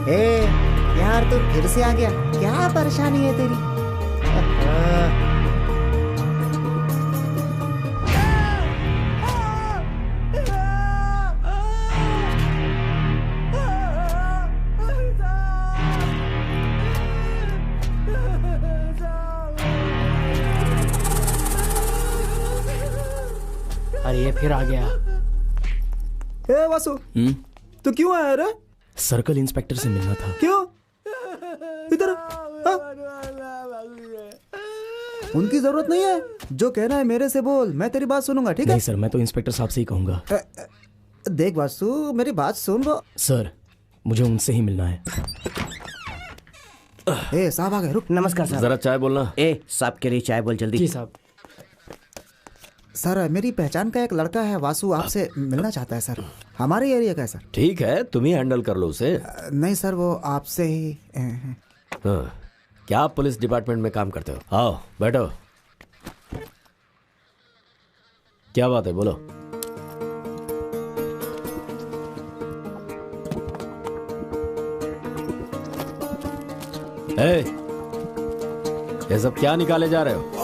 ए यार, तू फिर से आ गया, क्या परेशानी है तेरी? अरे ये फिर आ गया। ए वासु, तू क्यों आया रे? सर्कल इंस्पेक्टर से मिलना था। क्यों? इधर उनकी जरूरत नहीं है, जो कहना है मेरे से बोल, मैं तेरी बात सुनूंगा, ठीक है? नहीं सर, मैं तो इंस्पेक्टर साहब से ही कहूंगा। देख वासु, मेरी बात सुन। वो सर, मुझे उनसे ही मिलना है। ए साहब आ गए, रुक। नमस्कार साहब। जरा चाय बोलना। ए साहब के लिए चाय बोल जल्दी। जी साहब। सर, मेरी पहचान का एक लड़का है, वासु, आपसे मिलना चाहता है सर। हमारे एरिया का है सर। ठीक है, तुम ही हैंडल कर लो उसे। नहीं सर, वो आपसे ही। हाँ, क्या आप पुलिस डिपार्टमेंट में काम करते हो? आओ बैठो। क्या बात है, बोलो। ये सब क्या निकाले जा रहे हो?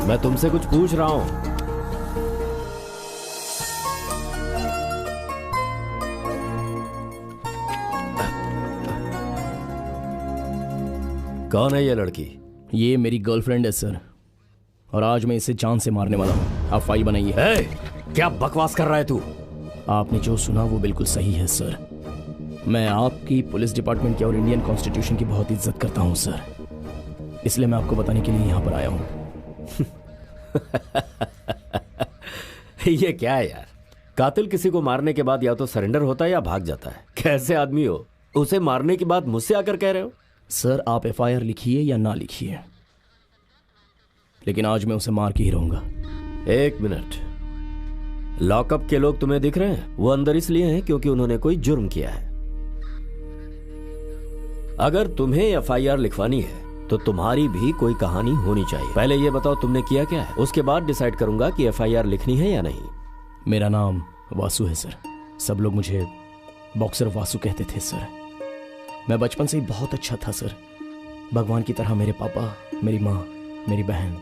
मैं तुमसे कुछ पूछ रहा हूं। कौन है ये लड़की? ये मेरी गर्लफ्रेंड है सर, और आज मैं इसे जान से मारने वाला हूँ। आप फाइल बनाइए। क्या बकवास कर रहा है तू? आपने जो सुना वो बिल्कुल सही है सर। मैं आपकी पुलिस डिपार्टमेंट की और इंडियन कॉन्स्टिट्यूशन की बहुत इज्जत करता हूँ सर, इसलिए मैं आपको बताने के लिए यहाँ पर आया हूँ। ये क्या है यार? कातिल किसी को मारने के बाद या तो सरेंडर होता है या भाग जाता है। कैसे आदमी हो? उसे मारने के बाद मुझसे आकर कह रहे हो? सर, आप एफआईआर लिखिए या ना लिखिए, लेकिन आज मैं उसे मार के ही रहूंगा। एक मिनट, लॉकअप के लोग तुम्हें दिख रहे हैं? वो अंदर इसलिए हैं क्योंकि उन्होंने कोई जुर्म किया है। अगर तुम्हें एफआईआर लिखवानी है तो तुम्हारी भी कोई कहानी होनी चाहिए। पहले ये बताओ तुमने किया क्या है, उसके बाद डिसाइड करूंगा कि एफआईआर लिखनी है या नहीं। मेरा नाम वासु है सर। सब लोग मुझे बॉक्सर वासु कहते थे सर। मैं बचपन से ही बहुत अच्छा था सर। भगवान की तरह मेरे पापा, मेरी माँ, मेरी बहन,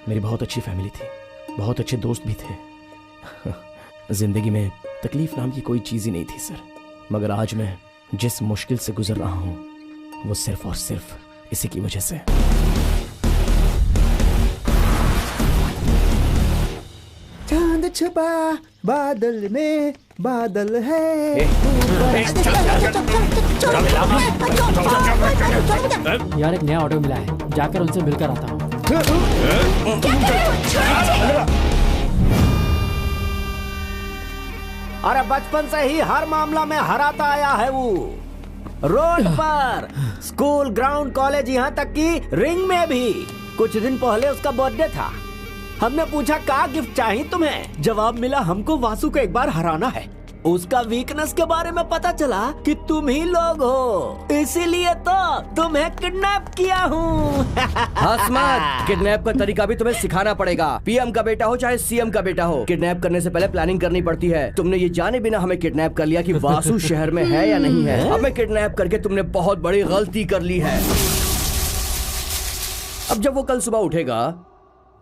मेरी बहुत अच्छी फैमिली थी, बहुत अच्छे दोस्त भी थे। जिंदगी में तकलीफ नाम की कोई चीज़ ही नहीं थी सर। मगर आज मैं जिस मुश्किल से गुजर रहा हूँ वो सिर्फ और सिर्फ इसी की वजह से। चांद छुपा बादल में, बादल है। यार एक नया ऑटो मिला है, जाकर उनसे मिलकर आता हूँ। अरे बचपन से ही हर मामला में हराता आया है वो। रोड पर, स्कूल, ग्राउंड, कॉलेज, यहाँ तक कि रिंग में भी। कुछ दिन पहले उसका बर्थडे था। हमने पूछा क्या गिफ्ट चाहिए तुम्हें? जवाब मिला हमको वासु को एक बार हराना है। उसका वीकनेस के बारे में पता चला कि तुम ही लोग हो, इसीलिए तो तुम्हें किडनैप किया हूँ। किडनैप का तरीका भी तुम्हें सिखाना पड़ेगा। पीएम का बेटा हो चाहे सीएम का बेटा हो, किडनैप करने से पहले प्लानिंग करनी पड़ती है। तुमने ये जाने बिना हमें किडनैप कर लिया कि वासु शहर में है या नहीं है। हमें किडनैप करके तुमने बहुत बड़ी गलती कर ली है। अब जब वो कल सुबह उठेगा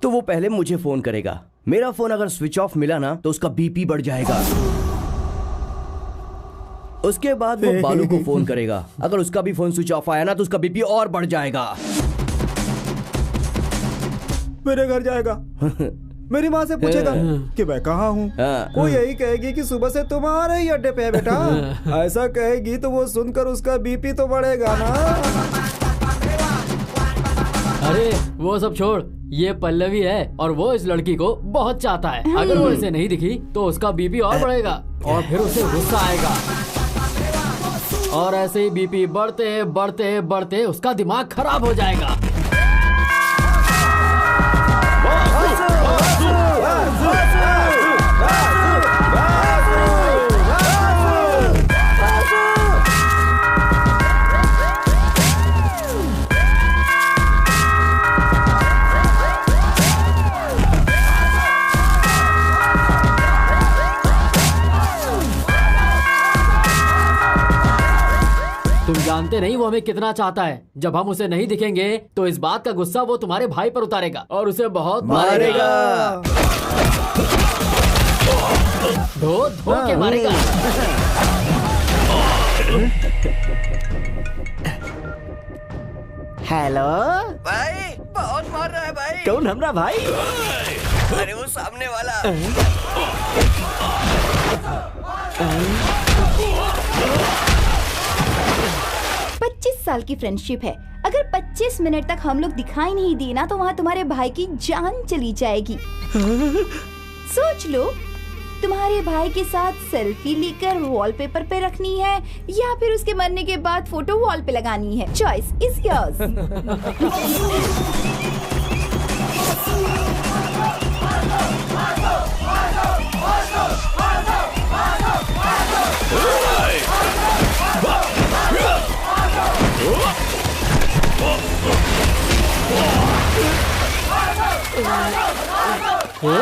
तो वो पहले मुझे फोन करेगा। मेरा फोन अगर स्विच ऑफ मिला ना तो उसका बीपी बढ़ जाएगा। उसके बाद वो बालू को फोन करेगा। अगर उसका भी फोन स्विच ऑफ आया ना तो उसका बीपी और बढ़ जाएगा। मेरे घर जाएगा, मेरी माँ से पूछेगा कि मैं कहाँ हूँ। वो यही कहेगी कि सुबह से तुम्हारे ही अड्डे पे है बेटा। ऐसा कहेगी तो वो सुनकर उसका बीपी तो बढ़ेगा ना। अरे वो सब छोड़, ये पल्लवी है और वो इस लड़की को बहुत चाहता है। अगर वो इसे नहीं दिखी तो उसका बीपी और बढ़ेगा और फिर उसे गुस्सा आएगा, और ऐसे ही बीपी बढ़ते बढ़ते बढ़ते उसका दिमाग खराब हो जाएगा। जानते नहीं वो हमें कितना चाहता है। जब हम उसे नहीं दिखेंगे तो इस बात का गुस्सा वो तुम्हारे भाई पर उतारेगा और उसे बहुत मारेगा। धो धो के मारेगा। हेलो भाई, बहुत मार रहा है भाई। कौन हमरा भाई? अरे वो सामने वाला। 25 साल की फ्रेंडशिप है। अगर 25 मिनट तक हम लोग दिखाई नहीं दिए ना तो वहाँ तुम्हारे भाई की जान चली जाएगी। सोच लो, तुम्हारे भाई के साथ सेल्फी लेकर वॉलपेपर पे रखनी है या फिर उसके मरने के बाद फोटो वॉल पे लगानी है। Choice is yours.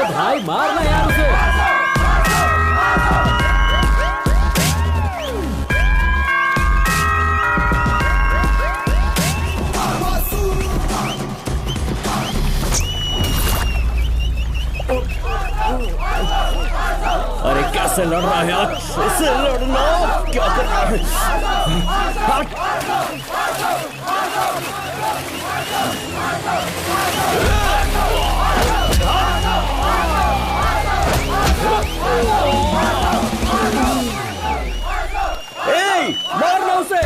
भाई मारना यार उसे। अरे कैसे लड़ रहा है यार? इसे लड़ना क्या कर रहा है? मारना उसे।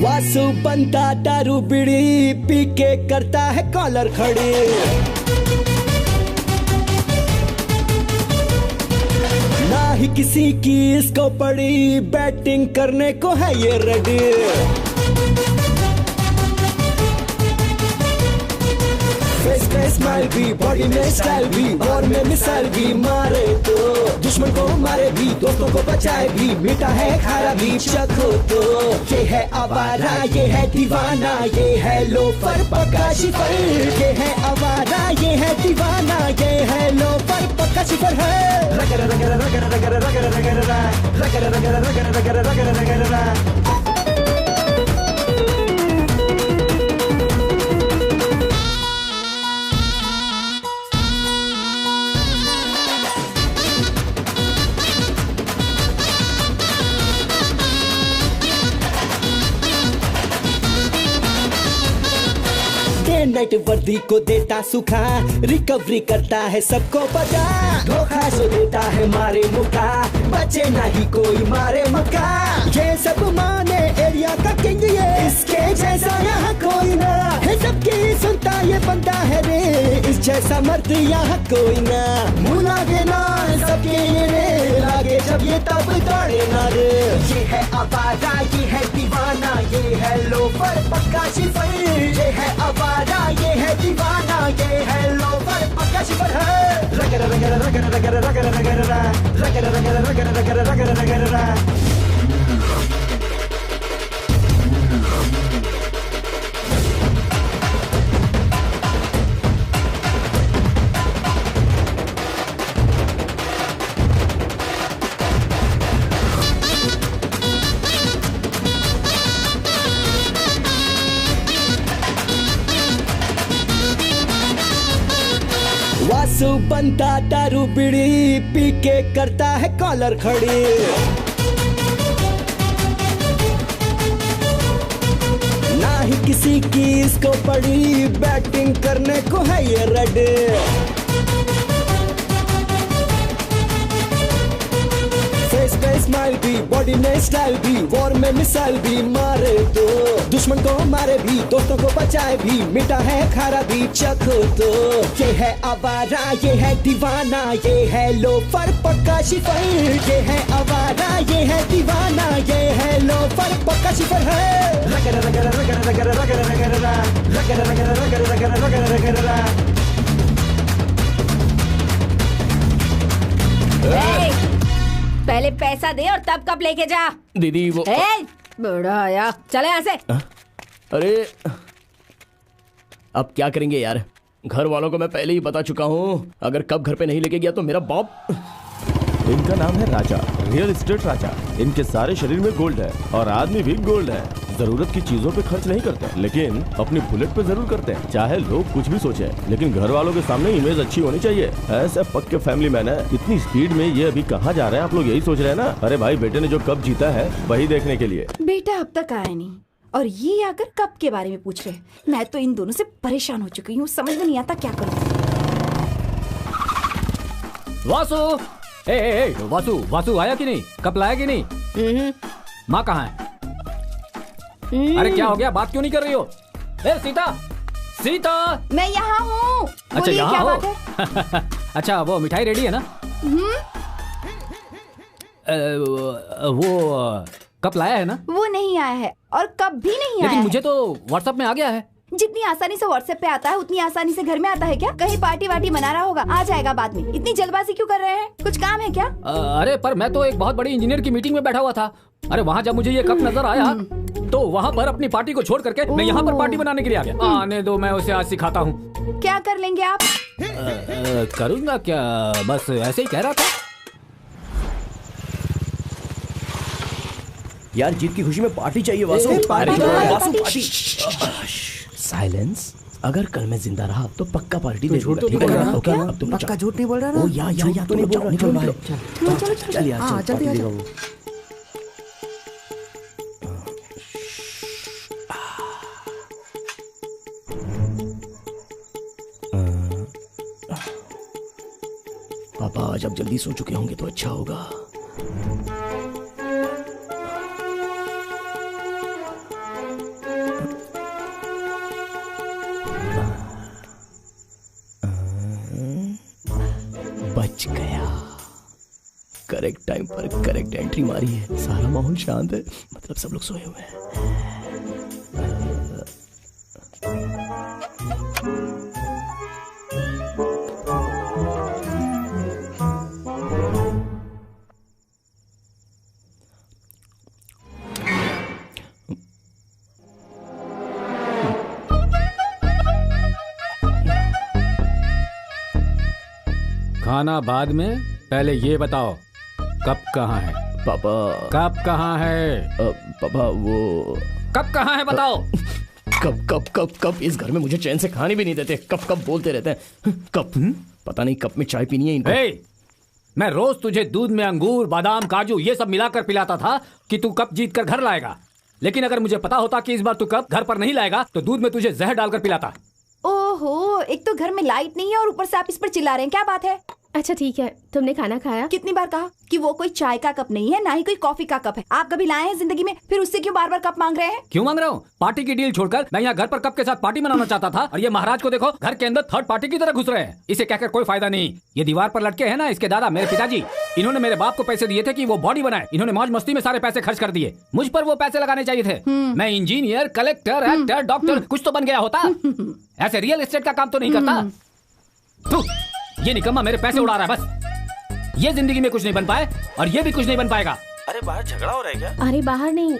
वासु बनता दारू बीड़ी पी के करता है कॉलर खड़ी। ना ही किसी की इसको पड़ी, बैटिंग करने को है ये रेडी। फेस पे स्माइल भी, बॉडी में स्टाइल भी, और में मिसाइल भी। मारे तो दुश्मन को मारे भी, दोस्तों को बचाए भी, मीठा है खारा भी चखो तो। ये है आवारा, ये है दीवाना, ये है लोफर पक्का शिफर। ये है आवारा, ये है दीवाना, ये है लोफर पक्का शिफर है। रगर रगर रगर रगर रगर रगर रगर रगर रगर रगर रगर रगर। नाइट वर्दी को देता सुखा, रिकवरी करता है सबको पता। धोखा सो देता है मारे मुका, बचे नहीं कोई मारे मुका। ये सब माने एरिया का किंग, ये इसके जैसा यहाँ कोई ना है। सबकी सुनता ये बंदा है रे, इस जैसा मर्द यहाँ कोई ना। मुँह लागे ना सबके ये रे, लागे जब ये तब दौड़े ना रे। ये है आवारा, ये है दीवाना, ये है लोफर पक्का शिफर। ये है आवारा, ये है दीवाना, ये है लोफर पक्का शिफर है। रगर रगर रगर रगर रगर रगर रगर रगर रगर रगर रगर रगर। वासु बनता दारू बीड़ी पी के करता है कॉलर खड़ी। ना ही किसी की इसको पड़ी, बैटिंग करने को है ये रेडी। फेस पे स्माइल स्माइल भी, बॉडी में स्टाइल भी, वॉर में मिसाइल भी मारे तो, दुश्मन को मारे भी, दोस्तों को बचाए भी, मिटा है खारा भी चखो तो। ये है आवारा, ये है दीवाना, ये है लोफर पक्का शिफर। ये है आवारा, ये है दीवाना, ये है लोफर पक्का शिफर है। रगड़ा रगड़ा रगड़ा रगड़ा रगड़ा रगड़ा रगड़ा रगड़ा रगड़ा रगड़ा रगड़ा रगड़ा। पहले पैसा दे और तब कप लेके जा। दीदी वो बड़ा आया, चले यहाँ से। अरे अब क्या करेंगे यार, घर वालों को मैं पहले ही बता चुका हूँ, अगर कब घर पे नहीं लेके गया तो मेरा बाप। इनका नाम है राजा, रियल एस्टेट राजा। इनके सारे शरीर में गोल्ड है और आदमी भी गोल्ड है। जरूरत की चीजों पे खर्च नहीं करते, लेकिन अपनी बुलेट पे जरूर करते हैं, चाहे लोग कुछ भी सोचे। लेकिन घर वालों के सामने इमेज अच्छी होनी चाहिए। ऐसे पक्के फैमिली मैन है। इतनी स्पीड में ये अभी कहाँ जा रहे हैं, आप लोग यही सोच रहे हैं ना? अरे भाई, बेटे ने जो कप जीता है वही देखने के लिए। बेटा अब तक आया नहीं और ये आकर कप के बारे में पूछ रहे हैं। मैं तो इन दोनों से परेशान हो चुकी हूँ, समझ में नहीं आता क्या करूँ। वासु, वासु आया कि नहीं? कप लाया कि नहीं? माँ कहाँ है? अरे क्या हो गया, बात क्यों नहीं कर रही हो? ए सीता, सीता। मैं यहाँ हूँ। अच्छा यहाँ हो? है? अच्छा वो मिठाई रेडी है ना? वो कप लाया है ना? वो नहीं आया है और कप भी नहीं आया। लेकिन मुझे तो व्हाट्सएप में आ गया है। जितनी आसानी से व्हाट्सएप पे आता है उतनी आसानी से घर में आता है क्या? कहीं पार्टी वार्टी मना रहा होगा, आ जाएगा बाद में। इतनी जल्दबाजी क्यों कर रहे हैं? कुछ काम है क्या? अरे पर मैं तो एक बहुत बड़ी इंजीनियर की मीटिंग में बैठा हुआ था। अरे वहाँ जब मुझे ये कप नजर आया तो वहाँ पर अपनी पार्टी को छोड़ करके मैं यहाँ पर पार्टी बनाने के लिए आ गया। आने दो, मैं उसे आज सिखाता हूँ। क्या कर लेंगे आप? करूँगा क्या, बस ऐसे ही कह रहा था। यार जीत की खुशी में पार्टी चाहिए वासु। पार्टी। साइलेंस। अगर कल मैं जिंदा रहा तो पक्का पार्टी दे दूंगा। ठीक है ना? ओके, अब तुम पक्का झूठ नहीं बोल रहा ना? ओ या तो नहीं बोल रहा। निकल भाई, चल यार, जल्दी आ जाओ। पापा आज अब जल्दी सो चुके होंगे तो अच्छा होगा। बच गया, करेक्ट टाइम पर करेक्ट एंट्री मारी है। सारा माहौल शांत है, मतलब सब लोग सोए हुए हैं। खाना बाद में, पहले ये बताओ कप कहाँ है? पापा कप कहाँ है? पापा वो कप कहाँ है बताओ। कप कप कप कप इस घर में मुझे चैन से खाने भी नहीं देते। कप कप बोलते रहते हैं। कप पता नहीं कप में चाय पीनी है इनको। मैं रोज तुझे दूध में अंगूर, बादाम, काजू ये सब मिलाकर पिलाता था कि तू कप जीत कर घर लाएगा। लेकिन अगर मुझे पता होता कि इस बार तू कप घर पर नहीं लाएगा तो दूध में तुझे जहर डालकर पिलाता। ओहो, एक तो घर में लाइट नहीं है और ऊपर से आप इस पर चिल्ला रहे हैं, क्या बात है? अच्छा ठीक है, तुमने खाना खाया? कितनी बार कहा कि वो कोई चाय का कप नहीं है, ना ही कोई कॉफी का कप है। आप कभी लाए हैं जिंदगी में? फिर उससे क्यों बार बार कप मांग रहे हैं? क्यों मांग रहा हूँ? पार्टी की डील छोड़कर मैं यहाँ घर पर कप के साथ पार्टी मनाना चाहता था और ये महाराज को देखो घर के अंदर थर्ड पार्टी की तरह घुस रहे हैं। इसे कहकर कोई फायदा नहीं। ये दीवार पर लटके हैं ना, इसके दादा मेरे पिताजी, इन्होंने मेरे बाप को पैसे दिए थे कि वो बॉडी बनाए। इन्होंने मौज मस्ती में सारे पैसे खर्च कर दिए। मुझ पर वो पैसे लगाने चाहिए थे। मैं इंजीनियर, कलेक्टर, एक्टर, डॉक्टर कुछ तो बन गया होता। ऐसे रियल एस्टेट का काम तो नहीं करता। ये निकम्मा मेरे पैसे उड़ा रहा है बस। ये जिंदगी में कुछ नहीं बन पाए और ये भी कुछ नहीं बन पाएगा। अरे बाहर झगड़ा हो रहा है क्या? अरे बाहर नहीं,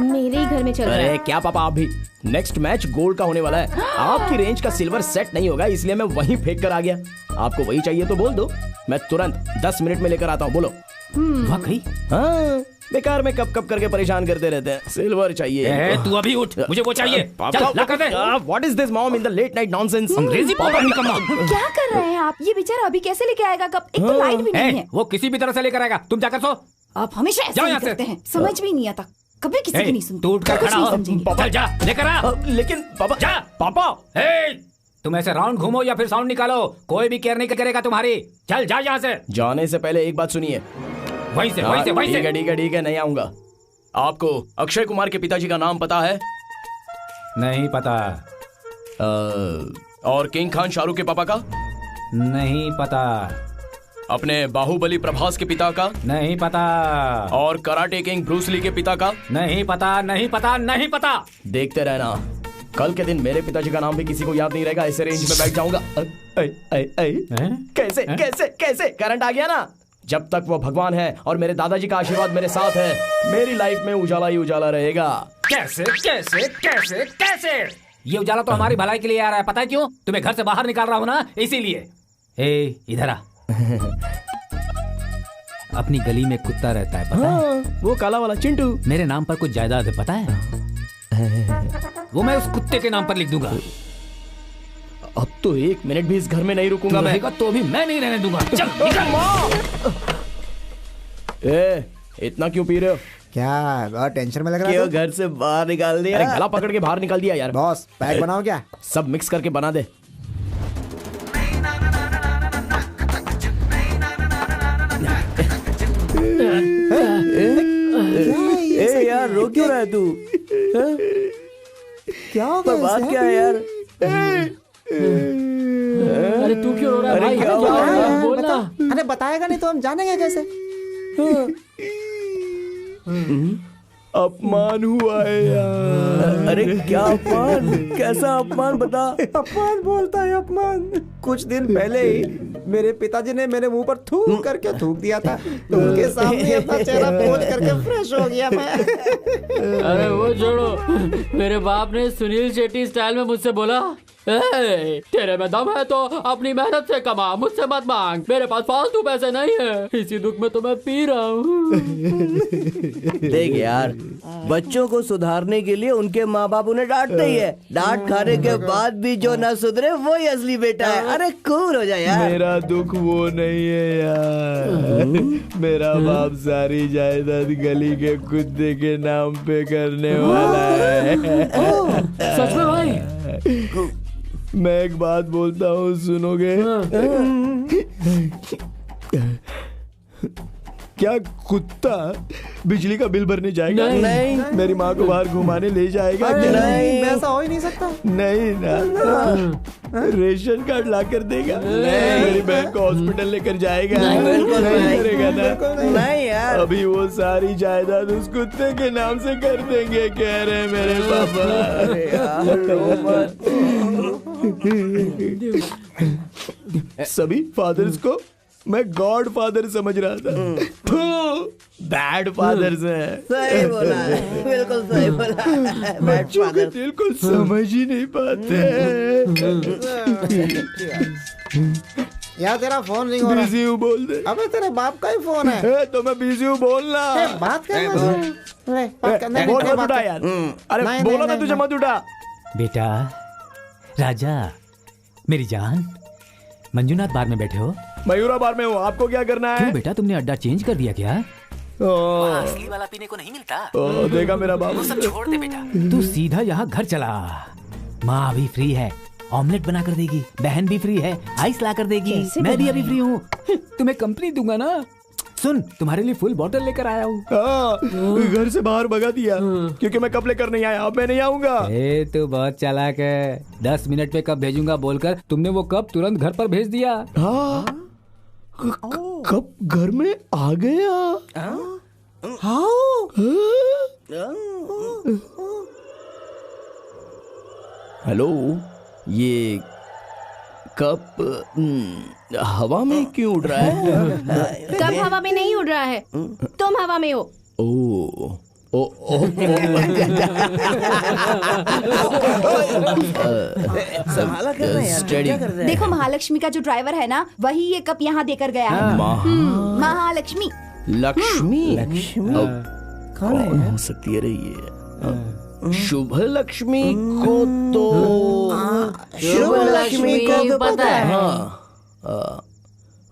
मेरे ही घर में चल रहा है। अरे क्या पापा, आप भी नेक्स्ट मैच गोल्ड का होने वाला है। आपकी रेंज का सिल्वर सेट नहीं होगा, इसलिए मैं वहीं फेंक कर आ गया। आपको वही चाहिए तो बोल दो, मैं तुरंत 10 मिनट में लेकर आता हूँ। बोलो। वाकई? हाँ, बेकार में कप कप करके परेशान करते रहते हैं। सिल्वर चाहिए। तू अभी उठ, मुझे वो चाहिए। चल, ला कर दे। What is this mom in the late night nonsense? अंग्रेजी पापा निकम्मा। क्या कर रहे हैं आप? ये बेचारा अभी कैसे लेके आएगा कप? एक तो लाइट भी नहीं है। वो किसी भी तरह से लेकर आएगा, तुम जाकर सो। आप हमेशा ऐसे ही करते हैं, समझ भी नहीं आता, कभी किसी की नहीं सुनते। तू उठकर खड़ा हो, चल जा लेकर आ। लेकिन पापा, जा पापा। तुम ऐसे राउंड घूमो या फिर साउंड निकालो, कोई भी केयर नहीं करेगा तुम्हारी। चल जा यहाँ से। जाने से पहले एक बात सुनिए, वहीं से वहीं से वहीं से। ठीक है, नहीं आऊंगा। आपको अक्षय कुमार के पिताजी का नाम पता है? नहीं पता। और किंग खान शाहरुख के पापा का? नहीं पता। अपने बाहुबली प्रभास के पिता का? नहीं पता। और कराटे किंग ब्रूस ली के पिता का? नहीं पता, नहीं पता, नहीं पता। देखते रहना, कल के दिन मेरे पिताजी का नाम भी किसी को याद नहीं रहेगा। ऐसे रेंज में बैठ जाऊंगा। कैसे कैसे कैसे करंट आ गया ना। जब तक वो भगवान है और मेरे दादाजी का आशीर्वाद मेरे साथ है, मेरी लाइफ में उजाला ही उजाला रहेगा। कैसे कैसे कैसे कैसे? ये उजाला तो हमारी भलाई के लिए आ रहा है। पता है क्यों? तुम्हें घर से बाहर निकाल रहा हूँ ना, इसीलिए। इधर आ। अपनी गली में कुत्ता रहता है, पता है? वो काला वाला चिंटू। मेरे नाम पर कुछ जायदाद है, पता है? वो मैं उस कुत्ते के नाम पर लिख दूंगा। अब तो 1 मिनट भी इस घर में नहीं रुकूंगा मैं। तो भी मैं नहीं रहने दूंगा। चल निकल। इतना क्यों पी रहे हो? क्या बहुत टेंशन में लग रहा है? क्यों घर से बाहर निकाल दिया? अरे गला पकड़ के बाहर निकाल दिया यार। बॉस पैक बनाओ क्या? सब मिक्स करके बना दे। यार रो क्यों रहा है तू? क्या हो गया? बात क्या है यार? अरे तू क्यों रो रहा है? अरे भाई क्या क्या हुआ है? बोलना। अरे बताएगा नहीं तो हम जानेंगे कैसे? अपमान हुआ है यार। अरे क्या अपमान? कैसा अपमान बता। अपमान बोलता है अपमान। कुछ दिन पहले ही मेरे पिताजी ने मेरे मुंह पर थूक करके थूक दिया था, तो उनके सामने अपना चेहरा पोंछ करके फ्रेश हो गया मैं। अरे वो छोड़ो, मेरे बाप ने सुनील शेट्टी स्टाइल में मुझसे बोला, तेरे में दम है तो अपनी मेहनत से कमा, मुझसे मत मांग, मेरे पास फालतू पैसे नहीं है। इसी दुख में तो मैं पी रहा हूँ। देख यार, बच्चों को सुधारने के लिए उनके माँ बाप उन्हें डांटते ही है। डांट खाने के बाद भी जो ना सुधरे वही असली बेटा है। अरे कूल हो जाए यार। मेरा दुख वो नहीं है यार। मेरा बाप सारी जायदाद गली के कुत्ते के नाम पे करने वाला है। सच में भाई? मैं एक बात बोलता हूँ, सुनोगे? क्या कुत्ता बिजली का बिल भरने जाएगा? नहीं। मेरी माँ को बाहर घुमाने ले जाएगा? नहीं, ऐसा हो ही नहीं सकता। नहीं ना। रेशन कार्ड ला कर देगा? मेरी बहन को हॉस्पिटल लेकर जाएगा? नहीं करेगा ना। नहीं यार। अभी वो सारी जायदाद उस कुत्ते के नाम से कर देंगे, कह रहे मेरे पापा। सभी फादर्स को मैं गॉड फादर समझ रहा था। बैड फादर्स हैं। सही बोला है, बिल्कुल सही बोला है। बच्चों के दिल को समझ ही नहीं पाते। यार तेरा फोन रिंग हो रहा है। बिजी हूँ बोल दे। अबे तेरे बाप का ही फोन है। तो मैं बिजी हूँ बोलना। बात कर। बोल मत उठा यार। अरे बोला ना तुझे मत उठा। बेटा राजा, मेरी जान, मंजूनाथ बार में बैठे हो? मयूरा बार में हूँ, आपको क्या करना है? क्यों बेटा, तुमने अड्डा चेंज कर दिया क्या? असली वाला पीने को नहीं मिलता। देखा मेरा बाप। वो सब छोड़ दे बेटा। तू सीधा यहाँ घर चला। माँ भी फ्री है, ऑमलेट बना कर देगी। बहन भी फ्री है, आइस ला कर देगी। मैं भी अभी फ्री हूँ, तुम्हें कंपनी दूंगा ना। सुन, तुम्हारे लिए फुल बोतल लेकर आया हूँ। घर से बाहर भगा दिया क्योंकि मैं कप लेकर नहीं आया। अब मैं नहीं आऊंगा। तू बहुत चालाक है। 10 मिनट में कप भेजूंगा बोलकर तुमने वो कप तुरंत घर पर भेज दिया। कप घर में आ गया? हेलो, ये कप हवा में क्यों उड़ रहा है? कब हवा में नहीं उड़ रहा है, तुम हवा में हो। संभाला कर रहे हैं यार, क्या कर रहे हैं? देखो महालक्ष्मी का जो ड्राइवर है ना, वही ये कप यहाँ देकर गया है। महालक्ष्मी। लक्ष्मी? कौन हो सकती है ये? शुभ लक्ष्मी को तो शुभ लक्ष्मी को पता है। हाँ,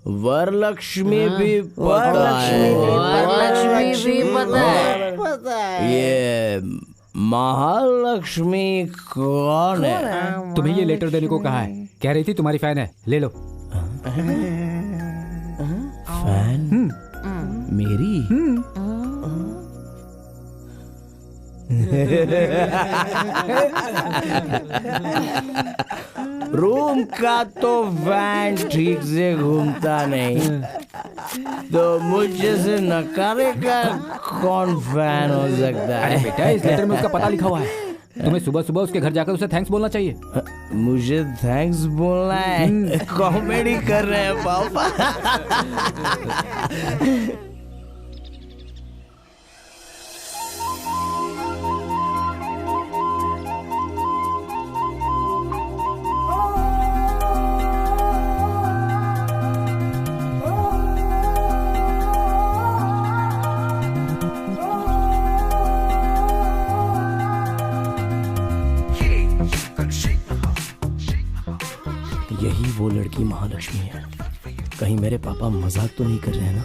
वरलक्ष्मी भी पता है। वरलक्ष्मी भी पता है। ये महालक्ष्मी कौन है? तुम्हें ये लेटर देने को कहा है, कह रही थी तुम्हारी फैन है, ले लो। फैन? मेरी? रूम का तो वैन ठीक से घूमता नहीं, तो मुझे से नकारे का कौन फैन हो सकता है? अरे बेटा, इस लेटर में उसका पता लिखा हुआ है। तुम्हें सुबह सुबह उसके घर जाकर उसे थैंक्स बोलना चाहिए। मुझे थैंक्स बोलना है? कॉमेडी कर रहे हैं पापा। यही वो लड़की महालक्ष्मी है। कहीं मेरे पापा मजाक तो नहीं कर रहे हैं ना?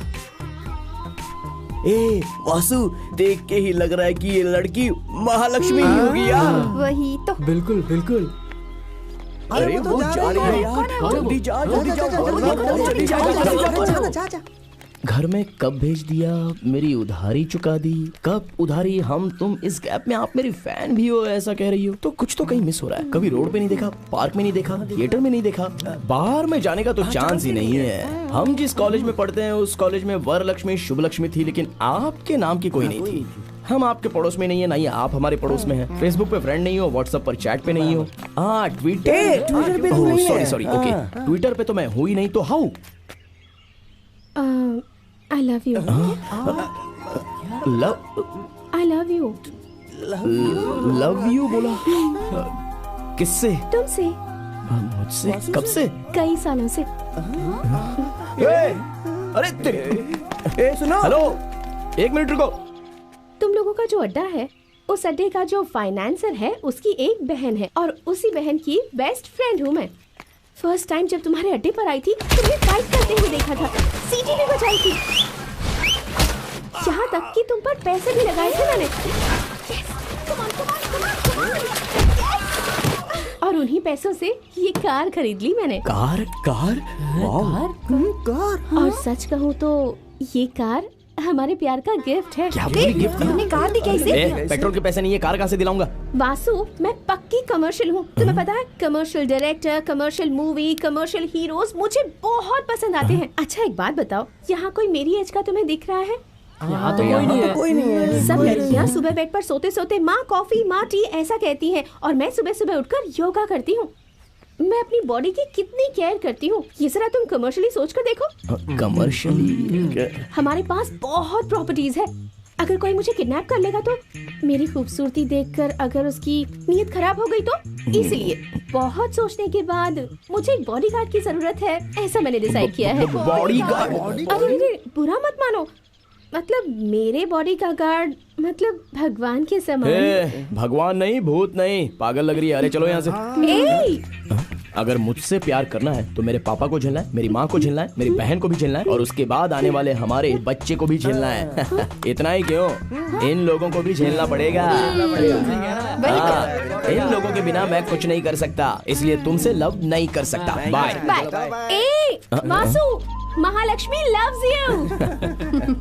ए वासु, देख के ही लग रहा है कि ये लड़की महालक्ष्मी ही होगी यार। वही तो। बिल्कुल बिल्कुल। अरे वो जा रही है यार। जल्दी जा, जल्दी जा। घर में कब भेज दिया, मेरी उधारी चुका दी, कब उधारी हम तुम, इस गैप में आप मेरी फैन भी हो ऐसा कह रही हो, तो कुछ तो कहीं मिस हो रहा है। कभी रोड पे नहीं देखा, पार्क में नहीं देखा, थिएटर में नहीं देखा, बाहर में जाने का तो चांस ही नहीं है। हम जिस कॉलेज में पढ़ते हैं उस कॉलेज में वरलक्ष्मी शुभलक्ष्मी थी, लेकिन आपके नाम की कोई नहीं थी। हम आपके पड़ोस में नहीं है, ना ही आप हमारे पड़ोस में हैं। फेसबुक पे फ्रेंड नहीं हो, व्हाट्सएप पर चैट पे नहीं हो। हाँ ट्विटर पे सॉरी ओके, ट्विटर पे तो मैं हूँ ही नहीं, तो how? I love you. I love you. Love you बोला? किससे? तुमसे। मुझसे? कब से? कई सालों से। अरे सुनो, हेलो, एक मिनट रुको। तुम लोगों का जो अड्डा है, उस अड्डे का जो फाइनेंसर है उसकी एक बहन है, और उसी बहन की बेस्ट फ्रेंड हूँ मैं। फर्स्ट टाइम जब तुम्हारे अड्डे पर आई थी, तुम्हें फाइट करते हुए देखा था, सीटी भी बजाई थी, यहाँ तक कि तुम पर पैसे भी लगाए थे मैंने। और उन्हीं पैसों से ये कार खरीद ली मैंने। कार? और सच कहूँ तो ये कार हमारे प्यार का गिफ्ट है। क्या बोली गिफ्ट? तुमने कार दी कैसे? पेट्रोल के पैसे नहीं है, कार कहाँ से दिलाऊंगा? वासु, मैं पक्की कमर्शियल हूँ, तुम्हें पता है। Commercial director, commercial movie, commercial heroes मुझे बहुत पसंद आते हैं। अच्छा एक बात बताओ, यहाँ कोई मेरी एज का तुम्हें दिख रहा है? यहाँ तो कोई नहीं है। सब लड़कियाँ सुबह बेड पर सोते सोते माँ कॉफी, माँ टी ऐसा कहती हैं, और मैं सुबह सुबह उठकर योगा करती हूँ। मैं अपनी बॉडी की कितनी केयर करती हूँ, ये जरा तुम कमर्शियली सोच कर देखो। कमर्शियली? हमारे पास बहुत प्रॉपर्टीज है। अगर कोई मुझे किडनैप कर लेगा तो, मेरी खूबसूरती देखकर अगर उसकी नीयत खराब हो गई तो, इसलिए बहुत सोचने के बाद मुझे एक बॉडीगार्ड की जरूरत है, ऐसा मैंने डिसाइड किया है। बॉडीगार्ड? अरे बुरा मत मानो, मतलब मेरे बॉडी का गार्ड, मतलब भगवान के समान। भगवान नहीं, भूत नहीं, पागल लग रही है। अरे चलो यहाँ से। अगर मुझसे प्यार करना है तो मेरे पापा को झेलना है, मेरी माँ को झेलना है, मेरी बहन को भी झेलना है, और उसके बाद आने वाले हमारे बच्चे को भी झेलना है। इतना ही क्यों, इन लोगों को भी झेलना पड़ेगा। इन लोगों के बिना मैं कुछ नहीं कर सकता, इसलिए तुमसे लव नहीं कर सकता। Bye. Vasu, Mahalakshmi loves you।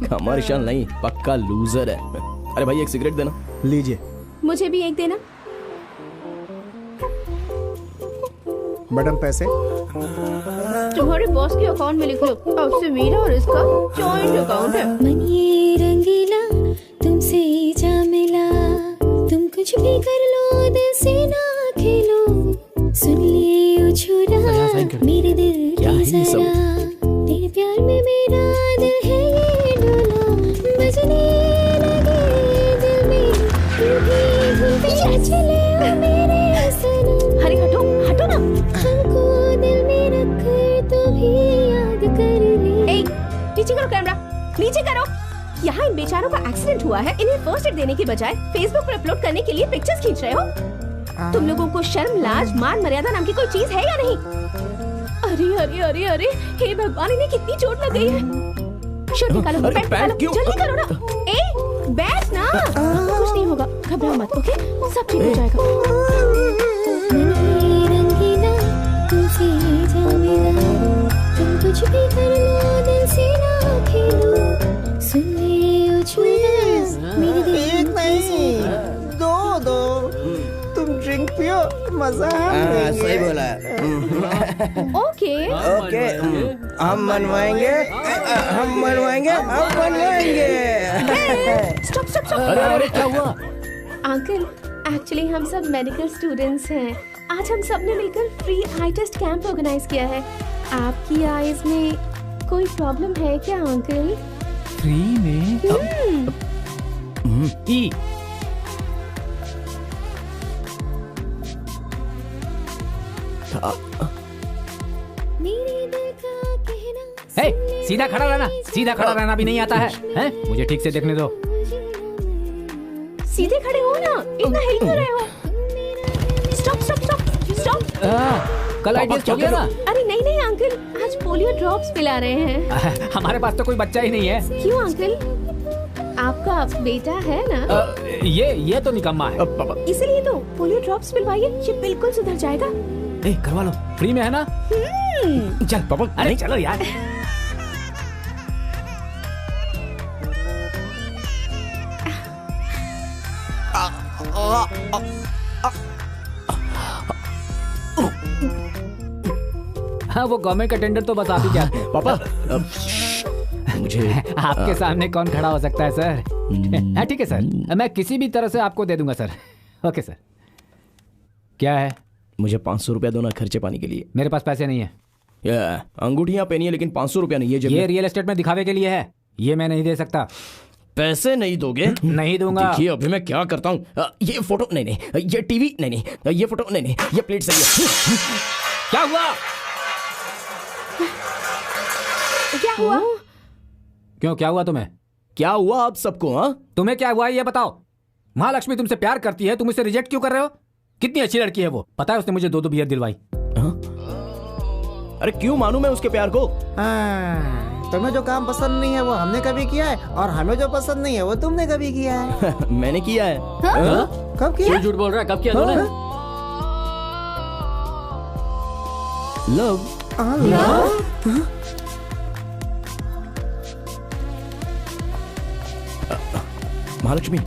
Commercial नहीं, पक्का लूजर है। अरे भाई एक सिगरेट देना। लीजिए। मुझे भी एक देना। मैडम पैसे? तुम्हारे बॉस के अकाउंट में लिख लो, अब से मेरा और इसका जॉइंट अकाउंट है। मन ये रंगीला, तुमसे जा मिला, तुम कुछ भी कर लो, दिल से ना खेलो, सुन लियो छोरा मेरे दिल की जरा, तेरे प्यार में मेरा दिल है ये डोला, बजने लगे दिल में पीछे चले मेरे सनम। हरी हटो ना। हमको दिल में रख कर तो भी याद कर ले। नीचे करो कैमरा, नीचे करो। यहाँ इन बेचारों का एक्सीडेंट हुआ है, इन्हें फर्स्ट एड देने के बजाय फेसबुक पर अपलोड करने के लिए पिक्चर्स खींच रहे हो। तुम लोगों को शर्म, लाज, मान मर्यादा नाम की कोई चीज है या नहीं? अरे अरे अरे अरे, हे भगवान, इन्हें कितनी चोट लग गई है। शर्ट निकालो, पैंट निकालो, जल्दी करो ना। बैठ ना, कुछ नहीं होगा, घबराओ मत, ओके? सब ठीक हो जाएगा। रंगीला, तुमसे जा मिला, तुम कुछ भी कर लो, दिल से ना खेलो, मजा सही बोला। ओके ओके हम मनवाएंगे हम मनवाएंगे हम मनवाएंगे। Stop stop stop. अरे क्या हुआ? अंकल एक्चुअली हम सब मेडिकल स्टूडेंट्स हैं। आज हम सब ने मिलकर फ्री आई टेस्ट कैंप ऑर्गेनाइज किया है। आपकी आईज में कोई प्रॉब्लम है क्या अंकल? फ्री में? ई हे, सीधा खड़ा रहना, सीधा खड़ा रहना भी नहीं आता है, हैं? मुझे ठीक से देखने दो। सीधे खड़े हो ना, इतना हिल क्यों रहे हो? Stop stop stop stop. कल आइडिया हो गया ना? अरे नहीं नहीं अंकल, आज पोलियो ड्रॉप्स पिला रहे हैं। हमारे पास तो कोई बच्चा ही नहीं है। क्यों अंकल? आपका बेटा है ना? ये तो निकम्मा है। इसीलिए तो पोलियो ड्रॉप्स पिलवाइए, ये बिल्कुल सुधर जाएगा। करवा लो, फ्री में है ना? चल पापा, अरे चलो यार। हाँ, वो गवर्नमेंट का टेंडर तो बस आप ही चाहते हैं। पापा मुझे आपके सामने कौन खड़ा हो सकता है सर? हाँ ठीक है सर, मैं किसी भी तरह से आपको दे दूंगा सर। Okay sir. क्या है? मुझे 500 रुपया दो ना खर्चे पानी के लिए। मेरे पास पैसे नहीं है। अंगूठियां पहनी है लेकिन 500 रुपया नहीं है। ये रियल एस्टेट में दिखावे के लिए है, ये मैं नहीं दे सकता। पैसे नहीं दोगे? नहीं दूंगा। देखिए अभी मैं क्या करता हूँ। ये फोटो नहीं, ये टीवी नहीं, ये फोटो नहीं, ये प्लेट सही है। क्या हुआ? क्या हुआ? क्यों, क्या हुआ तुम्हें? क्या हुआ आप सबको? हाँ, तुम्हें क्या हुआ ये बताओ। महालक्ष्मी तुमसे प्यार करती है, तुम उसे रिजेक्ट क्यों कर रहे हो? कितनी अच्छी लड़की है वो, पता है उसने मुझे 2 बियर दिलवाई। अरे क्यों मानूं मैं उसके प्यार को? तुम्हें जो काम पसंद नहीं है वो हमने कभी किया है, और हमें जो पसंद नहीं है वो तुमने कभी किया है। मैंने किया है। कब किया? झूठ बोल रहा है, कब किया तूने? लव। महालक्ष्मी,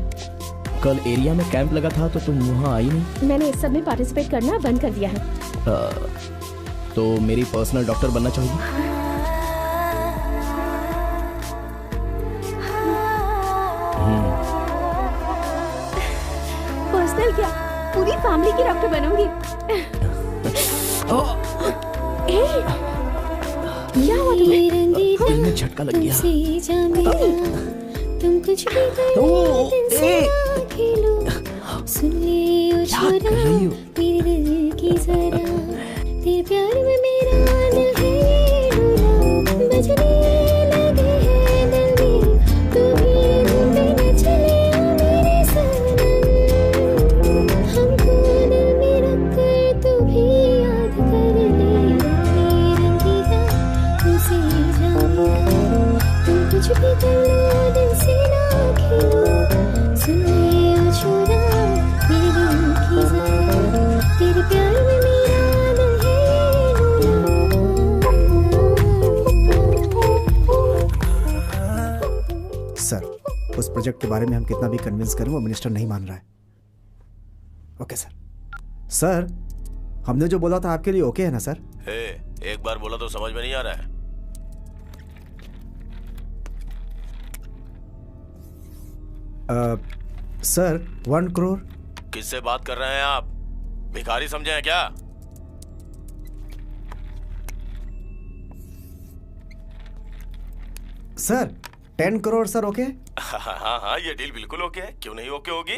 कल एरिया में कैंप लगा था तो तुम वहाँ आई नहीं। मैंने इस सब में पार्टिसिपेट करना बंद कर दिया है। तो मेरी पर्सनल डॉक्टर बनना चाहोगी? पर्सनल क्या, पूरी फैमिली की डॉक्टर बनूंगी। क्या हुआ तुम्हें? दिल में झटका लग गया। तुम कुछ भी करो, दिल से ना खेलो, सुन ले ओ छोरा मेरे दिल की जरा, तेरे प्यार में मेरा दिल है डोला, बजने लगे हैं दिल में, तू भी धुन पे न चले ओ मेरे सनम, हमको दिल में रख कर तू भी याद कर ले, ये रंगीला तुमसे जाऊंगा, तुम कुछ भी कर लो दिल से ना खेलो, सुन ले ओ छोरा मेरे दिल की जरा, तेरे प्यार में मेरा दिल है डोला। सर, उस प्रोजेक्ट के बारे में हम कितना भी कन्विंस करें वो मिनिस्टर नहीं मान रहा है। Okay sir. सर, हमने जो बोला था आपके लिए ओके है ना सर? एक बार बोला तो समझ में नहीं आ रहा है। सर 1 करोड़। किससे बात कर रहे हैं आप? भिखारी समझे हैं क्या? Sir 10 crore sir okay? हाँ, ये डील बिल्कुल ओके है। क्यों नहीं ओके होगी?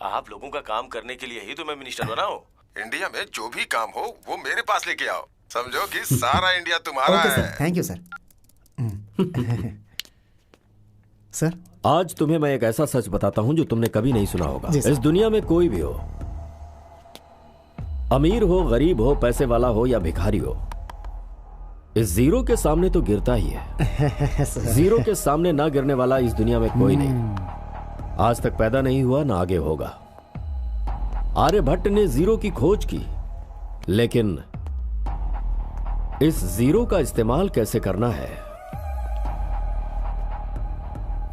आप लोगों का काम करने के लिए ही तो मैं मिनिस्टर बना हूँ। इंडिया में जो भी काम हो वो मेरे पास लेके आओ, समझो कि सारा इंडिया तुम्हारा है। Thank you sir. सर, आज तुम्हें मैं एक ऐसा सच बताता हूं जो तुमने कभी नहीं सुना होगा। इस दुनिया में कोई भी हो, अमीर हो, गरीब हो, पैसे वाला हो या भिखारी हो, इस जीरो के सामने तो गिरता ही है। जीरो के सामने ना गिरने वाला इस दुनिया में कोई नहीं। आज तक पैदा नहीं हुआ, ना आगे होगा। आर्यभट्ट ने जीरो की खोज की, लेकिन इस जीरो का इस्तेमाल कैसे करना है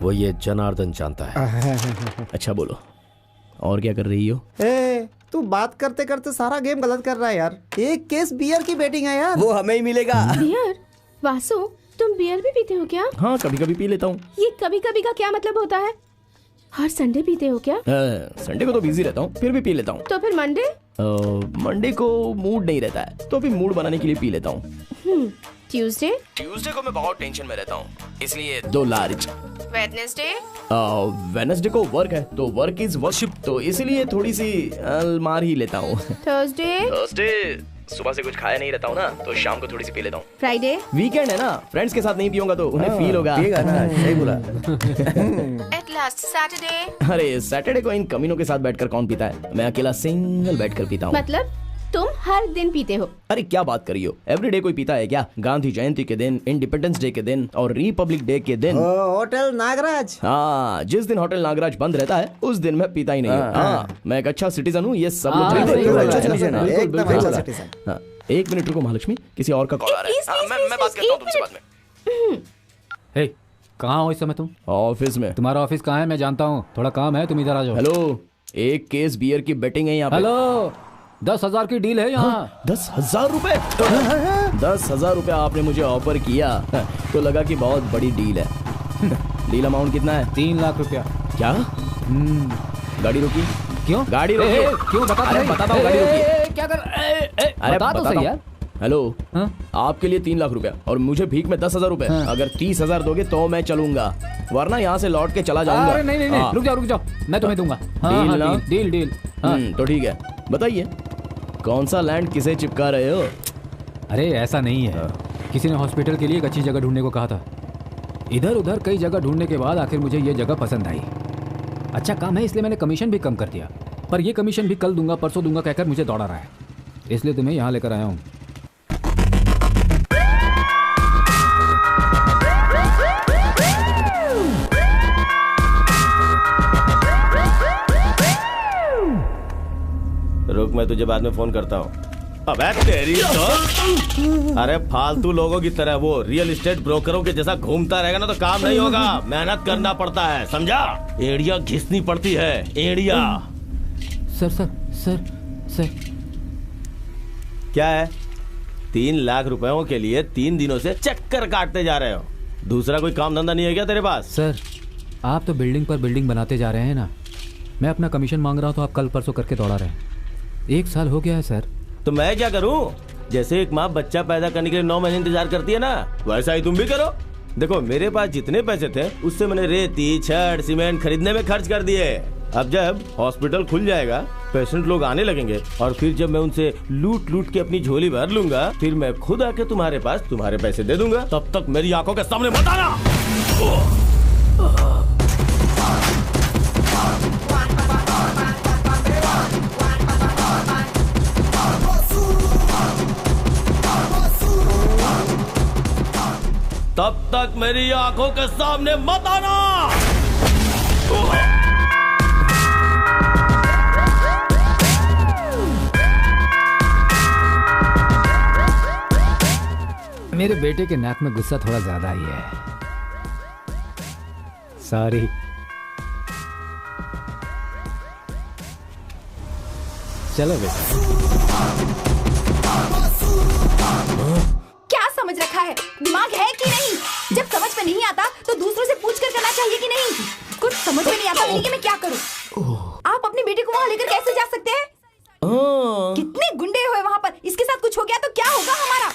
वो ये जनार्दन जानता है। अच्छा बोलो, और क्या कर रही हो? तू बात करते करते सारा गेम गलत कर रहा है यार। एक केस बियर की बेटिंग है यार। वो हमें ही मिलेगा। बियर? वासु, तुम बियर भी पीते हो क्या? हाँ, कभी कभी पी लेता हूँ। ये कभी कभी का क्या मतलब होता है? हर संडे पीते हो क्या? संडे को तो बिजी रहता हूँ, फिर भी पी लेता हूँ। तो फिर मंडे? मंडे को मूड नहीं रहता है, तो भी मूड बनाने के लिए पी लेता हूँ। ट्यूसडे? ट्यूसडे को मैं बहुत टेंशन में रहता हूँ, इसलिए 2 लार्ज। वेडनेसडे? वेडनेसडे को वर्क है, तो वर्क इज वर्शिप, तो इसलिए थोड़ी सी मार ही लेता हूँ। थर्सडे? सुबह से कुछ खाया नहीं रहता हूँ ना, तो शाम को थोड़ी सी पी लेता हूँ। फ्राइडे? वीकेंड है ना, फ्रेंड्स के साथ नहीं पियूंगा तो उन्हें फील होगा। पिएगा ना, सही बोला। At last Saturday? अरे सैटरडे को इन कमीनों के साथ बैठकर कौन पीता है? मैं अकेला सिंगल बैठकर पीता हूँ। मतलब तुम हर दिन पीते हो? अरे क्या बात कर रही हो, एवरीडे कोई पीता है क्या? गांधी जयंती के दिन, इंडिपेंडेंस डे के दिन और रिपब्लिक डे के दिन। होटल नागराज। हाँ, जिस दिन होटल नागराज बंद रहता है उस दिन मैं पीता ही नहीं हूँ। हाँ, मैं एक अच्छा सिटीजन हूँ, ये सब लोग जानते हैं। 1 मिनट रुको महालक्ष्मी, किसी और का कॉल आ रहा है। मैं बात करता हूँ तुमसे बाद में। हे, कहाँ हो इस समय तुम? ऑफिस में। तुम्हारा ऑफिस कहाँ है? मैं जानता हूँ, थोड़ा काम है, तुम इधर आ जाओ। हेलो, एक केस बियर की बेटिंग है यहाँ पे। हेलो, 10,000 की डील है यहाँ। 10,000 रुपए? 10,000 रुपए आपने मुझे ऑफर किया तो लगा कि बहुत बड़ी डील है। डील अमाउंट कितना है? 3 लाख रुपया। क्या? गाड़ी रोकी? क्यों? गाड़ी रोकी? क्यों? बताता हूँ, गाड़ी रोकी। क्या कर? अरे बता तो सही यार। हेलो, आपके लिए 3 लाख रुपया और मुझे भीख में 10,000 रुपए। अगर 30,000 दोगे तो मैं चलूंगा, वरना यहाँ से लौट के चला जाऊंगा। अरे नहीं, रुक जाओ, मैं तुम्हें दूंगा। डील। तो ठीक है, बताइए कौन सा लैंड किसे चिपका रहे हो? अरे ऐसा नहीं है, किसी ने हॉस्पिटल के लिए एक अच्छी जगह ढूंढने को कहा था। इधर उधर कई जगह ढूंढने के बाद आखिर मुझे ये जगह पसंद आई। अच्छा काम है, इसलिए मैंने कमीशन भी कम कर दिया, पर ये कमीशन भी कल दूंगा परसों दूंगा कहकर मुझे दौड़ा रहा है, इसलिए तुम्हें यहाँ लेकर आया हूँ। रुक, मैं तुझे बाद में फोन करता हूँ। अबे तेरी तो, अरे फालतू लोगों की तरह वो रियल एस्टेट ब्रोकरों के जैसा घूमता रहेगा ना तो काम नहीं होगा। मेहनत करना पड़ता है, समझा? एड़िया घिसनी पड़ती है, एड़िया। सर क्या है? 3 लाख रुपयों के लिए 3 दिनों से चक्कर काटते जा रहे हो। दूसरा कोई काम धंधा नहीं है क्या तेरे पास? सर, आप तो बिल्डिंग पर बिल्डिंग बनाते जा रहे हैं ना, मैं अपना कमीशन मांग रहा हूँ तो आप कल परसों करके दौड़ा रहे हैं। 1 साल हो गया है सर। तो मैं क्या करूं? जैसे एक माँ बच्चा पैदा करने के लिए 9 महीने इंतजार करती है ना, वैसा ही तुम भी करो। देखो मेरे पास जितने पैसे थे उससे मैंने रेती, छड़, सीमेंट खरीदने में खर्च कर दिए। अब जब हॉस्पिटल खुल जाएगा, पेशेंट लोग आने लगेंगे और फिर जब मैं उनसे लूट लूट के अपनी झोली भर लूंगा, फिर मैं खुद आके तुम्हारे पास तुम्हारे पैसे दे दूंगा। तब तक मेरी आंखों के सामने मत आना। तब तक मेरी आंखों के सामने मत आना। मेरे बेटे के नाक में गुस्सा थोड़ा ज्यादा ही है, सॉरी। चलो बेटा। क्या समझ रखा है? दिमाग है कि नहीं? जब समझ में नहीं आता तो दूसरों से पूछ कर करना चाहिए कि नहीं? कुछ समझ में नहीं आता मेरी कि मैं क्या करूं? आप अपने बेटे को वहां लेकर कैसे जा सकते हैं? कितने गुंडे हुए वहां पर, इसके साथ कुछ हो गया तो क्या होगा हमारा?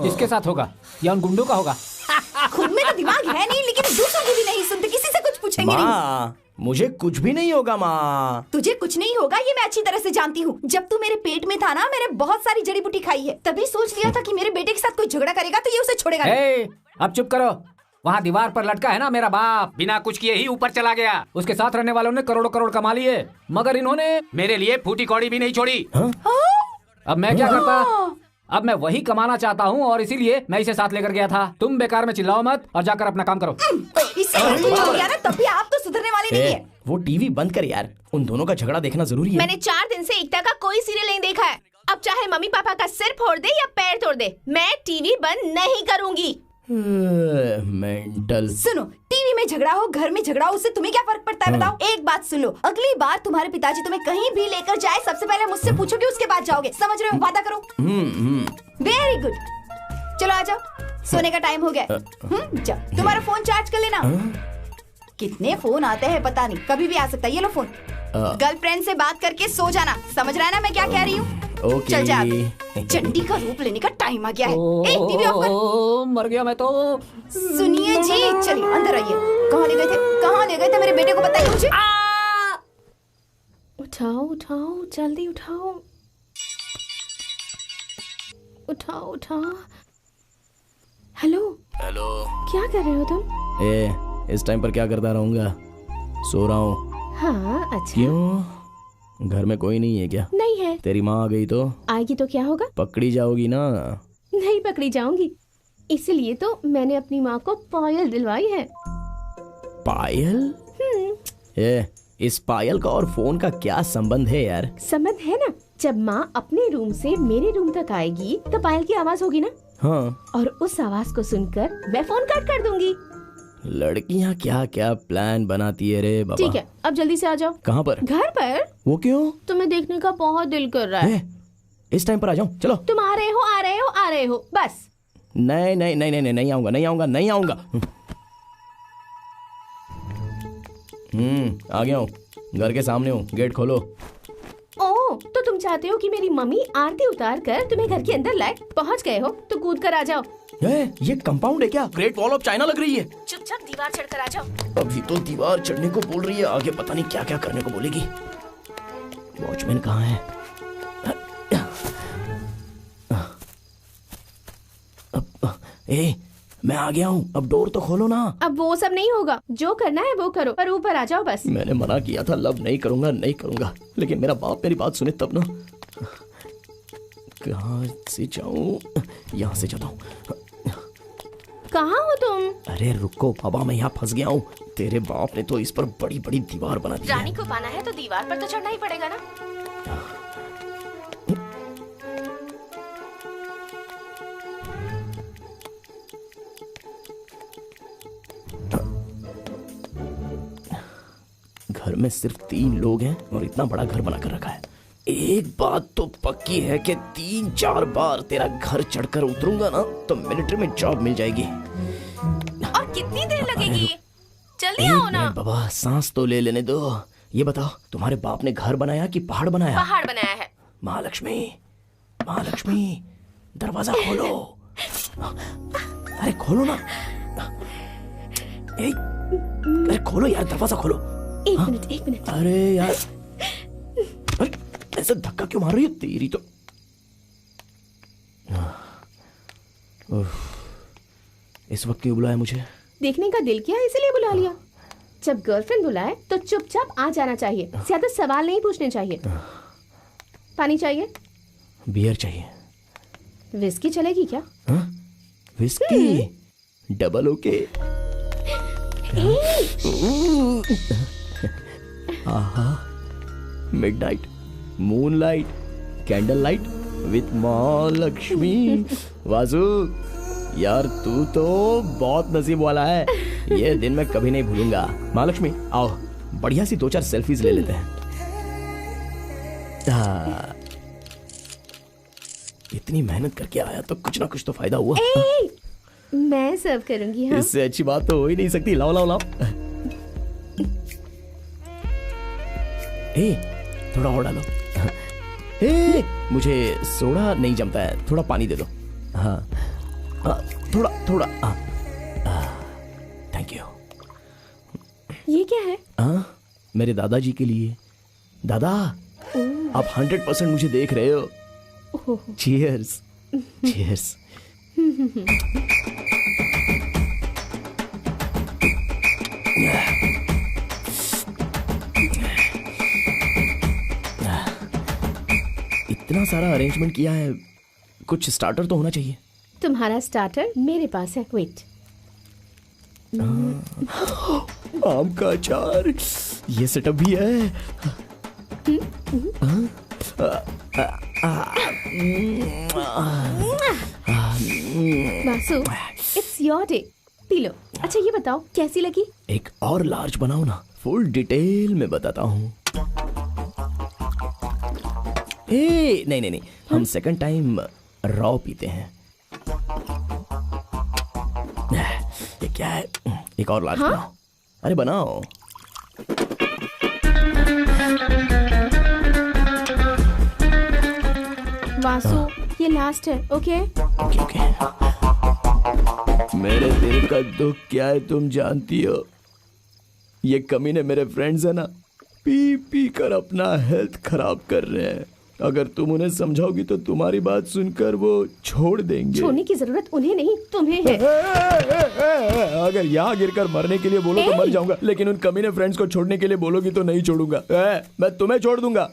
इसके साथ होगा या उन गुंडों का होगा? खुद में तो दिमाग है नहीं, लेकिन दूसरों की भी नहीं सुनते, किसी से कुछ पूछेंगे नहीं। मुझे कुछ भी नहीं होगा माँ। तुझे कुछ नहीं होगा ये मैं अच्छी तरह से जानती हूँ। जब तू मेरे पेट में था ना, मैंने बहुत सारी जड़ी बूटी खाई है, तभी सोच लिया था कि मेरे बेटे के साथ कोई झगड़ा करेगा तो ये उसे छोड़ेगा नहीं। अब चुप करो। वहाँ दीवार पर लटका है ना मेरा बाप, बिना कुछ किए ही ऊपर चला गया। उसके साथ रहने वालों ने करोड़ों करोड़ कमा लिए, मगर इन्होंने मेरे लिए फूटी कौड़ी भी नहीं छोड़ी। अब मैं क्या करता? अब मैं वही कमाना चाहता हूँ और इसीलिए मैं इसे साथ लेकर गया था। तुम बेकार में चिल्लाओ मत और जाकर अपना काम करो। इससे हो गया ना, तब भी आप तो सुधरने वाले नहीं है। वो टीवी बंद कर यार, उन दोनों का झगड़ा देखना जरूरी है। मैंने 4 दिन से एकता का कोई सीरियल नहीं देखा है। अब चाहे मम्मी पापा का सिर फोड़ दे या पैर तोड़ दे, मैं टीवी बंद नहीं करूंगी। मेंटल। सुनो, टीवी में झगड़ा हो, घर में झगड़ा हो, उससे तुम्हें क्या फर्क पड़ता है बताओ? एक बात सुन लो, अगली बार तुम्हारे पिताजी तुम्हें कहीं भी लेकर जाए सबसे पहले मुझसे पूछोगे, उसके बाद जाओगे, समझ रहे हो? वादा करो। वेरी गुड, चलो आ जाओ, सोने का टाइम हो गया। जाओ, तुम्हारा फोन चार्ज कर लेना। कितने फोन आते हैं पता नहीं, कभी भी आ सकता है। ये लो फोन, गर्लफ्रेंड से बात करके सो जाना, समझ रहा है ना मैं क्या कह रही हूँ? चल जा, चंडी का रूप लेने का टाइम आ गया है। टीवी ऑफ कर। मर गया मैं तो। सुनिए जी, चलिए अंदर आइए। कहाँ ले गए थे, कहाँ ले गए थे मेरे बेटे को, बताइए मुझे। उठाओ उठाओ, जल्दी उठाओ, उठाओ उठाओ। हेलो हेलो, क्या कर रहे हो तुम? इस टाइम पर क्या करता रहूंगा? सो रहा हूँ। हाँ अच्छा। क्यों, घर में कोई नहीं है क्या? नहीं है। तेरी माँ आ गई तो? आएगी तो क्या होगा? पकड़ी जाओगी ना। नहीं पकड़ी जाऊंगी, इसलिए तो मैंने अपनी माँ को पायल दिलवाई है। पायल? इस पायल का और फोन का क्या संबंध है यार? संबंध है ना, जब माँ अपने रूम से मेरे रूम तक आएगी तो पायल की आवाज होगी ना। हाँ। और उस आवाज को सुनकर मैं फोन कट कर दूंगी। लड़कियाँ क्या क्या प्लान बनाती है रे बाबा। ठीक है, अब जल्दी से आ जाओ। कहाँ पर? घर पर। वो क्यों? तुम्हें देखने का बहुत दिल कर रहा है। इस टाइम पर आ जाऊं? चलो। तुम आ रहे हो, आ रहे हो, आ रहे हो, बस। नहीं नहीं नहीं नहीं नहीं आऊंगा, नहीं आऊंगा, नहीं आऊंगा। आ गया हूँ, घर के सामने हूँ, गेट खोलो। ओह, तो तुम चाहते हो कि मेरी मम्मी आरती उतार कर तुम्हें घर के अंदर लाए? पहुँच गए हो तो कूद कर आ जाओ। ये कंपाउंड है क्या? ग्रेट वॉल ऑफ चाइना लग रही है। चुपचाप दीवार चढ़कर आ जाओ। अभी तो दीवार चढ़ने को बोल रही है, आगे पता नहीं क्या क्या करने को बोलेगी। वॉचमैन कहाँ है? मैं आ गया हूँ, अब डोर तो खोलो ना। अब वो सब नहीं होगा, जो करना है वो करो, पर ऊपर आ जाओ बस। मैंने मना किया था, लव नहीं करूंगा, नहीं करूंगा, लेकिन मेरा बाप मेरी बात सुने तब ना। कहाँ से जाऊं? यहाँ से जाता हूँ। कहाँ हो तुम? अरे रुको बाबा, मैं यहाँ फंस गया हूँ। तेरे बाप ने तो इस पर बड़ी बड़ी दीवार बना दी है। रानी को पाना है तो दीवार पर तो चढ़ना ही पड़ेगा ना। घर में सिर्फ 3 लोग हैं और इतना बड़ा घर बना कर रखा है। एक बात तो पक्की है कि 3-4 बार तेरा घर चढ़कर उतरूंगा ना तो मिलिट्री में जॉब मिल जाएगी। और कितनी देर लगेगी? जल्दी आओ ना। बाबा, सांस तो ले लेने दो। ये बताओ, तुम्हारे बाप ने घर बनाया कि पहाड़ बनाया? पहाड़ बनाया है। महालक्ष्मी, महालक्ष्मी, दरवाजा खोलो। अरे खोलो ना। अरे खोलो यार, दरवाजा खोलो। एक मिनट। अरे यार, अरे ऐसा धक्का क्यों मार रही हो? तेरी तो इस वक्त क्यों बुलाया मुझे? देखने का दिल किया, इसलिए बुला लिया। जब गर्लफ्रेंड बुलाए तो चुपचाप आ जाना चाहिए, ज्यादा सवाल नहीं पूछने चाहिए। पानी चाहिए? बियर चाहिए। विस्की चलेगी क्या? विस्की? Double okay. आहा, midnight, moonlight, candle light with Mahalakshmi. Vasu यार, तू तो बहुत नसीब वाला है। ये दिन मैं कभी नहीं भूलूंगा। महालक्ष्मी आओ, बढ़िया सी 2-4 सेल्फीज ले लेते हैं। इतनी मेहनत करके आया तो कुछ ना कुछ तो फायदा हुआ। मैं सर्व करूंगी। हाँ? इससे अच्छी बात तो हो ही नहीं सकती। लाओ लाओ लाओ। थोड़ा और डालो। मुझे सोडा नहीं जमता है, थोड़ा पानी दे दो। हाँ, थोड़ा थोड़ा। Thank you. ये क्या है? मेरे दादाजी के लिए। दादा, आप 100% मुझे देख रहे हो। चीयर्स। चीयर्स। इतना सारा अरेंजमेंट किया है, कुछ स्टार्टर तो होना चाहिए। तुम्हारा स्टार्टर मेरे पास है, वेट। आम का अचार, ये सेटअप भी है। Vasu, it's your day. पी लो। अच्छा ये बताओ कैसी लगी? एक और लार्ज बनाओ ना, फुल डिटेल में बताता हूँ। नहीं, हम सेकंड टाइम रॉ पीते हैं। ये क्या है? एक और लार्ज बनाओ। अरे बनाओ। वासु ये लास्ट है। ओके मेरे दिल का दुख क्या है तुम जानती हो? ये कमीने मेरे फ्रेंड्स है ना, पी पी कर अपना हेल्थ खराब कर रहे हैं। अगर तुम उन्हें समझाओगी तो तुम्हारी बात सुनकर वो छोड़ देंगे। छोड़ने की जरूरत उन्हें नहीं तुम्हें है। अगर यहाँ गिरकर मरने के लिए बोलो तो मर जाऊंगा, लेकिन उन कमीने फ्रेंड्स को छोड़ने के लिए बोलोगी तो नहीं छोड़ूंगा। मैं तुम्हें छोड़ दूंगा।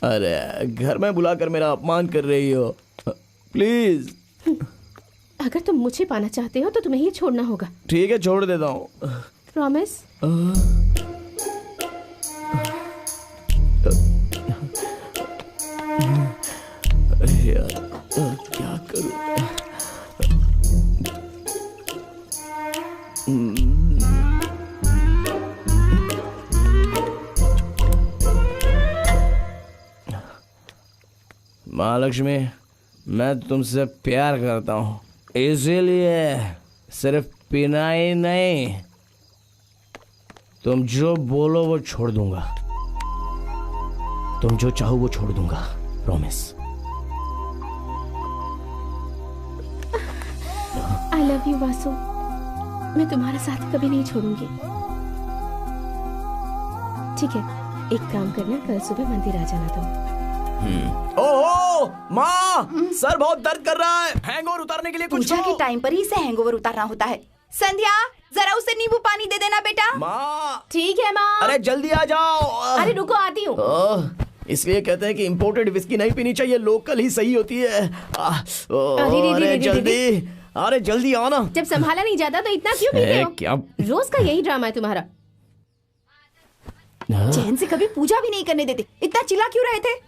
अरे घर में बुलाकर मेरा अपमान कर रही हो, प्लीज। अगर तुम मुझे पाना चाहते हो तो तुम्हें ही छोड़ना होगा। ठीक है, छोड़ देता हूँ। प्रॉमिस? अरे यार क्या करूँ? महालक्ष्मी, मैं तुमसे प्यार करता हूँ, इसीलिए सिर्फ पीना ही नहीं, तुम जो बोलो वो छोड़ दूंगा। तुम जो चाहो वो छोड़ दूंगा, promise. I love you Vasu, मैं तुम्हारा साथ कभी नहीं छोड़ूंगी। ठीक है, एक काम करना, कल सुबह मंदिर आ जाना तुम। ओहो माँ, सर बहुत दर्द कर रहा है। हैंगओवर उतारने के लिए कुछ पूजा के टाइम पर ही इसे हैंगओवर उतारना होता है। संध्या, जरा उसे नींबू पानी दे देना बेटा। माँ। ठीक है माँ। अरे जल्दी आ जाओ। अरे रुको, आती हूँ। इसलिए कहते हैं कि इंपोर्टेड विस्की नहीं पीनी चाहिए, लोकल ही सही होती है। अरे जल्दी, अरे जल्दी आओ ना। जब संभाला नहीं जाता तो इतना क्यों पीते हो? क्या रोज का यही ड्रामा है तुम्हारा। चैन से कभी पूजा भी नहीं करने देते। इतना चिल्ला क्यों रहे थे?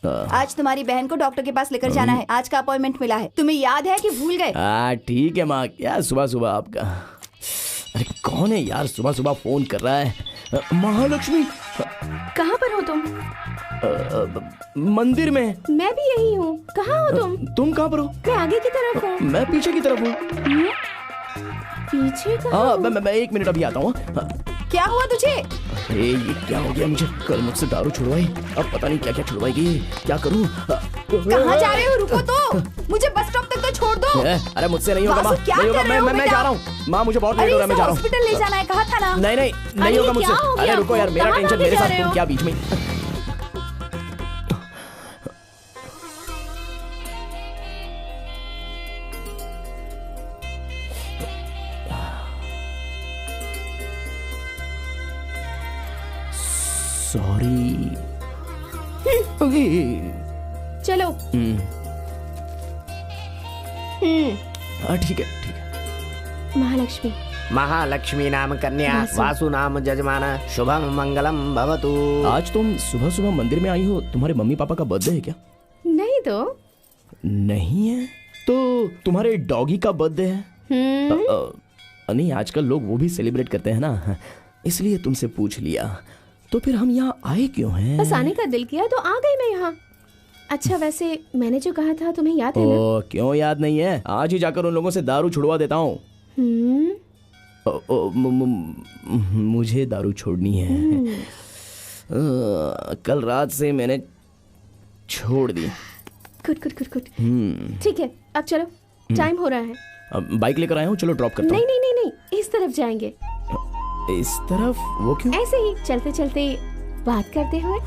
आज तुम्हारी बहन को डॉक्टर के पास लेकर जाना है। आज का अपॉइंटमेंट मिला है। तुम्हें याद है कि भूल गए? ठीक है माँ, क्या सुबह सुबह आपका। अरे कौन है यार सुबह सुबह फोन कर रहा है? महालक्ष्मी। कहाँ पर हो तुम? मंदिर में। मैं भी यही हूँ। कहाँ हो तुम? तुम कहाँ पर हो? मैं आगे की तरफ हूँ। मैं पीछे की तरफ हूँ। पीछे मैं 1 मिनट अभी आता हूँ। क्या हुआ तुझे? ये क्या हो गया मुझे? कल मुझसे दारू छुड़वाई, अब पता नहीं क्या क्या छुड़वाएगी। क्या करूँ? कहाँ जा रहे हो? रुको तो, मुझे बस स्टॉप तक तो छोड़ दो। अरे मुझसे नहीं होगा माँ, नहीं होगा। मैं जा रहा हूँ माँ, मुझे बहुत लेट हो रहा है, मैं जा रहा हूँ। हॉस्पिटल ले जाना है, कहा था ना। नहीं होगा मुझसे। अरे रुको यार, मेरा टेंशन मेरे साथ, तुम क्या बीच में। सॉरी। चलो। ठीक है। महालक्ष्मी। महालक्ष्मी नाम कन्या, वासु नाम जजमान, शुभम मंगलम भवतु। आज तुम सुबह सुबह मंदिर में आई हो, तुम्हारे मम्मी पापा का बर्थडे है क्या? नहीं तो। नहीं है तो तुम्हारे डॉगी का बर्थडे है? नहीं, आजकल लोग वो भी सेलिब्रेट करते हैं ना, इसलिए तुमसे पूछ लिया। तो फिर हम यहाँ आए क्यों हैं? बस आने का दिल किया तो आ गई मैं यहाँ। अच्छा वैसे मैंने जो कहा था तुम्हें याद है ना? क्यों याद नहीं है? आज ही जाकर उन लोगों से दारू छुड़वा देता हूँ। मुझे दारू छोड़नी है। कल रात से मैंने छोड़ दी। गुड। ठीक है, अब चलो, टाइम हो रहा है। अब बाइक लेकर आया हूँ, चलो ड्रॉप करता हूँ। नहीं, इस तरफ जाएंगे। इस तरफ? वो क्यों? ऐसे ही चलते चलते बात करते हुए।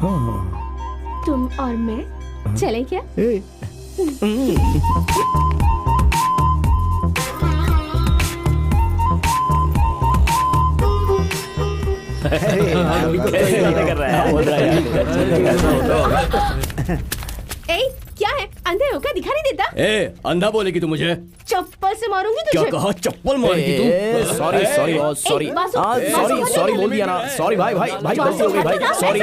तुम और मैं चले क्या? क्या है? अंधे हो क्या, दिखा नहीं देता? ए, अंधा बोलेगी तू मुझे? चप्पल से मारूंगी तुझे। क्या कहा? चप्पल मारेगी तू? सॉरी सॉरी सॉरी सॉरी बोल दिया ना। सॉरी भाई गलती हो गई भाई, सॉरी।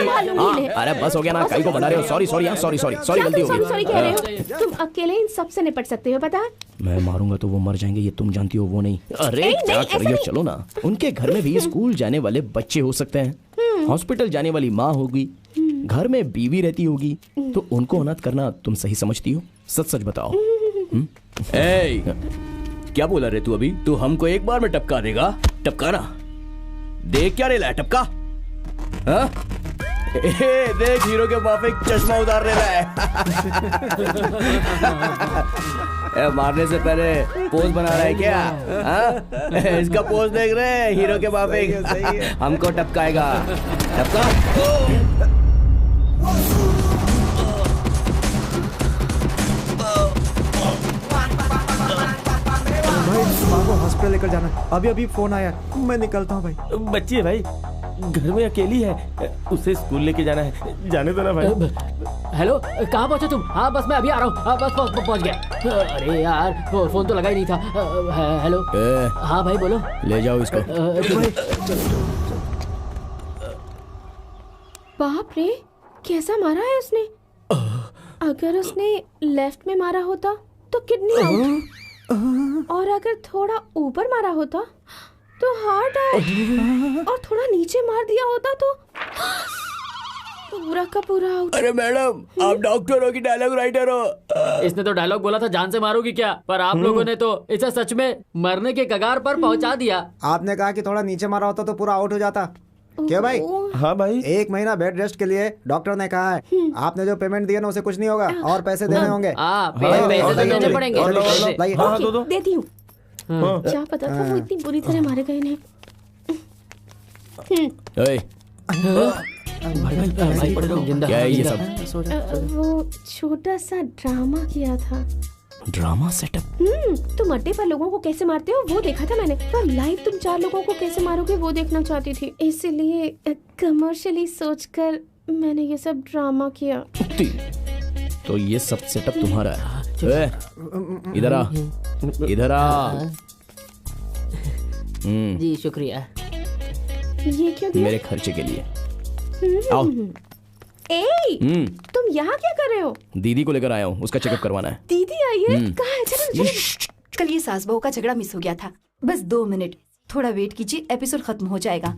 अरे बस हो गया ना, कहीं को बना रहे हो? सॉरी सॉरी सॉरी गलती हो गई। सॉरी कह रहे हो? तुम अकेले इन सब से निपट सकते हो, पता है? मैं मारूंगा तो वो मर जाएंगे, ये तुम जानती हो, वो नहीं। अरे क्या कर रही हो? चलो ना। उनके घर में भी स्कूल जाने वाले बच्चे हो सकते हैं, हॉस्पिटल जाने वाली माँ होगी, घर में बीवी रहती होगी, तो उनको अनाथ करना तुम सही समझती हो? सच सच बताओ। ए, क्या बोला रे तू अभी? तू हमको एक बार में टपका देगा? टपका ना, देख क्या रेला है, टपका। हाँ? देख हीरो के बाप एक चश्मा उतार रहा है। मारने से पहले पोज बना रहा है क्या? इसका पोज देख रहे हैं, हीरो के बाप एक हमको टपकाएगा। टपका। भाई माँ को हॉस्पिटल लेकर जाना, अभी फोन आया, मैं निकलता हूँ भाई। बच्ची है भाई, घर में अकेली है, उसे स्कूल लेके जाना है, जाने दो ना भाई। हेलो, कहाँ पहुँचे तुम? हाँ बस मैं अभी आ रहा हूँ। हाँ बस पहुँच गया। अरे यार फोन तो लगा ही नहीं था। हेलो। हाँ भाई बोलो। ले जाओ इसको। बाप रे, कैसा मारा है उसने? अगर उसने लेफ्ट में मारा होता तो किडनी आउट, और अगर थोड़ा ऊपर मारा होता तो हार्ट आउट, और थोड़ा नीचे मार दिया होता तो पूरा का पूरा आउट। अरे मैडम, आप डॉक्टर हो कि डायलॉग राइटर हो? इसने तो डायलॉग बोला था जान से मारोगी क्या, पर आप लोगों ने तो इसे सच में मरने के कगार पर पहुंचा दिया। आपने कहा कि थोड़ा नीचे मारा होता तो पूरा आउट हो जाता। क्या भाई? हाँ भाई, 1 महीना बेड रेस्ट के लिए डॉक्टर ने कहा है। आपने जो पेमेंट दिया ना उसे कुछ नहीं होगा, और पैसे देने होंगे। पैसे तो देने पड़ेंगे। देती हूँ। क्या पता था वो इतनी बुरी तरह मारे गए नहीं। क्या है ये सब? वो छोटा सा ड्रामा किया था। Drama setup? तुम अड्डे पर लोगों को कैसे मारते हो वो देखा था मैंने, पर लाइव तुम 4 लोगों को कैसे मारोगे वो देखना चाहती थी, इसलिए कमर्शियली सोचकर मैंने ये सब ड्रामा किया। तो ये सब सेटअप तुम्हारा है? इधर आ, इधर आ। जी शुक्रिया। ये क्यों दिया? मेरे खर्चे के लिए। आओ। तुम यहाँ क्या कर रहे हो? दीदी को लेकर आया हूँ, उसका चेकअप करवाना है। दीदी आई है? कहाँ है? चलो। कल ये सास बहू का झगड़ा मिस हो गया था, बस 2 मिनट थोड़ा वेट कीजिए, एपिसोड खत्म हो जाएगा।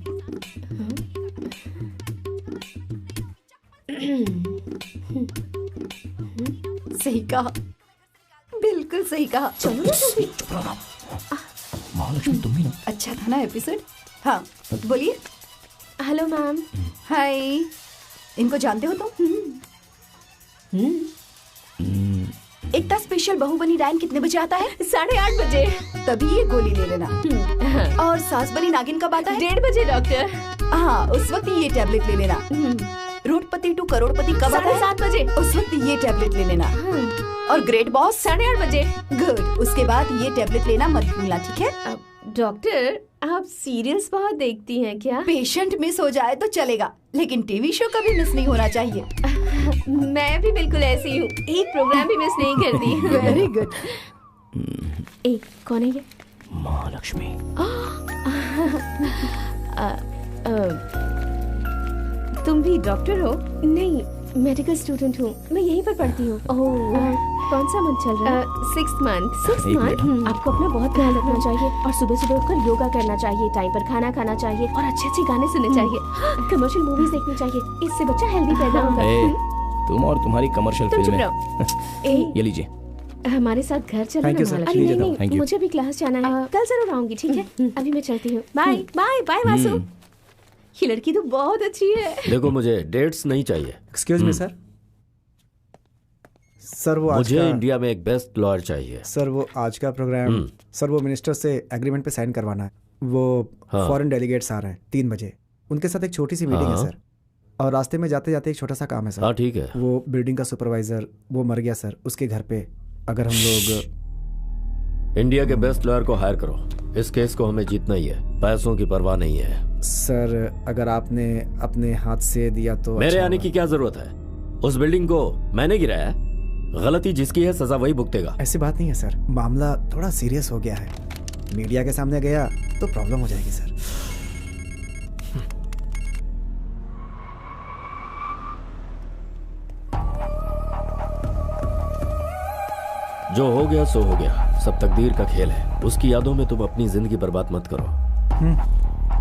सही कहा, बिल्कुल सही कहा। चलो महालक्ष्मी तुम ही ना? अच्छा था ना एपिसोड? हाँ बोलिए। Hello ma'am. हाय, इनको जानते हो तुम? एकता स्पेशल बाहुबली डायन कितने बजे आता है? 8:30 बजे। तभी ये गोली ले लेना। और सास बली नागिन कब आता है? 1:30 बजे डॉक्टर। हाँ, उस वक्त ये टैबलेट ले लेना। रोडपति टू करोड़पति कब आता है? 7:30 बजे। उस वक्त ये टैबलेट ले लेना। और ग्रेट बॉस 8:30 बजे। गुड, उसके बाद ये टैबलेट लेना मत भूलना, ठीक है? डॉक्टर, आप सीरियल्स बहुत देखती हैं क्या? पेशेंट मिस हो जाए तो चलेगा, लेकिन टीवी शो कभी मिस नहीं होना चाहिए। मैं भी बिल्कुल ऐसी हूँ, एक प्रोग्राम भी मिस नहीं करती। Very good. कौन है ये? महालक्ष्मी। तुम भी डॉक्टर हो? नहीं, मेडिकल स्टूडेंट हूँ, मैं यहीं पर पढ़ती हूँ। कौन सा मंथ चल रहा है? 6th month। आपको अपना बहुत ख्याल रखना चाहिए, और सुबह सुबह उठकर योगा करना चाहिए, टाइम पर खाना खाना चाहिए, और अच्छे अच्छे गाने सुनने चाहिए, कमर्शियल मूवीज देखनी चाहिए, इससे बच्चा हेल्दी पैदा होगा। तुम और तुम्हारी कमर्शियल फिल्में। ये लीजिए। हमारे साथ घर चलो ना। नहीं, मुझे भी क्लास जाना है, कल जरूर आऊंगी, ठीक है? अभी मैं चलती हूँ, बाय बाय बाय वासु। ये लड़की तो बहुत अच्छी है। देखो मुझे डेट्स नहीं चाहिए। Excuse me sir. सर वो मुझे इंडिया में एक बेस्ट लॉयर चाहिए। सर वो आज का प्रोग्राम, सर वो मिनिस्टर से एग्रीमेंट पे साइन करवाना है। वो फॉरेन डेलीगेट्स आ रहे हैं 3 बजे, उनके साथ एक छोटी सी मीटिंग है सर, और रास्ते में जाते जाते एक छोटा सा काम है सर। हाँ ठीक है। वो बिल्डिंग का सुपरवाइजर वो मर गया सर, उसके घर पे अगर हम लोग इंडिया के बेस्ट लॉयर को हायर करो, इस केस को हमें जीतना ही है, पैसों की परवाह नहीं है। सर अगर आपने अपने हाथ से दिया तो मेरे आने की क्या जरूरत है? उस बिल्डिंग को मैंने गिराया है, गलती जिसकी है सजा वही भुगतेगा। ऐसी बात नहीं है सर, मामला थोड़ा सीरियस हो गया है। मीडिया के सामने गया तो प्रॉब्लम हो जाएगी सर। जो हो गया सो हो गया, सब तकदीर का खेल है। उसकी यादों में तुम अपनी जिंदगी बर्बाद मत करो।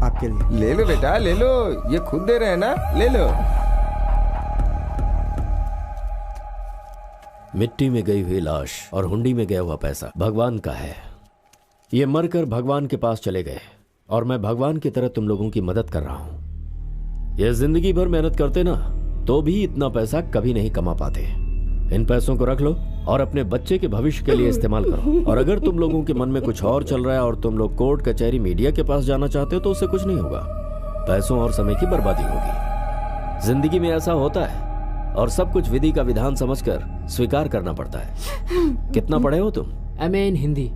आपके लिए ले लो बेटा, ले लो, ये खुद दे रहे हैं ना, ले लो। मिट्टी में गई हुई लाश और हुंडी में गया हुआ पैसा भगवान का है। ये मरकर भगवान के पास चले गए और मैं भगवान की तरह तुम लोगों की मदद कर रहा हूं। ये जिंदगी भर मेहनत करते ना तो भी इतना पैसा कभी नहीं कमा पाते। इन पैसों को रख लो और अपने बच्चे के भविष्य के लिए इस्तेमाल करो। और अगर तुम लोगों के मन में कुछ और चल रहा है और तुम लोग कोर्ट कचहरी मीडिया के पास जाना चाहते हो तो उससे कुछ नहीं होगा, पैसों और समय की बर्बादी होगी। जिंदगी में ऐसा होता है और सब कुछ विधि का विधान समझकर स्वीकार करना पड़ता है। कितना पढ़े हो तुम? MA इन हिंदी,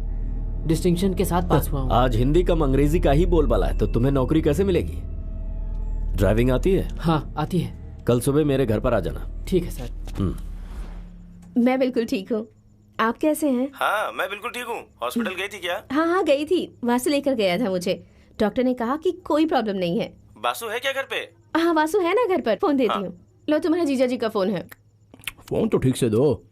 डिस्टिंक्शन के साथ पास हुआ हूं। आज हिंदी कम अंग्रेजी का ही बोलबाला है तो तुम्हें नौकरी कैसे मिलेगी? ड्राइविंग आती है? हाँ आती है। कल सुबह मेरे घर पर आ जाना। ठीक है सर। मैं बिल्कुल ठीक हूँ, आप कैसे हैं? हाँ मैं बिल्कुल ठीक हूँ। हॉस्पिटल गई थी क्या? हाँ गई थी, वासु लेकर गया था मुझे। डॉक्टर ने कहा कि कोई प्रॉब्लम नहीं है। वासु है क्या घर पे? हाँ वासु है ना घर पर, फोन देती हूँ। लो तुम्हारे जीजा जी का फोन है। फोन तो ठीक से दो।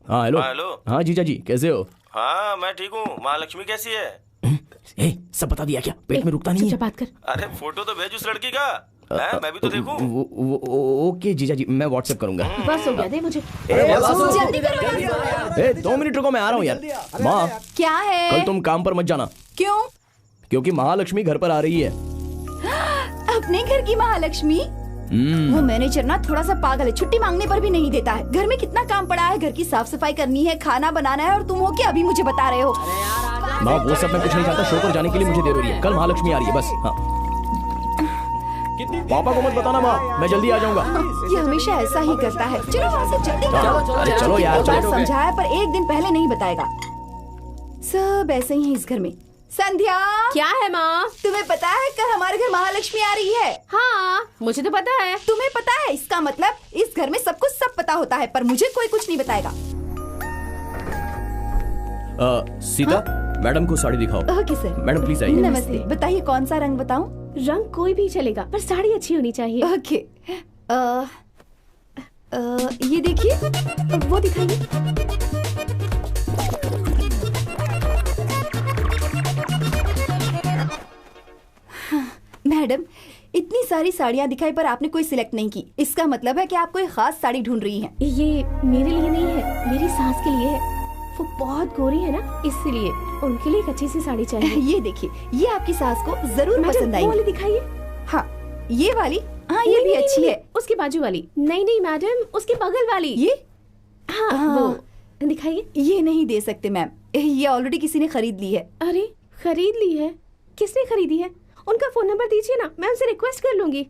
हाँ हेलो। हाँ जीजा जी कैसे हो? हाँ मैं ठीक हूँ। महालक्ष्मी कैसी है? सब बता दिया क्या? पेट में रुकता नहीं है। बात कर। अरे फोटो तो भेज उस लड़की का, मैं भी तो देखूं। ओके जीजा जी, मैं व्हाट्सएप करूंगा। बस हो गया, दे मुझे। जल्दी करो। 2 मिनट रुको, मैं आ रहा हूँ यार। माँ क्या है? कल तुम काम पर मत जाना। क्यों? क्योंकि महालक्ष्मी घर पर आ रही है। अपने घर की महालक्ष्मी? वो मैनेजर ना थोड़ा सा पागल है, छुट्टी मांगने पर भी नहीं देता है। घर में कितना काम पड़ा है, घर की साफ सफाई करनी है, खाना बनाना है, और तुम हो क्या अभी मुझे बता रहे हो? माँ वो सब मैं कुछ नहीं चाहता, शो पर जाने के लिए मुझे देर हो रही है। कल महालक्ष्मी आ रही है बस। हाँ पापा को मत बताना माँ, मैं जल्दी आ जाऊंगा। ये हमेशा ऐसा ही करता है। चलो वहाँ से जल्दी करो। अरे चलो यार, चलो। समझाया पर एक दिन पहले नहीं बताएगा। सब ऐसे ही है इस घर में। संध्या क्या है माँ? तुम्हें पता है कल हमारे घर महालक्ष्मी आ रही है? हाँ मुझे तो पता है। तुम्हें पता है? इसका मतलब इस घर में सब कुछ सब पता होता है, पर मुझे कोई कुछ नहीं बताएगा। सीता मैडम को साड़ी दिखाओ। Okay sir. मैडम प्लीज आइए। नमस्ते। बताइए कौन सा रंग बताऊं? रंग कोई भी चलेगा, पर साड़ी अच्छी होनी चाहिए। ओके। ये देखिए, वो दिखाइए। मैडम इतनी सारी साड़ियाँ दिखाई पर आपने कोई सिलेक्ट नहीं की, इसका मतलब है कि आप कोई खास साड़ी ढूंढ रही हैं। ये मेरे लिए नहीं है, मेरी सास के लिए है। वो बहुत गोरी है ना, इसलिए उनके लिए एक अच्छी सी साड़ी चाहिए। ये देखिए, ये आपकी सास को जरूर पसंद आएगी। वो वाली दिखाइए। हाँ ये वाली। हाँ ये भी अच्छी है। उसकी बाजू वाली नहीं मैडम, उसके बगल वाली। ये? हाँ वो दिखाइए। ये नहीं दे सकते मैम, ये ऑलरेडी किसी ने खरीद ली है। अरे खरीद ली है? किसने खरीदी है? उनका फोन नंबर दीजिए ना, मैं उनसे रिक्वेस्ट कर लूंगी।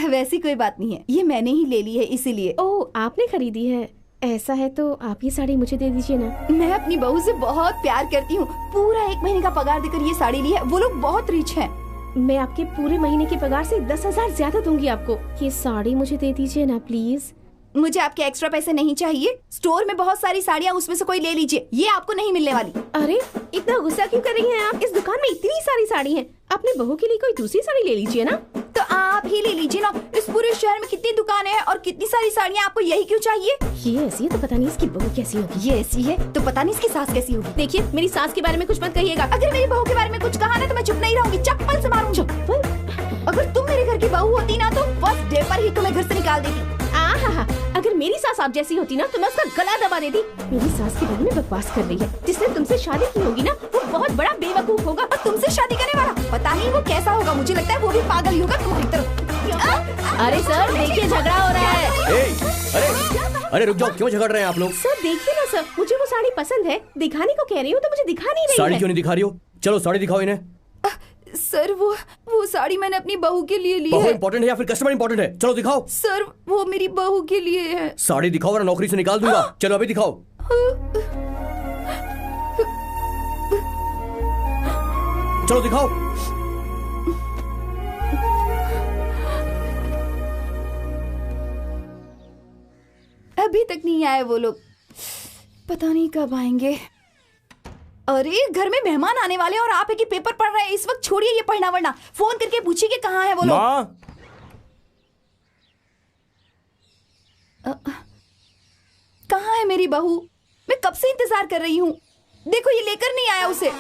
वैसी कोई बात नहीं है, ये मैंने ही ले ली है इसीलिए। ओह आपने खरीदी है? ऐसा है तो आप ये साड़ी मुझे दे दीजिए ना। मैं अपनी बहू से बहुत प्यार करती हूँ, पूरा 1 महीने का पगार देकर ये साड़ी ली है। वो लोग बहुत रिच हैं। मैं आपके पूरे महीने के पगार से 10,000 ज्यादा दूंगी आपको। ये साड़ी मुझे दे दीजिए ना प्लीज। मुझे आपके एक्स्ट्रा पैसे नहीं चाहिए। स्टोर में बहुत सारी साड़ियाँ, उसमें से कोई ले लीजिए, ये आपको नहीं मिलने वाली। अरे इतना गुस्सा क्यों कर रही हैं आप? इस दुकान में इतनी सारी साड़ी हैं, अपने बहू के लिए कोई दूसरी साड़ी ले लीजिए ना। तो आप ही ले लीजिए ना। इस पूरे शहर में कितनी दुकानें हैं और कितनी सारी साड़ियाँ, आपको यही क्यों चाहिए? ये ऐसी है तो पता नहीं इसकी बहू कैसी होगी। ये ऐसी है तो पता नहीं इसकी सास कैसी होगी। देखिए मेरी सास के बारे में कुछ मत कहिएगा। अगर मेरी बहू के बारे में कुछ कहा ना तो मैं चुप नहीं रहूंगी, चप्पल से मारूंगी। चप्पल? अगर तुम मेरे घर की बहू होती ना तो फर्स्ट डे पर ही तुम्हें घर से निकाल देती। अगर मेरी सास आप जैसी होती ना तो मैं उसका गला दबा देती। मेरी सास के बारे में बकवास कर रही है। जिसने तुमसे शादी की होगी ना वो बहुत बड़ा बेवकूफ होगा। और तुमसे शादी करने वाला पता नहीं वो कैसा होगा, मुझे लगता है वो भी पागल ही होगा तुम्हारी तरफ। अरे सर देखिए झगड़ा हो रहा है। अरे रुक जाओ, क्यों झगड़ रहे हैं आप लोग? सर देखिए ना सर, मुझे वो साड़ी पसंद है, दिखाने को कह रही हूँ तो मुझे दिखा नहीं रही है। साड़ी क्यों नहीं दिखा रही हो? चलो साड़ी दिखाओ इन्हें। सर वो साड़ी मैंने अपनी बहू के लिए ली है। बहू इम्पोर्टेंट है या फिर कस्टमर इम्पोर्टेंट है? चलो दिखाओ। सर वो मेरी बहू के लिए है। साड़ी दिखाओ वरना नौकरी से निकाल दूंगा। चलो अभी दिखाओ। चलो दिखाओ। अभी तक नहीं आए वो लोग। पता नहीं कब आएंगे। अरे घर में मेहमान आने वाले हैं और आप एक ही पेपर पढ़ रहे हैं। इस वक्त छोड़िए ये पढ़ना वरना फोन करके पूछिए कि कहाँ है वो लोग। कहाँ है मेरी बहू? मैं कब से इंतजार कर रही हूँ। देखो ये लेकर नहीं आया उसे।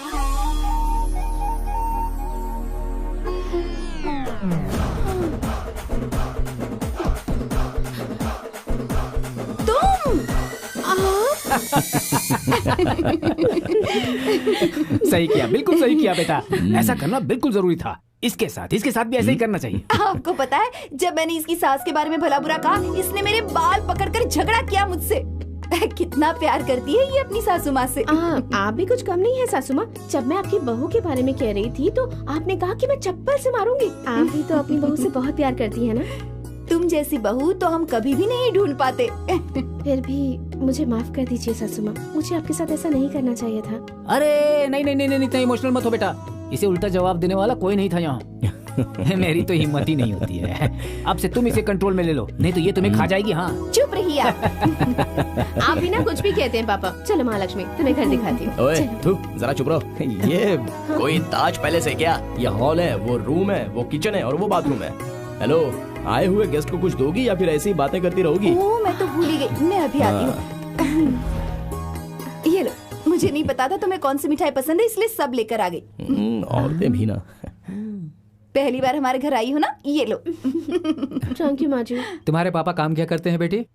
सही किया, बिल्कुल सही किया बेटा। ऐसा करना बिल्कुल जरूरी था। इसके साथ भी ऐसा ही करना चाहिए। आपको पता है जब मैंने इसकी सास के बारे में भला बुरा कहा, इसने मेरे बाल पकड़कर झगड़ा किया मुझसे। कितना प्यार करती है ये अपनी सासू माँ से। आप भी कुछ कम नहीं है सासू माँ। जब मैं आपकी बहू के बारे में कह रही थी तो आपने कहा कि मैं चप्पल से मारूंगी। आप भी तो अपनी बहू से बहुत प्यार करती है ना। तुम जैसी बहू तो हम कभी भी नहीं ढूंढ पाते। फिर भी मुझे माफ कर दीजिए सासू माँ, मुझे आपके साथ ऐसा नहीं करना चाहिए था। अरे नहीं, इतना इमोशनल मत हो बेटा। इसे उल्टा जवाब देने वाला कोई नहीं था यहाँ। मेरी तो हिम्मत ही नहीं होती है। अब से तुम इसे कंट्रोल में ले लो, नहीं तो ये तुम्हें खा जाएगी। हाँ चुप रहिए आप। आप भी ना कुछ भी कहते हैं पापा। चलो महालक्ष्मी तुम्हें घर दिखाती हूँ। ओए तू जरा चुप रहो। ये कोई ताज पैलेस है क्या? ये हॉल है, वो रूम है, वो किचन है और वो बाथरूम है। हेलो, आए हुए गेस्ट को कुछ दोगी या फिर ऐसे ही बातें करती रहोगी? ओह मैं तो भूल ही गई, मैं अभी आती हूँ। ये लो, मुझे नहीं पता था तुम्हें कौन सी मिठाई पसंद है इसलिए सब लेकर आ गई। औरतें भी ना। पहली बार हमारे घर आई हो ना, ये लो। थैंक यू माँ जी। तुम्हारे पापा काम क्या करते हैं बेटी?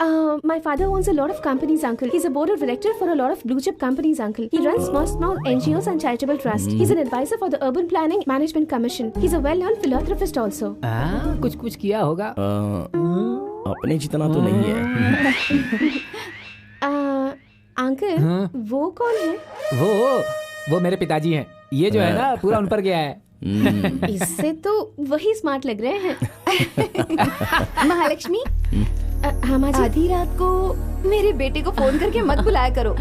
My father owns a lot of companies, uncle. He's a board of director for a lot of blue chip companies, uncle. He runs small NGOs and charitable trusts. He's an advisor for the Urban Planning Management Commission. He's a well-known philanthropist also. कुछ किया होगा। अपने जितना तो नहीं है। Uncle वो कौन है? वो मेरे पिताजी हैं। ये जो है ना पूरा उन पर गया है। इससे तो वही स्मार्ट लग रहे हैं। महालक्ष्मी, हाँ माँ जी। आधी रात को मेरे बेटे को फोन करके मत बुलाया करो।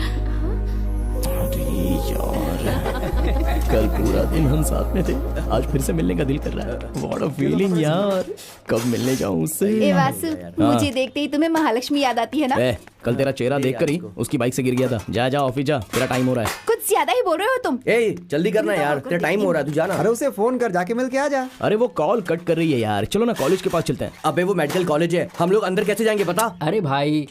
कल पूरा दिन हम साथ में थे, आज फिर से मिलने का दिल कर रहा है। What a feeling यार, कब मिलने जाऊं उससे। ए वासु, मुझे देखते ही तुम्हें महालक्ष्मी याद आती है ना? कल तेरा चेहरा देखकर ही उसकी बाइक से गिर गया था। जा ऑफिस जा, तेरा टाइम हो रहा है। कुछ ज्यादा ही बोल रहे हो तुम। जल्दी करना यार, तेरा टाइम हो रहा है, तू जाना। अरे उसे फोन कर, जाके मिल के आ जा। अरे वो कॉल कट कर रही है यार, चलो ना कॉलेज के पास चलते हैं। अबे वो मेडिकल कॉलेज है, हम लोग अंदर कैसे जाएंगे पता? अरे भाई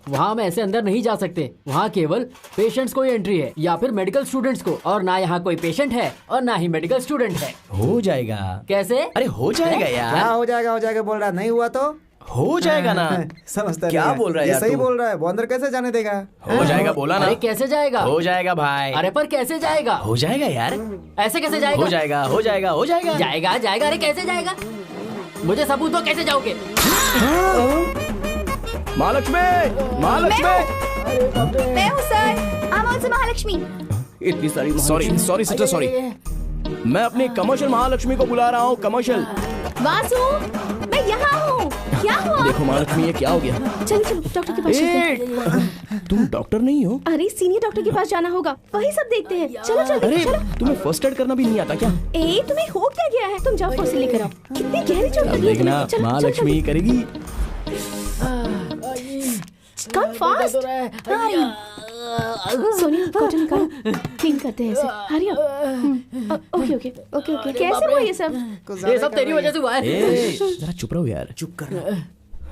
वहाँ हम ऐसे अंदर नहीं जा सकते। वहाँ केवल पेशेंट्स को ही एंट्री है या फिर मेडिकल स्टूडेंट्स को, और ना यहाँ कोई पेशेंट है और ना ही मेडिकल स्टूडेंट है। हो जाएगा। कैसे? अरे हो जाएगा यार। क्या हो जाएगा बोल रहा है? नहीं हुआ तो हो जाएगा ना। समझता क्या बोल रहा है यार? सही बोल रहा है। वो अंदर कैसे जाने देगा? हो जाएगा बोला ना। अरे कैसे जाएगा? हो जाएगा भाई। अरे पर कैसे जाएगा? हो जाएगा यार। ऐसे कैसे जाएगा? हो जाएगा जाएगा। अरे कैसे जाएगा? मुझे सबूत दो, कैसे जाओगे? महालक्ष्मी। मैं हूँ सर। I'm also Mahalakshmi. इतनी सारी सॉरी सिस्टर, सॉरी। मैं अपनी कमर्शियल महालक्ष्मी को बुला रहा हूँ। कमर्शियल वासु, मैं यहाँ हूँ। क्या हुआ? देखो महालक्ष्मी, ये क्या हो गया? चलो डॉक्टर के पास चलते हैं। तुम डॉक्टर नहीं हो? अरे सीनियर डॉक्टर के पास जाना होगा, वही सब देखते हैं। चलो अरे चलो। तुम्हें फर्स्ट एड करना भी नहीं आता क्या? तुम्हें हो क्या गया है? तुम जाओ फॉसिल लेकर आओ। कितनी गहरी चोट लगी है देखना तुम्हें। महालक्ष्मी करेगी। Come fast. सोनिया कॉटन निकालो, क्लीन करते हैं इसे। Hurry up. ओके। कैसे हुआ ये सब? ये सब तेरी वजह से हुआ है। जरा चुप रहो यार। चुप कर।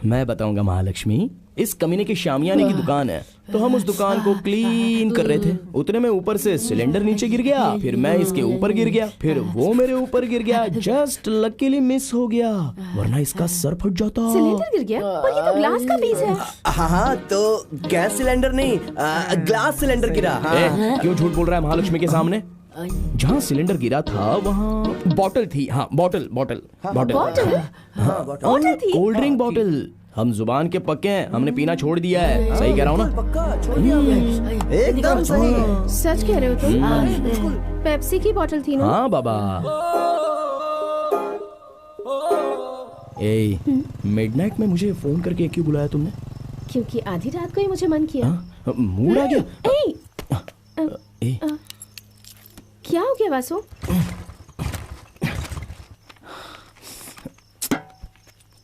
मैं बताऊंगा महालक्ष्मी। इस कमीने की शामियाने की दुकान है, तो हम उस दुकान को क्लीन कर रहे थे। उतने में ऊपर से सिलेंडर नीचे गिर गया, फिर मैं इसके ऊपर गिर गया, फिर वो मेरे ऊपर गिर गया। जस्ट लकीली मिस हो गया, वरना इसका सर फट जाता। सिलेंडर गिर गया? पर ये तो ग्लास का पीस है। हाँ तो गैस सिलेंडर नहीं, ग्लास सिलेंडर गिरा। क्यों झूठ बोल रहा है महालक्ष्मी के सामने? जहाँ सिलेंडर गिरा था वहाँ बॉटल थी। हाँ बॉटल थी। Cold drink bottle. हम जुबान के पक्के हैं, हमने पीना छोड़ दिया है। सही कह रहा हूँ ना? एकदम सही। सच कह रहे हो तुम? पेप्सी की बॉटल थी ना? हाँ बाबा। मिडनाइट में मुझे फोन करके क्यों बुलाया तुमने? क्योंकि आधी रात को ही मुझे मन किया। मूड आ गया। क्या हो गया वासु?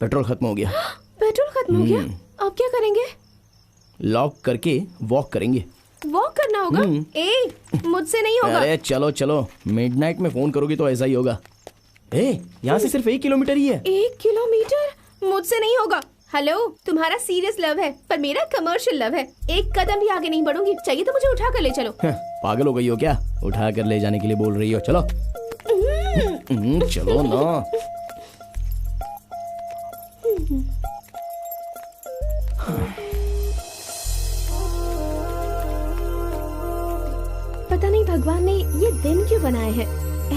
पेट्रोल खत्म हो गया। पेट्रोल खत्म हो गया? अब क्या करेंगे? लॉक करके वॉक करेंगे। वॉक करना होगा? ए, मुझसे नहीं होगा। अरे चलो चलो, मिडनाइट में फोन करोगी तो ऐसा ही होगा। यहाँ से सिर्फ 1 किलोमीटर ही है। 1 किलोमीटर? मुझसे नहीं होगा। हेलो, तुम्हारा सीरियस लव है पर मेरा कमर्शियल लव है। 1 कदम भी आगे नहीं बढ़ूंगी। चाहिए तो मुझे उठा कर ले चलो। पागल हो गई हो क्या? उठा कर ले जाने के लिए बोल रही हो? चलो चलो ना। पता नहीं भगवान ने ये दिन क्यों बनाए हैं।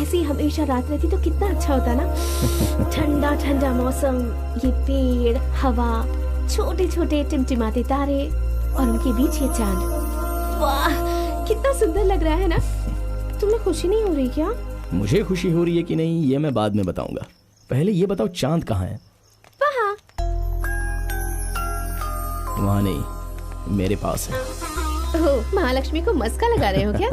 ऐसी हमेशा रात रहती तो कितना अच्छा होता ना। ठंडा ठंडा मौसम, ये पेड़, हवा, छोटे छोटे टिमटिमाते तारे और उनके बीच ये चांद। वाह, कितना सुंदर लग रहा है ना। तुम्हें खुशी नहीं हो रही क्या? मुझे खुशी हो रही है कि नहीं ये मैं बाद में बताऊंगा। पहले ये बताओ चांद कहाँ है? वहाँ। वहाँ नहीं, मेरे पास है। ओह, महालक्ष्मी को मस्का लगा रहे हो क्या?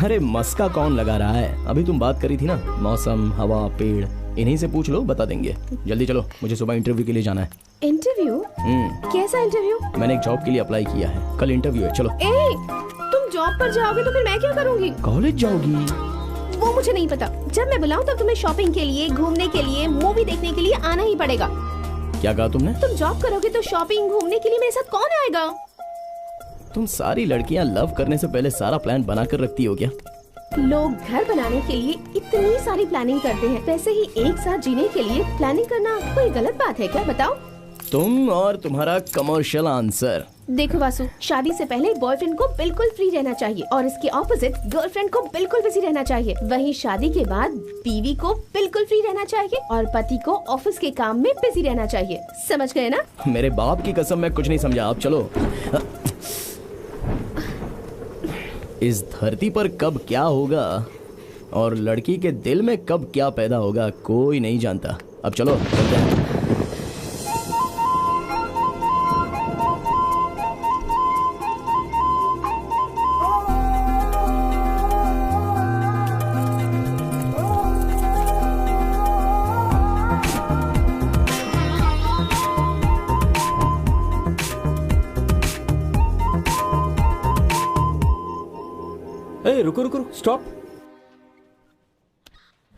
अरे मस्का कौन लगा रहा है? अभी तुम बात करी थी ना, मौसम, हवा, पेड़, इन्हीं से पूछ लो, बता देंगे। जल्दी चलो, मुझे सुबह इंटरव्यू के लिए जाना है। इंटरव्यू? कैसा इंटरव्यू? मैंने एक जॉब के लिए अप्लाई किया है, कल इंटरव्यू है। चलो। तुम जॉब पर जाओगे तो फिर मैं क्या करूँगी? कॉलेज जाओगी? वो मुझे नहीं पता। जब मैं बुलाऊं तब तुम्हें शॉपिंग के लिए, घूमने के लिए, मूवी देखने के लिए आना ही पड़ेगा। क्या कहा तुमने? तुम जॉब करोगे तो शॉपिंग, घूमने के लिए मेरे साथ कौन आएगा? तुम सारी लड़कियां लव करने से पहले सारा प्लान बना कर रखती हो क्या? लोग घर बनाने के लिए इतनी सारी प्लानिंग करते हैं, वैसे ही एक साथ जीने के लिए प्लानिंग करना कोई गलत बात है क्या? बताओ। तुम और तुम्हारा कमर्शियल आंसर। देखो वासु, शादी से पहले बॉयफ्रेंड को बिल्कुल फ्री रहना चाहिए और इसके ऑपोजिट गर्लफ्रेंड को बिल्कुल बिजी रहना चाहिए। वहीं शादी के बाद बीवी को बिल्कुल फ्री रहना चाहिए और पति को ऑफिस के काम में बिजी रहना चाहिए। समझ गए ना? मेरे बाप की कसम मैं कुछ नहीं समझा। आप चलो। इस धरती पर कब क्या होगा और लड़की के दिल में कब क्या पैदा होगा कोई नहीं जानता। अब चलो चलते हैं। रुको रुको स्टॉप।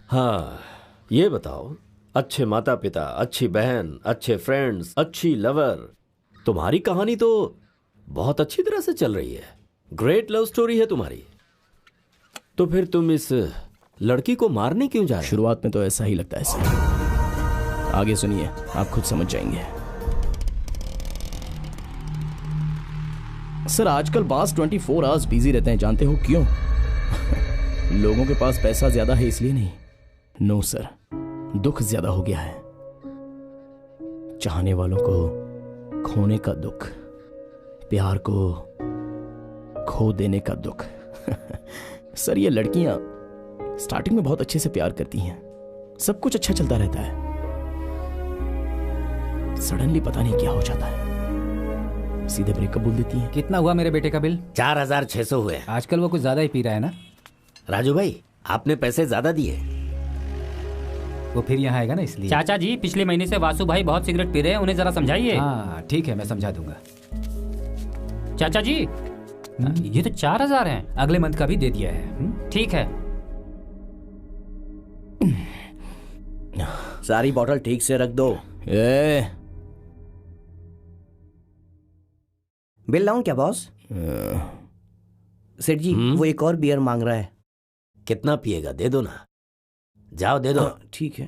हाँ, ये बताओ, अच्छे माता पिता, अच्छी बहन, अच्छे फ्रेंड्स, अच्छी लवर, तुम्हारी कहानी तो बहुत अच्छी तरह से चल रही है। ग्रेट लव स्टोरी है तुम्हारी। तो फिर तुम इस लड़की को मारने क्यों जा रहे हो? शुरुआत में तो ऐसा ही लगता है सर, आगे सुनिए, आप खुद समझ जाएंगे। सर आजकल बॉस 24 आवर्स बिजी रहते हैं, जानते हो क्यों? लोगों के पास पैसा ज्यादा है इसलिए नहीं। नो सर, दुख ज्यादा हो गया है। चाहने वालों को खोने का दुख, प्यार को खो देने का दुख। सर ये लड़कियां स्टार्टिंग में बहुत अच्छे से प्यार करती हैं, सब कुछ अच्छा चलता रहता है, सडनली पता नहीं क्या हो जाता है, सीधे ब्रेकअप बोल देती हैं। कितना हुआ मेरे बेटे का बिल? 4600 हुए। आजकल वो कुछ ज्यादा ही पी रहा है ना? राजू भाई, आपने पैसे ज्यादा दिए। वो फिर यहाँ आएगा ना इसलिए। चाचा जी, पिछले महीने से वासु भाई बहुत सिगरेट पी रहे हैं, उन्हें जरा समझाइए। हाँ ठीक है, मैं समझा दूंगा। चाचा जी, ये तो 4000 हैं। अगले मंथ का भी दे दिया है। ठीक है। सारी बोतल ठीक से रख दो। बिल लाऊं क्या बॉस? सेठ जी, वो एक और बियर मांग रहा है। कितना पिएगा? दे दो ना। जाओ दे दो। ठीक है।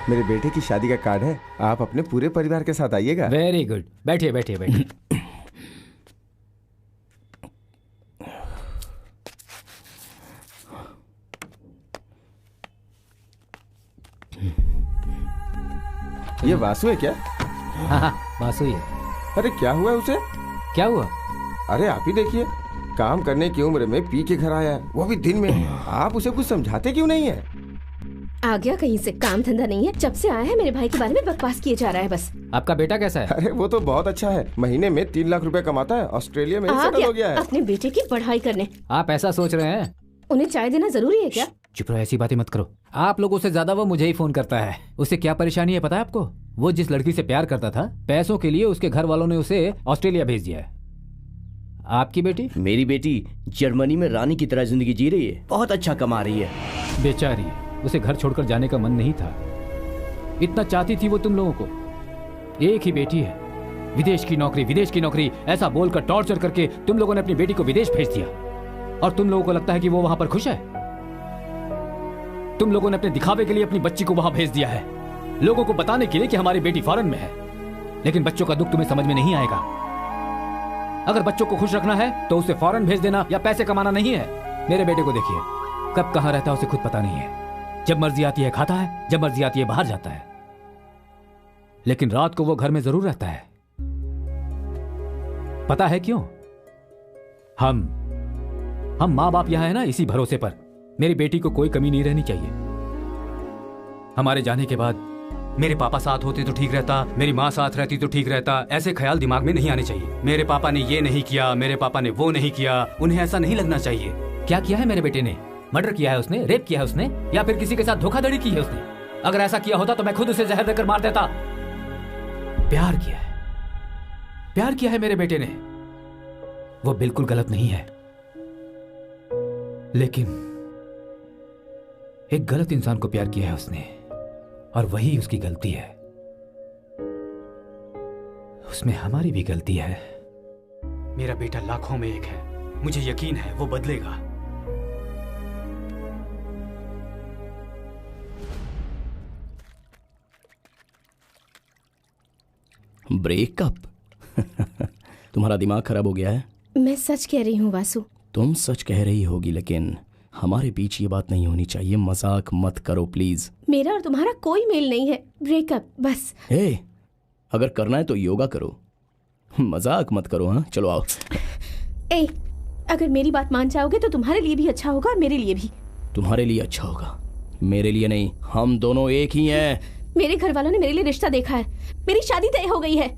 मेरे बेटे की शादी का कार्ड है, आप अपने पूरे परिवार के साथ आइएगा। वेरी गुड, बैठिए बैठिए बैठिए। ये वासु है क्या? हाँ, वासु ही है। अरे क्या हुआ उसे? क्या हुआ? अरे आप ही देखिए, काम करने की उम्र में पी के घर आया है, वो भी दिन में। आप उसे कुछ समझाते क्यों नहीं है? आ गया कहीं से, काम धंधा नहीं है, जब से आया है मेरे भाई के बारे में बकवास किए जा रहा है बस। आपका बेटा कैसा है? अरे वो तो बहुत अच्छा है, महीने में 3 लाख रुपए कमाता है, ऑस्ट्रेलिया में सेटल हो गया है। अपने बेटे की पढ़ाई करने। आप ऐसा सोच रहे हैं? उन्हें चाय देना जरूरी है क्या? चुप रहो, ऐसी बातें मत करो। आप लोगों से ज्यादा वो मुझे ही फोन करता है। उसे क्या परेशानी है पता है आपको? वो जिस लड़की से प्यार करता था, पैसों के लिए उसके घर वालों ने उसे ऑस्ट्रेलिया भेज दिया है। आपकी बेटी? मेरी बेटी जर्मनी में रानी की तरह जिंदगी जी रही है, बहुत अच्छा कमा रही है। बेचारी, उसे घर छोड़कर जाने का मन नहीं था। इतना चाहती थी वो तुम लोगों को। एक ही बेटी है, विदेश की नौकरी ऐसा बोलकर टॉर्चर करके तुम लोगों ने अपनी बेटी को विदेश भेज दिया। और तुम लोगों को लगता है कि वो वहां पर खुश है? तुम लोगों ने अपने दिखावे के लिए अपनी बच्ची को वहां भेज दिया है, लोगों को बताने के लिए कि हमारी बेटी फॉरेन में है। लेकिन बच्चों का दुख तुम्हें समझ में नहीं आएगा। अगर बच्चों को खुश रखना है तो उसे फॉरेन भेज देना या पैसे कमाना नहीं है। मेरे बेटे को देखिए, कब कहां रहता है उसे खुद पता नहीं है। जब मर्जी आती है खाता है, जब मर्जी आती है बाहर जाता है। लेकिन रात को वो घर में जरूर रहता है। पता है क्यों? हम माँ बाप यहां है ना, इसी भरोसे पर। मेरी बेटी को कोई कमी नहीं रहनी चाहिए। हमारे जाने के बाद मेरे पापा साथ होते तो ठीक रहता, मेरी माँ साथ रहती तो ठीक रहता, ऐसे ख्याल दिमाग में नहीं आने चाहिए। मेरे पापा ने ये नहीं किया, मेरे पापा ने वो नहीं किया, उन्हें ऐसा नहीं लगना चाहिए। क्या किया है मेरे बेटे ने? मर्डर किया है उसने, रेप किया है उसने, या फिर किसी के साथ धोखाधड़ी की है उसने? अगर ऐसा किया होता तो मैं खुद उसे जहर देकर मार देता। प्यार किया है मेरे बेटे ने, वो बिल्कुल गलत नहीं है। लेकिन एक गलत इंसान को प्यार किया है उसने, और वही उसकी गलती है। उसमें हमारी भी गलती है। मेरा बेटा लाखों में एक है, मुझे यकीन है वो बदलेगा। ब्रेकअप? तुम्हारा दिमाग खराब हो गया है? मैं सच कह रही हूँ वासु। तुम सच कह रही होगी, लेकिन हमारे बीच ये बात नहीं होनी चाहिए। मजाक मत करो प्लीज। मेरा और तुम्हारा कोई मेल नहीं है, ब्रेकअप बस। हे, अगर करना है तो योगा करो, मजाक मत करो। हाँ चलो आओ। ए, अगर मेरी बात मान जाओगे तो तुम्हारे लिए भी अच्छा होगा और मेरे लिए भी। तुम्हारे लिए अच्छा होगा, मेरे लिए नहीं। हम दोनों एक ही हैं। मेरे घर वालों ने मेरे लिए रिश्ता देखा है, मेरी शादी तय हो गई है।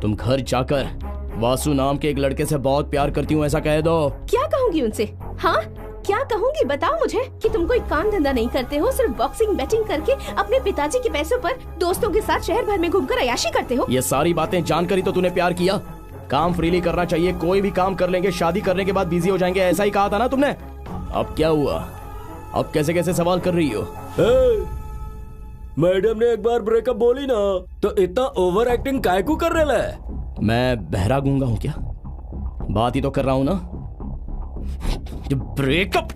तुम घर जाकर वासु नाम के एक लड़के से बहुत प्यार करती हूँ ऐसा कह दो। क्या कहूँगी उनसे? हाँ क्या कहूँगी बताओ मुझे, कि तुम कोई काम धंधा नहीं करते हो, सिर्फ बॉक्सिंग बैटिंग करके अपने पिताजी के पैसों पर दोस्तों के साथ शहर भर में घूमकर अय्याशी करते हो। ये सारी बातें जानकर ही तो तूने प्यार किया। काम फ्रीली करना चाहिए, कोई भी काम कर लेंगे, शादी करने के बाद बिजी हो जाएंगे, ऐसा ही कहा था ना तुमने। अब क्या हुआ? अब कैसे कैसे सवाल कर रही हो? मैडम ने एक बार ब्रेकअप बोली ना, तो इतना ओवर एक्टिंग काय को कर रहे है? मैं बहरा गूंगा हूँ क्या? बात ही तो कर रहा हूँ ना। ब्रेकअप?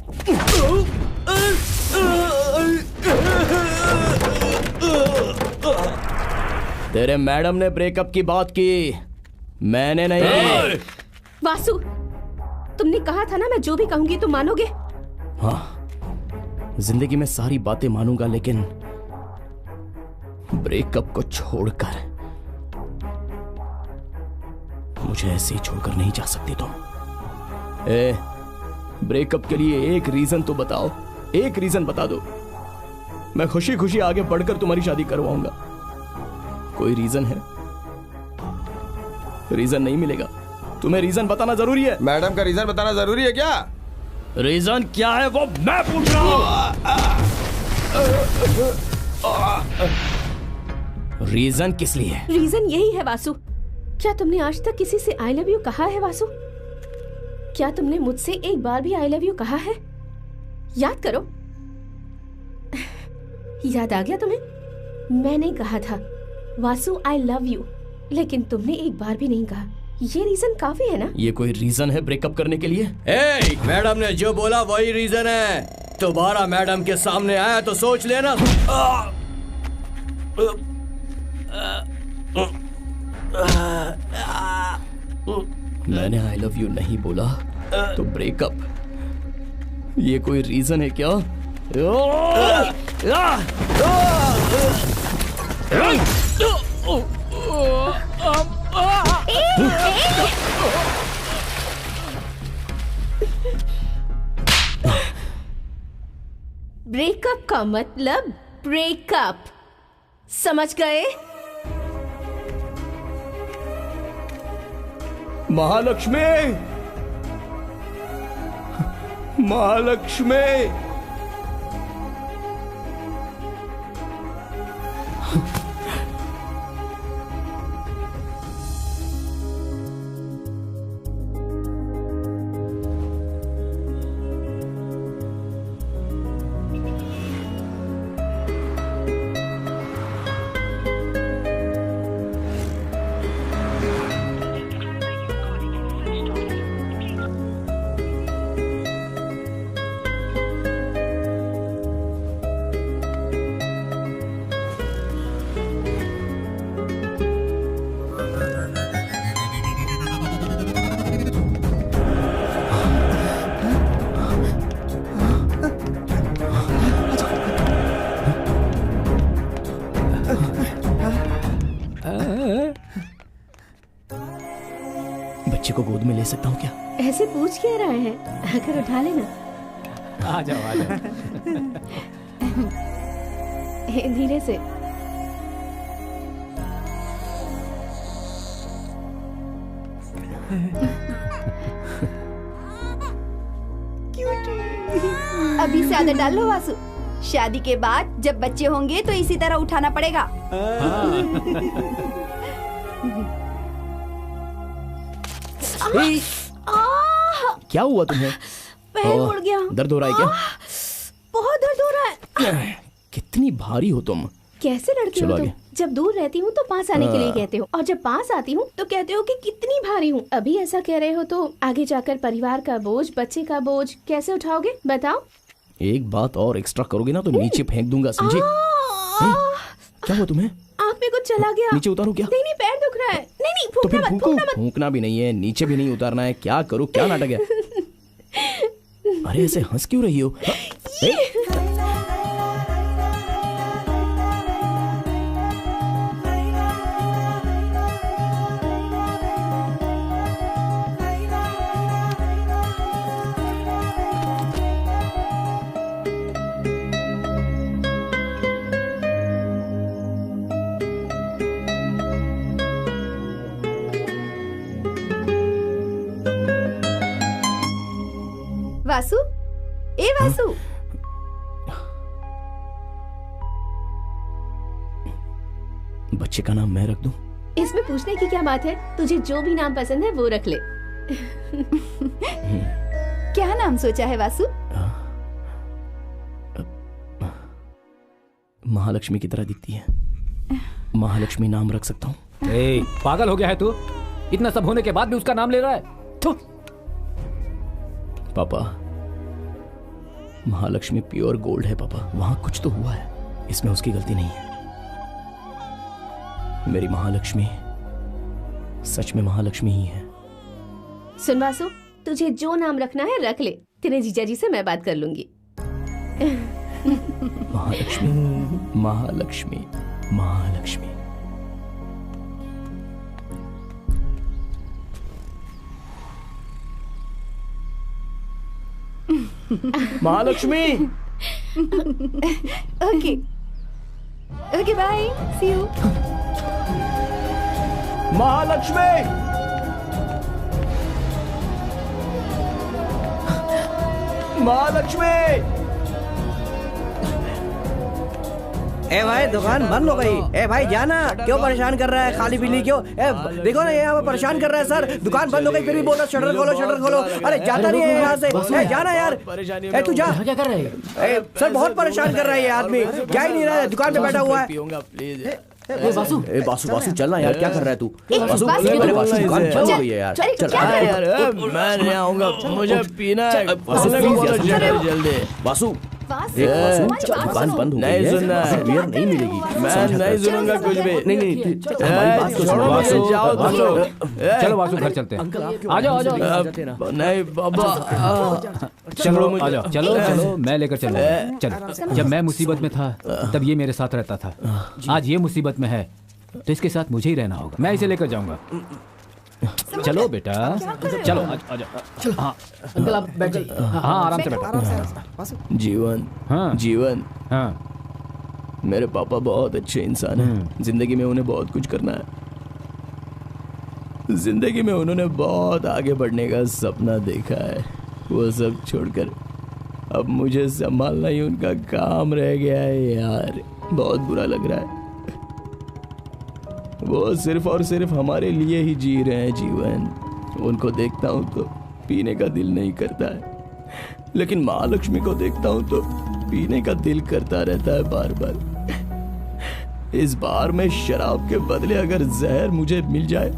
तेरे मैडम ने ब्रेकअप की बात की, मैंने नहीं। वासु, तुमने कहा था ना मैं जो भी कहूंगी तुम मानोगे। हाँ, जिंदगी में सारी बातें मानूंगा, लेकिन ब्रेकअप को छोड़कर मुझे ऐसे ही छोड़कर नहीं जा सकती तुम। ब्रेकअप के लिए एक रीजन तो बताओ, एक रीजन बता दो। मैं खुशी खुशी आगे बढ़कर तुम्हारी शादी करवाऊंगा। कोई रीजन है? रीजन नहीं मिलेगा। तुम्हें रीजन बताना जरूरी है। मैडम का रीजन बताना जरूरी है क्या? रीजन क्या है वो मैं पूछ रहा हूं। रीजन किस लिए है? रीजन यही है वासु। क्या तुमने आज तक किसी से आई लव यू कहा है वासु? क्या तुमने मुझसे एक बार भी आई लव यू कहा है? याद करो। याद आ गया तुम्हें? मैंने कहा था वासु आई लव यू, लेकिन तुमने एक बार भी नहीं कहा। ये रीजन काफी है ना? ये कोई रीजन है ब्रेकअप करने के लिए? मैडम ने जो बोला वही रीजन है। दोबारा मैडम के सामने आया तो सोच लेना। मैंने आई लव यू नहीं बोला तो ब्रेकअप ये कोई रीजन है क्या? ब्रेकअप का मतलब ब्रेकअप, समझ गए? महालक्ष्मी, महालक्ष्मी। बच्चे को गोद में ले सकता हूँ क्या? ऐसे पूछ क्या रहे हैं, आकर उठा लेना। आ जाओ आ जाओ। धीरे से। अभी से आदत डाल लो वासु, शादी के बाद जब बच्चे होंगे तो इसी तरह उठाना पड़ेगा। क्या हुआ तुम्हें? पैर मुड़ गया। दर्द हो रहा है क्या? बहुत दर्द हो रहा है। कितनी भारी हो तुम। कैसे लड़के हो तुम? जब दूर रहती हूँ तो पास आने के लिए कहते हो, और जब पास आती हूँ तो कहते हो कि कितनी भारी हूँ। अभी ऐसा कह रहे हो तो आगे जाकर परिवार का बोझ, बच्चे का बोझ कैसे उठाओगे बताओ? एक बात और एक्स्ट्रा करोगे ना तो नीचे फेंक दूंगा, समझे? क्या हुआ तुम्हें? आँख में कुछ चला गया। नीचे उतारूं क्या? नहीं पैर दुख रहा है। नहीं तो फिर फूकना मत। फूकना भी नहीं है, नीचे भी नहीं उतारना है। क्या करूं, क्या नाटक है? अरे ऐसे हंस क्यों रही हो? वासु, ए वासु। बच्चे का नाम मैं रख दूं? इसमें पूछने की क्या बात है? तुझे जो भी नाम पसंद है वो रख ले। क्या नाम सोचा है वासु? महालक्ष्मी की तरह दिखती है, महालक्ष्मी नाम रख सकता हूँ? पागल हो गया है तू? इतना सब होने के बाद भी उसका नाम ले रहा है? पापा, महालक्ष्मी प्योर गोल्ड है पापा। वहां कुछ तो हुआ है, इसमें उसकी गलती नहीं है। मेरी महालक्ष्मी सच में महालक्ष्मी ही है। सुन वासु, तुझे जो नाम रखना है रख ले, तेरे जीजा जी से मैं बात कर लूंगी। Mahalakshmi, Mahalakshmi, Mahalakshmi. Mahalakshmi. Okay okay, bye, see you. Mahalakshmi, Mahalakshmi. ए भाई दुकान बंद हो गई। ए भाई जाना, क्यों परेशान कर रहा है? खाली पीली क्यों? ए देखो ना, ये यहाँ परेशान कर रहा है सर। दुकान बंद हो गई फिर भी बोल रहा शटर खोलो शटर खोलो। अरे जाता नहीं है यहाँ से। ए जाना यार। ए तू जा। क्या कर रहे हैं? सर बहुत परेशान कर रहा है ये आदमी, जा ही नहीं रहा है, दुकान पे बैठा हुआ है। बासु चलना यार, क्या कर रहा है तू? बासु दुकान बंद हो गई है यार। चल यार, मैं नहीं आऊंगा, मुझे पीना है। जल्दी बासु, दुकान बंद हो गई है, नहीं सुनना है, बियर नहीं मिलेगी। मैं नहीं सुनूंगा कुछ भी। नहीं चलो वासु घर चलते हैं। आ जाओ आ जाओ। नहीं बाबा, चलो आ जाओ। चलो मैं लेकर चलूंगा। चल, जब मैं मुसीबत में था तब ये मेरे साथ रहता था, आज ये मुसीबत में है तो इसके साथ मुझे ही रहना होगा। मैं इसे लेकर जाऊंगा। चलो बेटा, चलो आ जाओ। हाँ अंकल आप बैठ जाइए। हाँ आराम से बैठो। जीवन, हाँ जीवन, हाँ मेरे पापा बहुत अच्छे इंसान हैं। जिंदगी में उन्हें बहुत कुछ करना है। जिंदगी में उन्होंने बहुत आगे बढ़ने का सपना देखा है। वो सब छोड़कर अब मुझे संभालना ही उनका काम रह गया है यार। बहुत बुरा लग रहा है। वो सिर्फ और सिर्फ हमारे लिए ही जी रहे हैं जीवन। उनको देखता हूँ तो पीने का दिल नहीं करता है, लेकिन महालक्ष्मी को देखता हूँ तो पीने का दिल करता रहता है बार बार। इस बार में शराब के बदले अगर जहर मुझे मिल जाए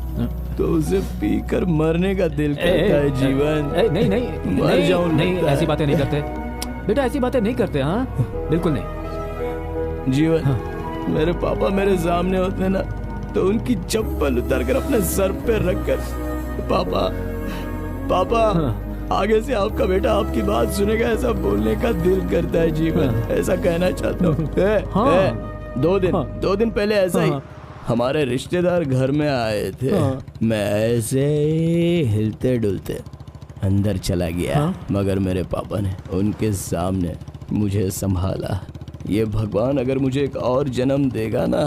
तो उसे पीकर मरने का दिल करता है जीवन। नहीं नहीं मर जाऊं नहीं, ऐसी बातें नहीं करते बेटा, ऐसी बातें नहीं करते। हाँ बिल्कुल नहीं। जीवन, मेरे पापा मेरे सामने होते ना तो उनकी चप्पल उतारकर अपने सर पे रखकर पापा पापा आगे से आपका बेटा आपकी बात सुनेगा ऐसा बोलने का दिल करता है जीवन। ऐसा कहना चाहता हूँ। दो दिन पहले ऐसा ही हमारे रिश्तेदार घर में आए थे। मैं ऐसे हिलते डुलते अंदर चला गया, मगर मेरे पापा ने उनके सामने मुझे संभाला। ये भगवान अगर मुझे एक और जन्म देगा ना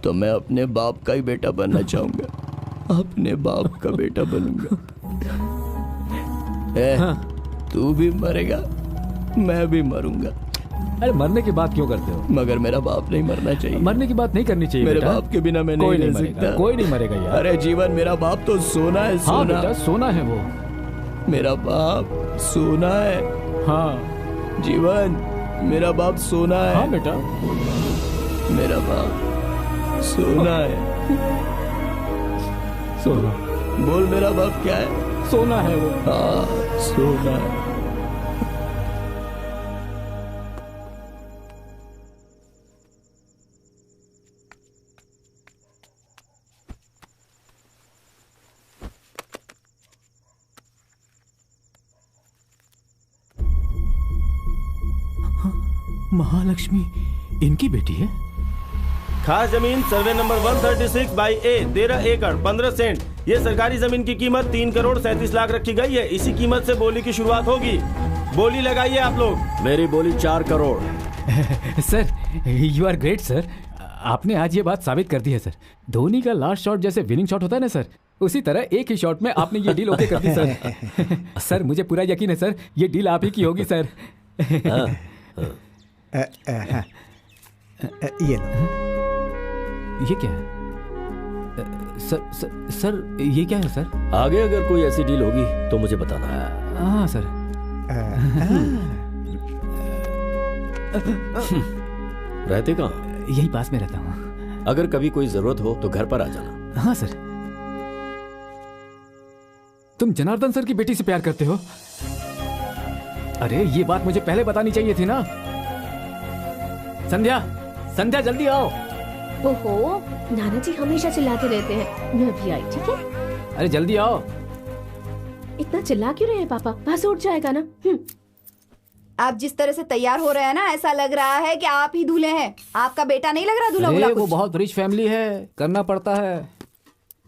तो मैं अपने बाप का ही बेटा बनना चाहूंगा। अपने बाप का बेटा बनूंगा। तू भी मरेगा, मैं भी मरूंगा। अरे मरने की बात क्यों करते हो? मगर मेरा बाप नहीं मरना चाहिए। मरने की बात नहीं करनी चाहिए मेरे बेटा। बाप के बिना मैं नहीं रह सकता। कोई नहीं मरेगा यार। अरे जीवन, मेरा बाप तो सोना है। सोना। हाँ बेटा, सोना है वो। मेरा बाप सोना है। हाँ जीवन, मेरा बाप सोना है। हाँ बेटा, मेरा बाप सोना है। सोना। बोल, मेरा बाप क्या है? सोना है वो। हाँ, सोना है। महालक्ष्मी इनकी बेटी है? खास जमीन सर्वे नंबर 136 बाई ए 13 एकड़ 15 सेंट। ये सरकारी जमीन की कीमत 3 करोड़ 37 लाख रखी गई है। इसी कीमत से बोली की शुरुआत होगी। बोली लगाइए आप लोग। मेरी बोली 4 crore. Sir you are great sir. आपने आज ये बात साबित कर दी है सर। धोनी का लास्ट शॉट जैसे विनिंग शॉट होता है ना सर, उसी तरह एक ही शॉट में आपने ये डील ओके कर दी सर। सर मुझे पूरा यकीन है सर, ये डील आप ही की होगी सर। ये लो। ये क्या है? सर ये क्या है सर? आगे अगर कोई ऐसी डील होगी तो मुझे बताना। हाँ सर। रहते कहाँ? यही पास में रहता हूँ। अगर कभी कोई जरूरत हो तो घर पर आ जाना। हाँ सर। तुम जनार्दन सर की बेटी से प्यार करते हो? अरे ये बात मुझे पहले बतानी चाहिए थी ना। संध्या, संध्या जल्दी आओ। ओहो, नाना जी हमेशा चिल्लाते रहते हैं। मैं अभी आई, ठीक है? अरे जल्दी आओ। इतना चिल्ला क्यों रहे हैं पापा? बस उठ जाएगा ना। आप जिस तरह से तैयार हो रहे हैं ना, ऐसा लग रहा है कि आप ही दूल्हे हैं। आपका बेटा नहीं लग रहा दूल्हा। अरे वो बहुत रिच फैमिली है, करना पड़ता है।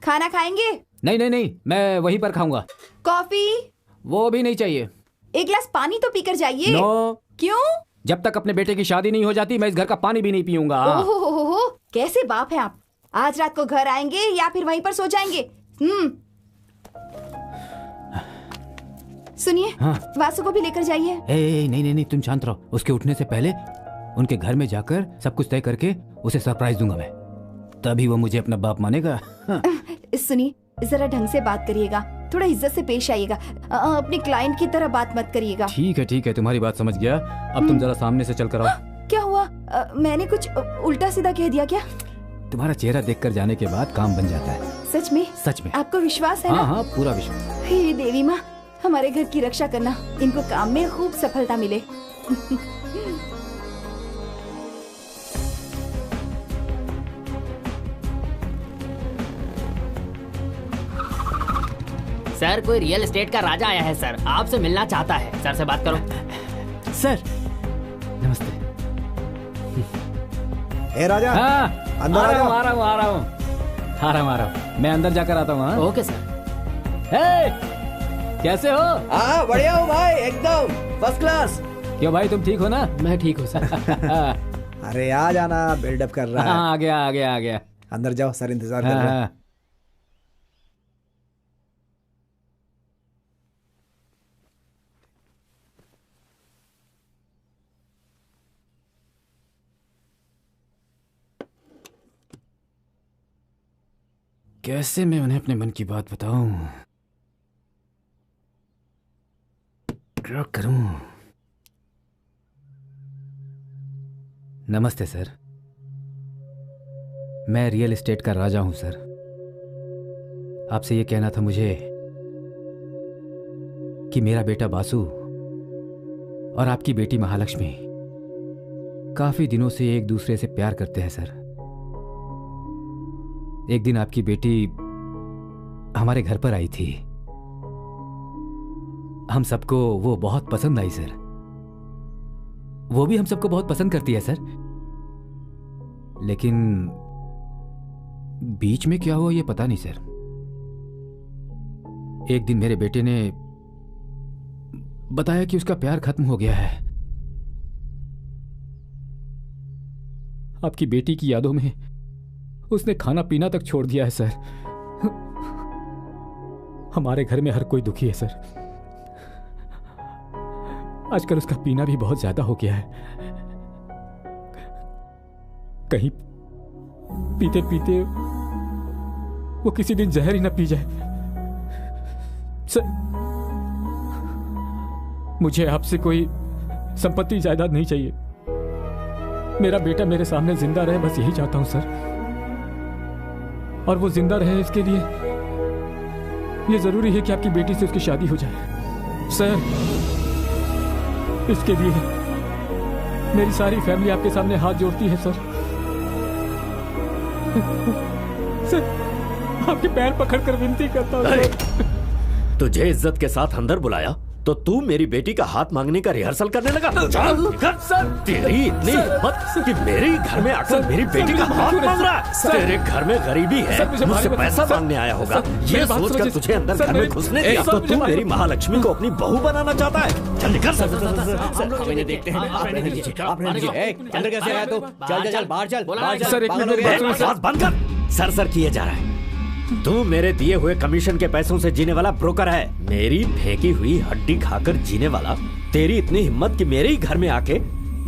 खाना खाएंगे? नहीं नहीं नहीं, मैं वहीं पर खाऊंगा। कॉफी? वो भी नहीं चाहिए। एक गिलास पानी तो पीकर जाइए। नो। क्यों? जब तक अपने बेटे की शादी नहीं हो जाती मैं इस घर का पानी भी नहीं पीऊंगा। ओहो, कैसे बाप है आप। आज रात को घर आएंगे या फिर वहीं पर सो जाएंगे? सुनिए, हाँ। वासु को भी लेकर जाइए। नहीं नहीं नहीं, तुम शांत रहो। उसके उठने से पहले उनके घर में जाकर सब कुछ तय करके उसे सरप्राइज दूंगा मैं, तभी वो मुझे अपना बाप मानेगा। हाँ। सुनिए, जरा ढंग से बात करिएगा, थोड़ा इज्जत से पेश आइएगा। अपने क्लाइंट की तरह बात मत करिएगा। ठीक है, तुम्हारी बात समझ गया। अब तुम जरा सामने से चल कर आओ। क्या हुआ? मैंने कुछ उल्टा सीधा कह दिया क्या? तुम्हारा चेहरा देखकर जाने के बाद काम बन जाता है। सच में? सच में। आपको विश्वास है ना? हाँ, पूरा विश्वास। हे देवी माँ, हमारे घर की रक्षा करना, इनको काम में खूब सफलता मिले। सर, कोई रियल एस्टेट का राजा आया है सर, आपसे मिलना चाहता है। सर से बात करो। सर नमस्ते। ए राजा। हाँ, अंदर आ जाओ। आ रहा हूँ। मैं अंदर जाकर आता हूँ। Okay sir. कैसे हो? हाँ बढ़िया हूँ भाई, एकदम फर्स्ट क्लास। क्यों भाई, तुम ठीक हो ना? मैं ठीक हूँ सर। अरे आ जाना, बिल्डअप कर रहा है। हाँ, आ गया। अंदर जाओ, सर इंतजार कर रहे हैं। कैसे मैं उन्हें अपने मन की बात बताऊं? क्या करूं? नमस्ते सर, मैं रियल एस्टेट का राजा हूं सर। आपसे ये कहना था मुझे कि मेरा बेटा बासु और आपकी बेटी महालक्ष्मी काफी दिनों से एक दूसरे से प्यार करते हैं सर। एक दिन आपकी बेटी हमारे घर पर आई थी। हम सबको वो बहुत पसंद आई सर। वो भी हम सबको बहुत पसंद करती है सर। लेकिन बीच में क्या हुआ ये पता नहीं सर। एक दिन मेरे बेटे ने बताया कि उसका प्यार खत्म हो गया है। आपकी बेटी की यादों में उसने खाना पीना तक छोड़ दिया है सर। हमारे घर में हर कोई दुखी है सर। आजकल उसका पीना भी बहुत ज्यादा हो गया है। कहीं पीते पीते वो किसी दिन जहर ही ना पी जाए। सर, मुझे आपसे कोई संपत्ति जायदाद नहीं चाहिए। मेरा बेटा मेरे सामने जिंदा रहे, बस यही चाहता हूं सर। और वो जिंदा रहे इसके लिए ये जरूरी है कि आपकी बेटी से उसकी शादी हो जाए सर। इसके लिए मेरी सारी फैमिली आपके सामने हाथ जोड़ती है सर। सर, आपके पैर पकड़कर विनती करता हूं सर। तुझे इज्जत के साथ अंदर बुलाया तो तू मेरी बेटी का हाथ मांगने का रिहर्सल करने लगा। तेरी इतनी हिम्मत कि मेरे घर में आकर मेरी बेटी का हाथ मांग रहा है। तेरे घर में गरीबी है, मुझसे पैसा मांगने आया होगा। ये सोचकर तुझे अंदर घर में घुसने दिया तो तू मेरी महालक्ष्मी को अपनी बहू बनाना चाहता है। जल्दी कर सर। देखते हैं। अंदर कैसे आया तू? चल चल बाहर चल। बात बंद कर। सर किए जा रहा है। तू मेरे दिए हुए कमीशन के पैसों से जीने वाला ब्रोकर है। मेरी फेंकी हुई हड्डी खाकर जीने वाला। तेरी इतनी हिम्मत कि मेरे ही घर में आके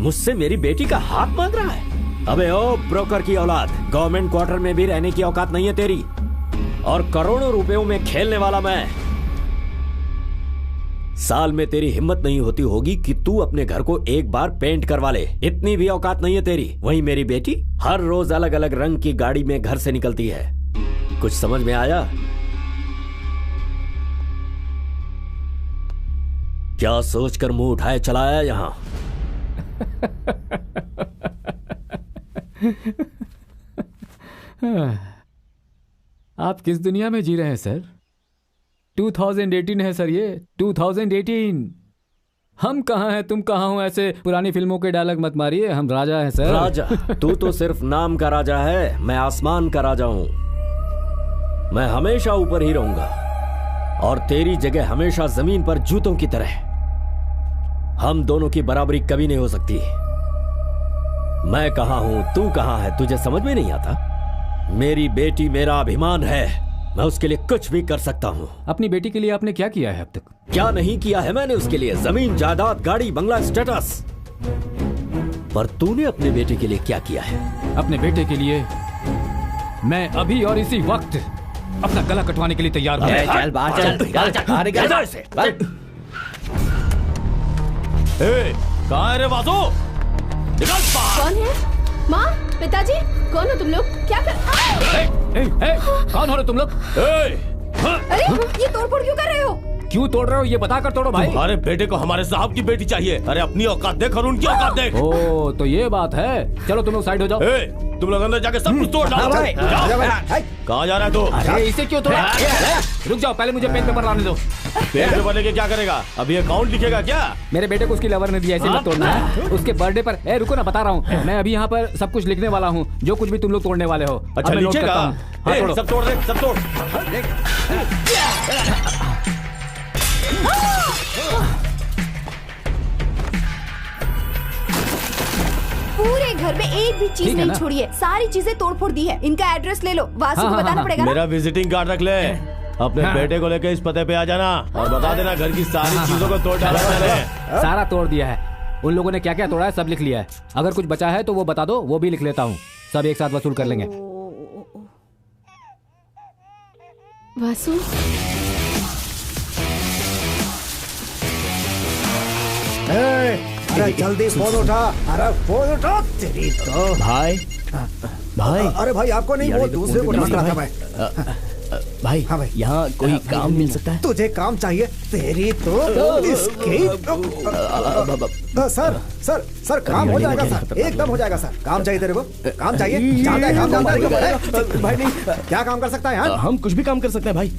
मुझसे मेरी बेटी का हाथ मांग रहा है। अबे ओ ब्रोकर की औलाद, गवर्नमेंट क्वार्टर में भी रहने की औकात नहीं है तेरी। और करोड़ों रुपयों में खेलने वाला मैं। साल में तेरी हिम्मत नहीं होती होगी कि तू अपने घर को एक बार पेंट करवा ले। इतनी भी औकात नहीं है तेरी। वहीं मेरी बेटी हर रोज अलग अलग रंग की गाड़ी में घर से निकलती है। कुछ समझ में आया? क्या सोचकर मुंह उठाए चलाया यहां? आप किस दुनिया में जी रहे हैं सर? 2018 है सर, ये 2018। हम कहाँ हैं, तुम कहाँ हो? ऐसे पुरानी फिल्मों के डायलॉग मत मारिए। हम राजा हैं सर। राजा? तू तो सिर्फ नाम का राजा है। मैं आसमान का राजा हूं। मैं हमेशा ऊपर ही रहूंगा और तेरी जगह हमेशा जमीन पर जूतों की तरह। हम दोनों की बराबरी कभी नहीं हो सकती। मैं कहां हूं, तू कहां है, तुझे समझ में नहीं आता? मेरी बेटी मेरा अभिमान है। मैं उसके लिए कुछ भी कर सकता हूं। अपनी बेटी के लिए आपने क्या किया है अब तक? क्या नहीं किया है मैंने उसके लिए? जमीन, जायदाद, गाड़ी, बंगला, स्टेटस। पर तूने अपने बेटे के लिए क्या किया है? अपने बेटे के लिए मैं अभी और इसी वक्त अपना गला कटवाने के लिए तैयार हूं। चल बाहर चल। कहाँ है रे वासु? निकल बाहर। कौन है? माँ, पिताजी, कौन हो तुम लोग? क्या कर? कौन हो रहे तुम लोग? अरे ये तोड़फोड़ क्यों कर रहे हो? क्यों तोड़ रहे हो ये बताकर तोड़ो भाई। तुम्हारे बेटे को हमारे साहब की बेटी चाहिए। अरे अपनी औकात देख और उनकी औकात देख। ओ तो ये बात है। चलो तुम लोग साइड हो जाओ। तुम लोग अंदर जाके सब कुछ तोड़ डालो। कहाँ जा रहा है तू? अरे इसे क्यों तोड़ा? रुक जाओ, पहले मुझे पेन पेपर लाने दो। पेन पेपर लेके क्या करेगा? अभी अकाउंट लिखेगा क्या? मेरे बेटे को उसकी लवर ने दिया, इसे मत तोड़ना है। उसके बर्थडे पर रुको ना, बता रहा हूँ। मैं अभी यहाँ पर सब कुछ लिखने वाला हूँ, जो कुछ भी तुम लोग तोड़ने वाले हो। अच्छा लिखेगा? सब तोड़ दे, सब तोड़। पूरे घर में एक भी चीज नहीं छोड़ी है। सारी चीजें तोड़फोड़ दी है। इनका एड्रेस ले लो, वासु को बताना पड़ेगा। मेरा विजिटिंग कार्ड रख ले। अपने बेटे को लेकर इस पते पे आ जाना और बता देना घर की सारी चीजों को तोड़ डाला मैंने। सारा तोड़ दिया है। उन लोगों ने क्या क्या तोड़ा है सब लिख लिया है। अगर कुछ बचा है तो वो बता दो, वो भी लिख लेता हूँ। सब एक साथ वसूल कर लेंगे। वासु अरे जल्दी फोन उठा, अरे फोन उठा तेरी तो। भाई भाई अरे भाई आपको नहीं, वो दूसरे को डांट रहा था मैं। भाई हाँ भाई, यहाँ कोई काम मिल सकता है? तुझे काम चाहिए? तेरी तो इसकी सर सर सर काम हो जाएगा सर, एकदम हो जाएगा सर। काम चाहिए तेरे को? काम चाहिए? जानता है काम जानता है भाई? नहीं क्या काम कर सकता है? हम कुछ भी काम कर सकते हैं भाई।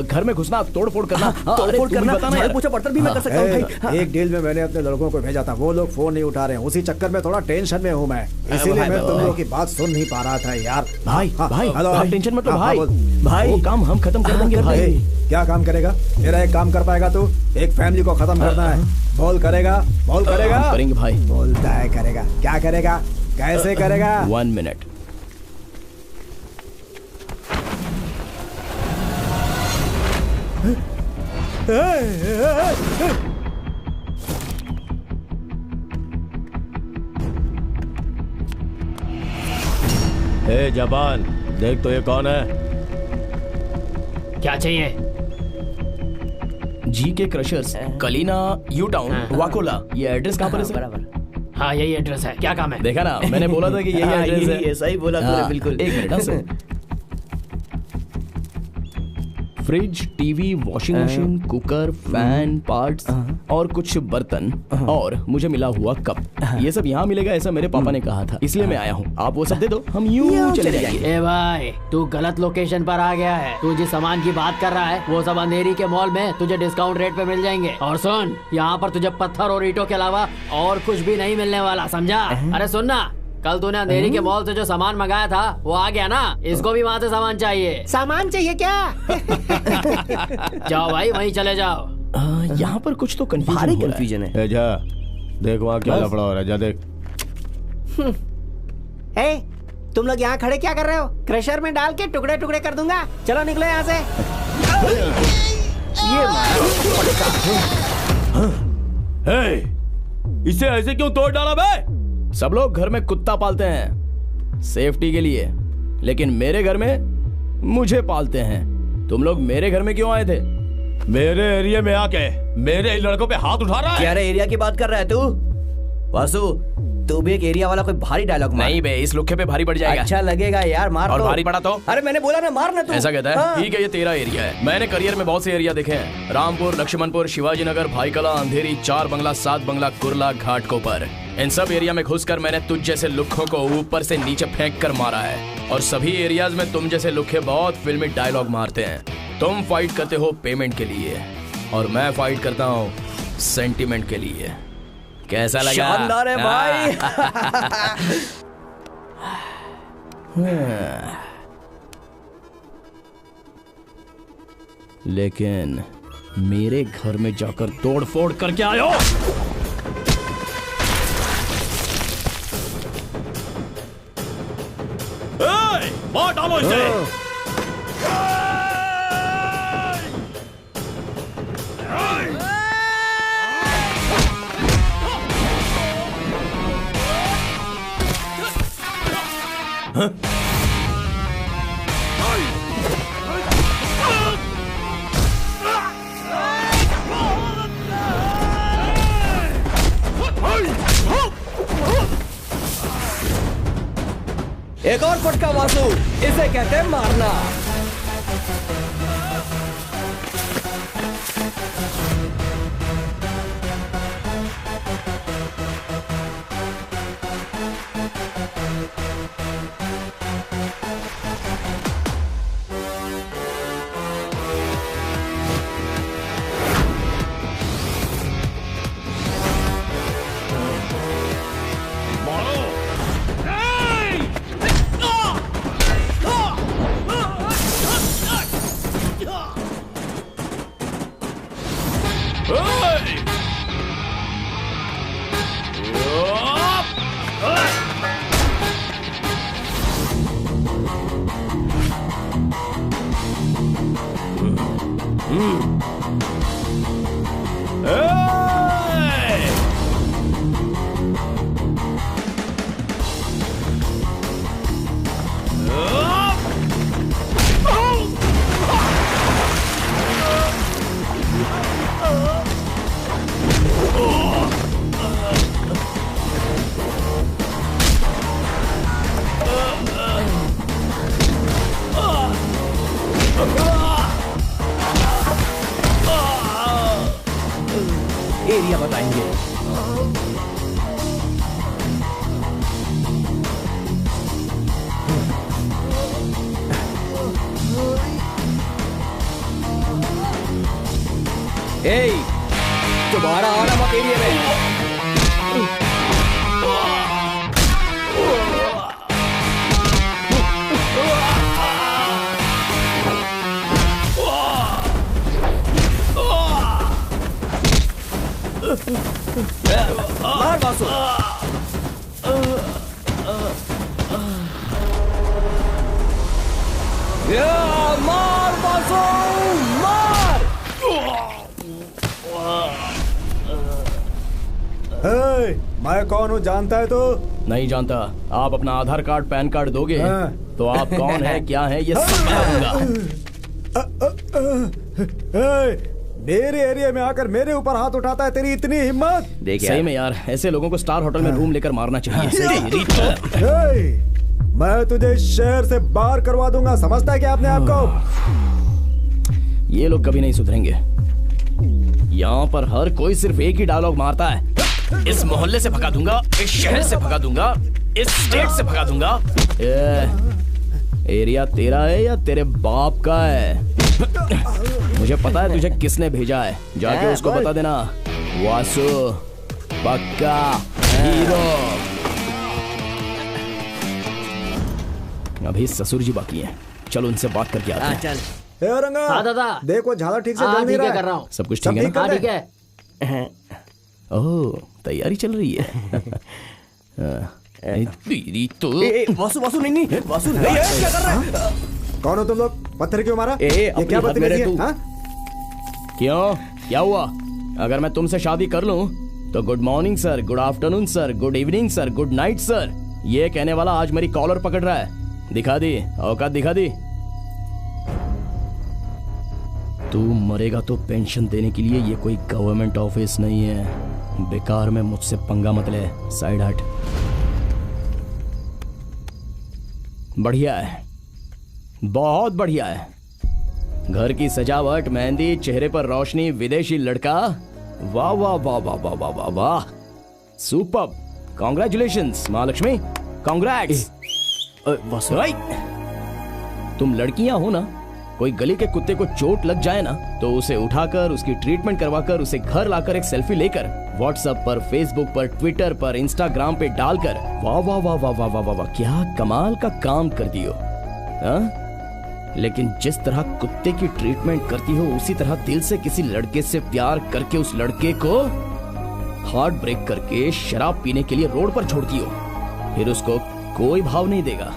घर में घुसना, तोड़ फोड़ करना, तोड़-फोड़ करना, झाड़ू पोछा बर्तन भी मैं कर सकता हूँ भाई। एक डील में मैंने अपने लड़कों को भेजा था, वो लोग फोन नहीं उठा रहे हैं, उसी चक्कर में थोड़ा टेंशन में हूँ मैं, इसीलिए मैं तुम लोगों की बात सुन नहीं पा रहा था यार। भाई भाई हेलो, टेंशन मत लो भाई, भाई काम हम खत्म कर देंगे भाई। क्या काम करेगा? मेरा एक काम कर पाएगा तू? एक फैमिली को खत्म करना है, बोल करेगा? बोल करेगा? करेंगे भाई। बोलता है करेगा, क्या करेगा? कैसे करेगा? 1 मिनट। ए जबान, देख तो ये कौन है? क्या चाहिए? जी के crushers, Kalina, you town, Vakola. ये एड्रेस कहाँ पर है सर? बराबर। हाँ यही एड्रेस है। क्या काम है? देखा ना, मैंने बोला था कि यही एड्रेस है। ऐसा ही बोला तूने, बिल्कुल। एक minute sir. Fridge, TV, washing machine, cooker, fan, parts और कुछ बर्तन और मुझे मिला हुआ कप, ये सब यहाँ मिलेगा ऐसा मेरे पापा ने कहा था, इसलिए मैं आया हूँ। आप वो सब दे दो, हम यूं चले जाएंगे। ए भाई, तू गलत लोकेशन पर आ गया है। तू जिस सामान की बात कर रहा है वो सब अंधेरी के मॉल में तुझे डिस्काउंट रेट पे मिल जाएंगे। और सुन, यहाँ पर तुझे पत्थर और ईंटों के अलावा और कुछ भी नहीं मिलने वाला, समझा? अरे सुन ना, कल तूने अंधेरी के मॉल से जो सामान मंगाया था वो आ गया ना, इसको भी वहाँ से सामान चाहिए। सामान चाहिए क्या? जाओ भाई, वहीं चले जाओ। यहाँ पर कुछ तो कंफ्यूजन है। जा देख वहाँ क्या लफड़ा हो रहा है, जा देख। तुम लोग यहाँ खड़े क्या कर रहे हो? क्रशर में डाल के टुकड़े टुकड़े कर दूंगा, चलो निकलो यहाँ से। ये इसे ऐसे क्यों तोड़ डाला बे? सब लोग घर में कुत्ता पालते हैं सेफ्टी के लिए, लेकिन मेरे घर में मुझे पालते हैं। तुम लोग मेरे घर में क्यों आए थे? मेरे एरिया में आके मेरे लड़कों पे हाथ उठा रहा है। क्या रे एरिया की बात कर रहा है तू? वासु, तू भी एक एरिया वाला कोई भारी डायलॉग मार। नहीं बे, इस लुक्के पे भारी पड़ जाएगा। अच्छा लगेगा यार, मार। और भारी पड़ा तो? अरे मैंने बोला ना, मार ना तू। ऐसा कहता है? ठीक है, ये तेरा एरिया है। मैंने करियर में बहुत से एरिया देखे हैं, रामपुर, लक्ष्मणपुर, शिवाजी नगर, भाईकला, अंधेरी, 4 बंगला, 7 बंगला, कुर्ला, घाटकोपर। इन सब एरिया में घुसकर मैंने तुझ जैसे लुक्कों को ऊपर से नीचे फेंक कर मारा है। और सभी एरियाज में तुम जैसे लुक्के बहुत फिल्मी डायलॉग मारते हैं। तुम फाइट करते हो पेमेंट के लिए और मैं फाइट करता हूँ सेंटिमेंट के लिए। कैसा लगा? शानदार है भाई। लेकिन मेरे घर में जाकर तोड़ फोड़ करके आयो। मार डालो इसे। एक और फटका वासु, इसे कहते हैं मारना। एरिया बताएंगे। दोबारा आना मत एरिया में। मार वासु। मार वासु, मार। मैं कौन हूँ जानता है तो? नहीं जानता। आप अपना आधार कार्ड पैन कार्ड दोगे तो आप कौन है क्या है ये सब बताऊंगा। मेरे एरिया में आकर मेरे ऊपर हाथ उठाता है, तेरी इतनी हिम्मत? सही में यार, ऐसे लोगों को स्टार होटल में रूम लेकर मारना चाहिए। मैं तुझे शहर से बाहर करवा दूंगा, समझता है क्या अपने आप को? ये लोग कभी नहीं सुधरेंगे। यहाँ पर हर कोई सिर्फ एक ही डायलॉग मारता है, इस मोहल्ले से भगा दूंगा, इस शहर से भगा दूंगा, इस स्टेट से भगा दूंगा। एरिया तेरा है या तेरे बाप का है? मुझे पता है तुझे किसने भेजा है, जाके उसको बता देना। वासु पक्का हीरो। अभी ससुर जी बाकी हैं, चलो उनसे बात करके आते हैं। चल। रंगा, हाँ दादा, देखो झालर ठीक से जल नहीं रहा कर रहा हूँ। सब कुछ ठीक है ना? ठीक है। ओह, तैयारी चल रही है। तो वासु वासु नहीं वासु नहीं, क्या कर रहा है? कौन हो तुम लोग? पत्थर क्यों मारा? ये क्या बदतमीजी है? हाँ? क्यों, क्या हुआ? अगर मैं तुमसे शादी कर लूं तो good morning sir, good afternoon sir, good evening sir, good night sir, ये कहने वाला आज मेरी कॉलर पकड़ रहा है। दिखा दी औकात, दिखा दी। तू मरेगा तो पेंशन देने के लिए ये कोई गवर्नमेंट ऑफिस नहीं है। बेकार में मुझसे पंगा मत ले, साइड हट। बढ़िया है, बहुत बढ़िया है। घर की सजावट, मेहंदी, चेहरे पर रोशनी, विदेशी लड़का, वाह वाह वाह वाह वाह वाह वाह वाह, सुपर्ब। Congratulations Mahalakshmi, congrats. तुम लड़कियां हो ना, कोई गली के कुत्ते को चोट लग जाए ना तो उसे उठाकर उसकी ट्रीटमेंट करवाकर उसे घर लाकर एक सेल्फी लेकर व्हाट्सएप पर, फेसबुक पर, ट्विटर पर, इंस्टाग्राम पे डालकर वाह वाह वाह वाह वाह वाह वाह क्या कमाल का काम कर दियो। लेकिन जिस तरह कुत्ते की ट्रीटमेंट करती हो उसी तरह दिल से किसी लड़के से प्यार करके उस लड़के को हार्ट ब्रेक करके शराब पीने के लिए रोड पर छोड़ती हो, फिर उसको कोई भाव नहीं देगा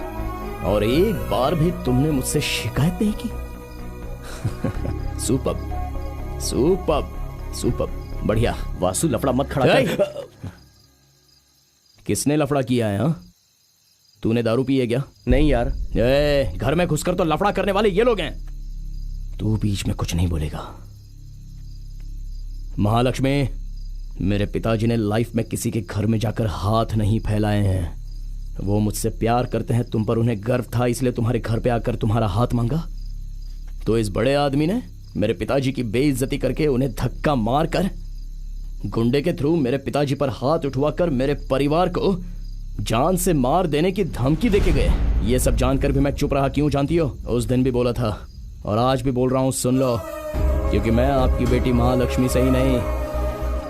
और एक बार भी तुमने मुझसे शिकायत नहीं की। सुपर्ब सुपर्ब सुपर्ब, बढ़िया। वासु लफड़ा मत खड़ा कर। किसने लफड़ा किया है? हाँ, तूने दारू पी है क्या? नहीं यार। घर में घुसकर तो लफड़ा करने वाले ये लोग हैं। तू बीच में कुछ नहीं बोलेगा। महालक्ष्मी, मेरे पिताजी ने लाइफ में किसी के घर में जाकर हाथ नहीं फैलाए हैं। वो मुझसे प्यार करते हैं, तुम पर उन्हें गर्व था इसलिए तुम्हारे घर पे आकर तुम्हारा हाथ मांगा। तो इस बड़े आदमी ने मेरे पिताजी की बेइज्जती करके उन्हें धक्का मारकर गुंडे के थ्रू मेरे पिताजी पर हाथ उठवाकर मेरे परिवार को जान से मार देने की धमकी देके गए। ये सब जानकर भी मैं चुप रहा, क्यों जानती हो? उस दिन भी बोला था और आज भी बोल रहा हूं, सुन लो, क्योंकि मैं आपकी बेटी महालक्ष्मी से ही नहीं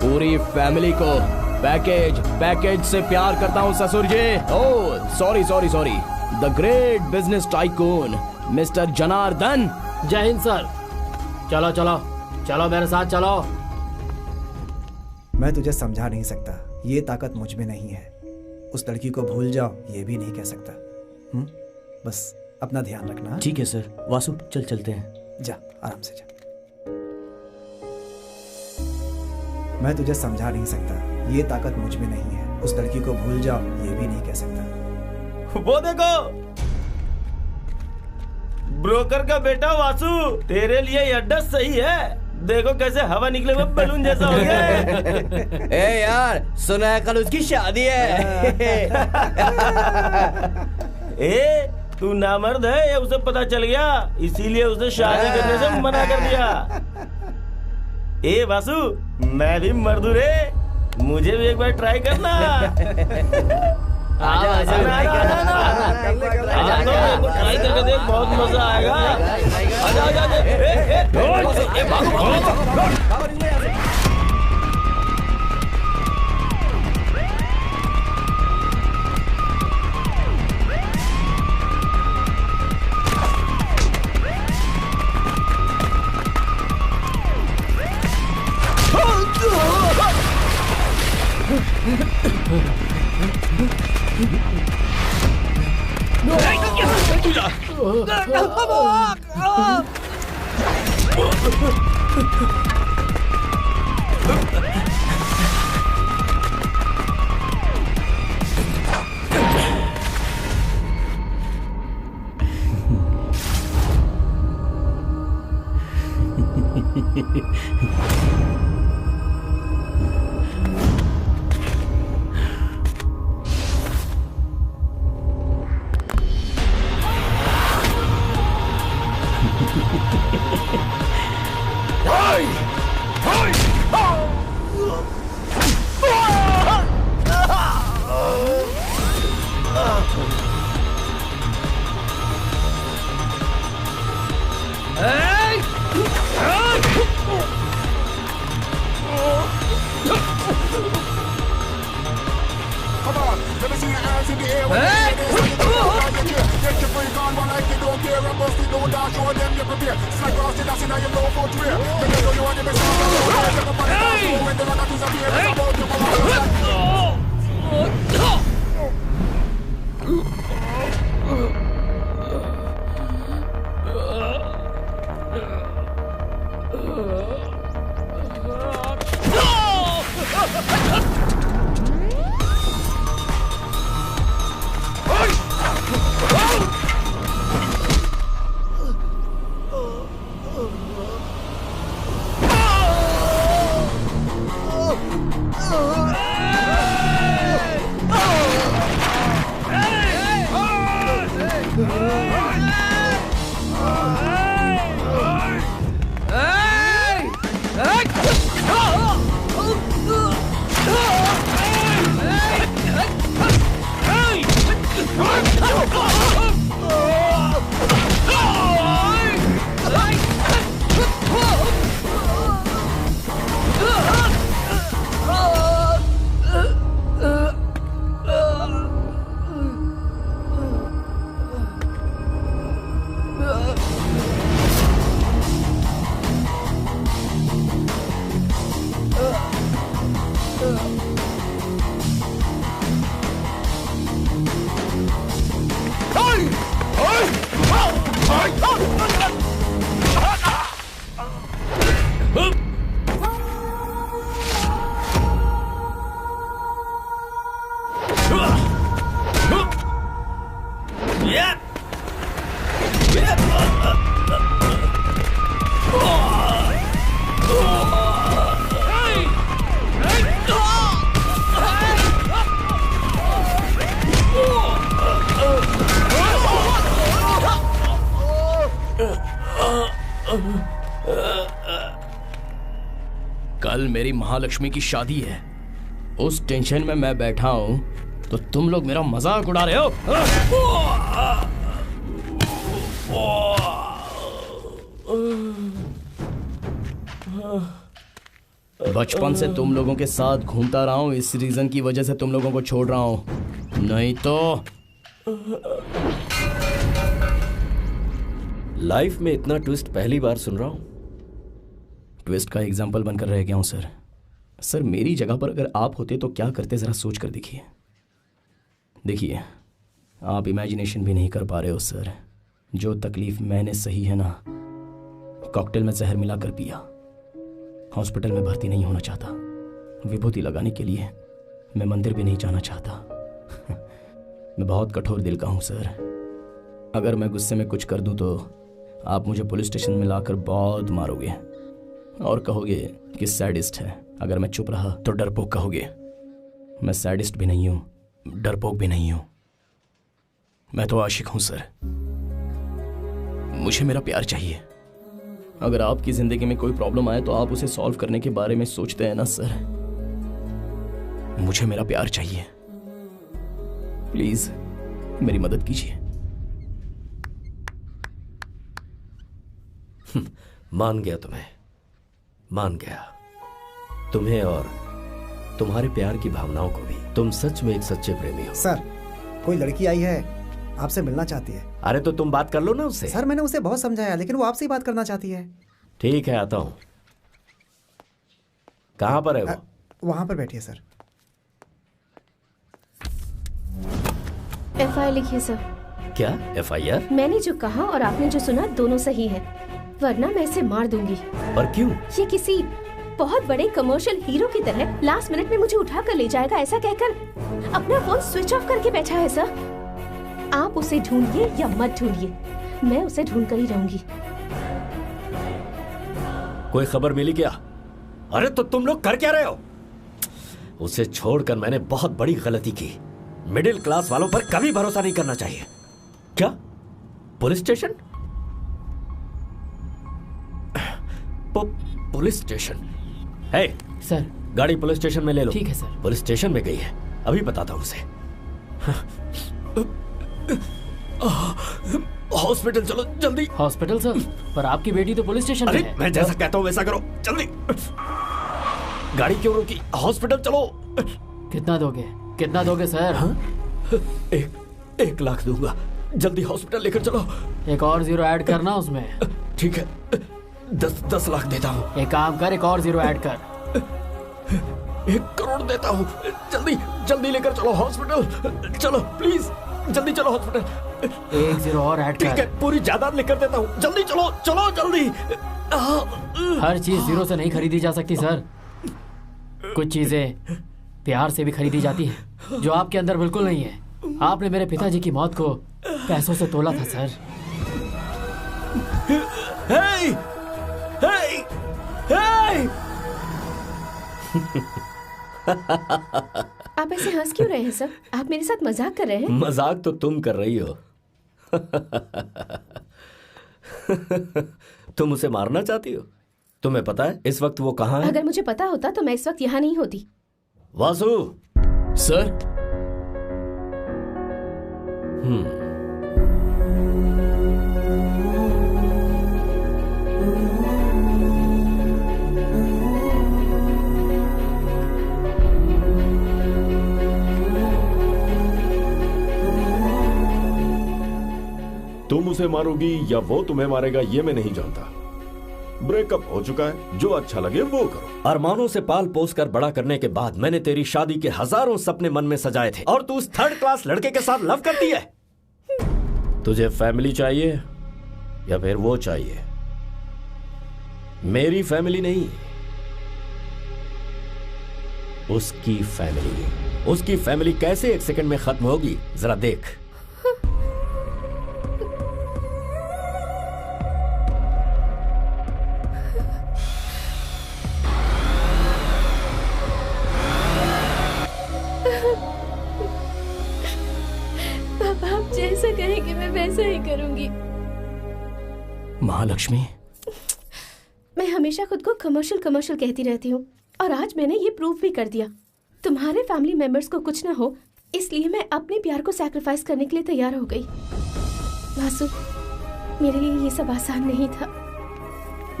पूरी फैमिली को पैकेज से प्यार करता हूं ससुर ji. Oh sorry sorry sorry. The great business tycoon mister Janardan. Jai Hind sir. चलो चलो चलो मेरे साथ चलो। मैं तुझे समझा नहीं सकता, ये ताकत मुझ में नहीं है। उस लड़की को भूल जाओ ये भी नहीं कह सकता। बस अपना ध्यान रखना। ठीक है सर। वासु चल चलते हैं। जा आराम से जा। मैं तुझे समझा नहीं सकता, ये ताकत मुझ में नहीं है। उस लड़की को भूल जाओ ये भी नहीं कह सकता। वो देखो, ब्रोकर का बेटा वासु, तेरे लिए ये अड्डा सही है। देखो कैसे हवा निकले हुए बलून जैसा हो गया। ए यार, सुना है कल उसकी शादी है। ए तू नामर्द है, ये उसे पता चल गया, इसीलिए उसे शादी करने से मना कर दिया। ए वासु, मैं भी मर्द हूं रे, मुझे भी एक बार ट्राई करना। ट्राई करके देख, बहुत मजा आएगा। कल मेरी महालक्ष्मी की शादी है, उस टेंशन में मैं बैठा हूं तो तुम लोग मेरा मजाक उड़ा रहे हो। बचपन से तुम लोगों के साथ घूमता रहा हूं, इस रीजन की वजह से तुम लोगों को छोड़ रहा हूं, नहीं तो। लाइफ में इतना ट्विस्ट पहली बार सुन रहा हूं। ट्विस्ट का एग्जाम्पल बनकर रह गया हूं सर। सर मेरी जगह पर अगर आप होते तो क्या करते, जरा सोच कर देखिए। देखिए आप इमेजिनेशन भी नहीं कर पा रहे हो सर। जो तकलीफ मैंने सही है ना, कॉकटेल में जहर मिलाकर पिया, हॉस्पिटल में भर्ती नहीं होना चाहता, विभूति लगाने के लिए मैं मंदिर भी नहीं जाना चाहता। मैं बहुत कठोर दिल का हूं सर। अगर मैं गुस्से में कुछ कर दूं तो आप मुझे पुलिस स्टेशन में लाकर बहुत मारोगे और कहोगे कि सैडिस्ट है। अगर मैं चुप रहा तो डरपोक कहोगे। मैं सैडिस्ट भी नहीं हूं, डरपोक भी नहीं हूं, मैं तो आशिक हूं सर। मुझे मेरा प्यार चाहिए, अगर आपकी जिंदगी में कोई प्रॉब्लम आए तो आप उसे सॉल्व करने के बारे में सोचते हैं ना सर। मुझे मेरा प्यार चाहिए, प्लीज मेरी मदद कीजिए। मान गया तुम्हें, मान गया तुम्हें और तुम्हारे प्यार की भावनाओं को भी। तुम सच में एक सच्चे प्रेमी हो। सर, कोई लड़की आई है, आपसे मिलना चाहती है। अरे तो तुम बात कर लो ना उससे। सर, मैंने उसे बहुत समझाया, लेकिन वो आपसे ही बात करना चाहती है। ठीक है, आता हूं। कहां पर है वो? वहां पर बैठी है सर। FIR लिखिए सर। क्या FIR? मैंने जो कहा और आपने जो सुना दोनों सही है, वरना मैं इसे मार दूंगी। पर क्यों? ये किसी बहुत बड़े कमर्शियल हीरो की तरह लास्ट मिनट में मुझे उठा कर ले जाएगा, ऐसा कहकर अपना फोन स्विच ऑफ करके बैठा है सर। आप उसे ढूंढिए या मत ढूंढिए, मैं उसे ढूंढ कर ही रहूंगी। कोई खबर मिली क्या? अरे तो तुम लोग कर क्या रहे हो? उसे छोड़कर मैंने बहुत बड़ी गलती की। मिडिल क्लास वालों पर कभी भरोसा नहीं करना चाहिए। क्या पुलिस स्टेशन? Police station? है सर, गाड़ी पुलिस स्टेशन में ले लो। ठीक है सर। पुलिस स्टेशन में गई है, अभी बताता हूं उसे। हॉस्पिटल चलो जल्दी। Hospital sir? पर आपकी बेटी तो पुलिस स्टेशन में है। मैं जैसा कहता हूँ वैसा करो, जल्दी। गाड़ी क्यों रोकी? हॉस्पिटल चलो। कितना दोगे? कितना दोगे सर? हाँ? 1 लाख दूंगा, जल्दी हॉस्पिटल लेकर चलो। एक और 0 ऐड करना उसमें। ठीक है, 10 लाख देता हूँ। एक काम कर, एक और 0 ऐड कर। 1 करोड़ देता हूँ। जल्दी जल्दी लेकर चलो हॉस्पिटल। चलो प्लीज, जल्दी चलो हॉस्पिटल। 1 0 और ऐड कर। ठीक है, पूरी जायदाद लेकर देता हूँ। जल्दी चलो, चलो जल्दी। हर चीज 0 से नहीं खरीदी जा सकती सर। कुछ चीजें प्यार से भी खरीदी जाती है, जो आपके अंदर बिल्कुल नहीं है। आपने मेरे पिताजी की मौत को पैसों से तोला था सर। हे! हे! हे! आप ऐसे हंस क्यों रहे हैं सर? आप मेरे साथ मजाक कर रहे हैं? मजाक तो तुम कर रही हो। तुम उसे मारना चाहती हो? तुम्हें पता है इस वक्त वो कहाँ है? अगर मुझे पता होता तो मैं इस वक्त यहाँ नहीं होती। वासु। सर। तुम उसे मारोगी या वो तुम्हें मारेगा ये मैं नहीं जानता। ब्रेकअप हो चुका है, जो अच्छा लगे वो करो। अरमानों से पाल पोस कर बड़ा करने के बाद मैंने तेरी शादी के हजारों सपने मन में सजाए थे, और तू उस 3rd क्लास लड़के के साथ लव करती है। तुझे फैमिली चाहिए या फिर वो चाहिए? मेरी फैमिली नहीं, उसकी फैमिली। उसकी फैमिली कैसे 1 सेकंड में खत्म होगी जरा देख। पापा, आप जैसा कहेंगे मैं वैसा ही करूंगी। महालक्ष्मी, मैं हमेशा खुद को कमर्शियल कहती रहती हूँ, और आज मैंने ये प्रूव भी कर दिया। तुम्हारे फैमिली मेंबर्स को कुछ ना हो, इसलिए मैं अपने प्यार को सैक्रिफाइस करने के लिए तैयार हो गई। वासु, मेरे लिए ये सब आसान नहीं था।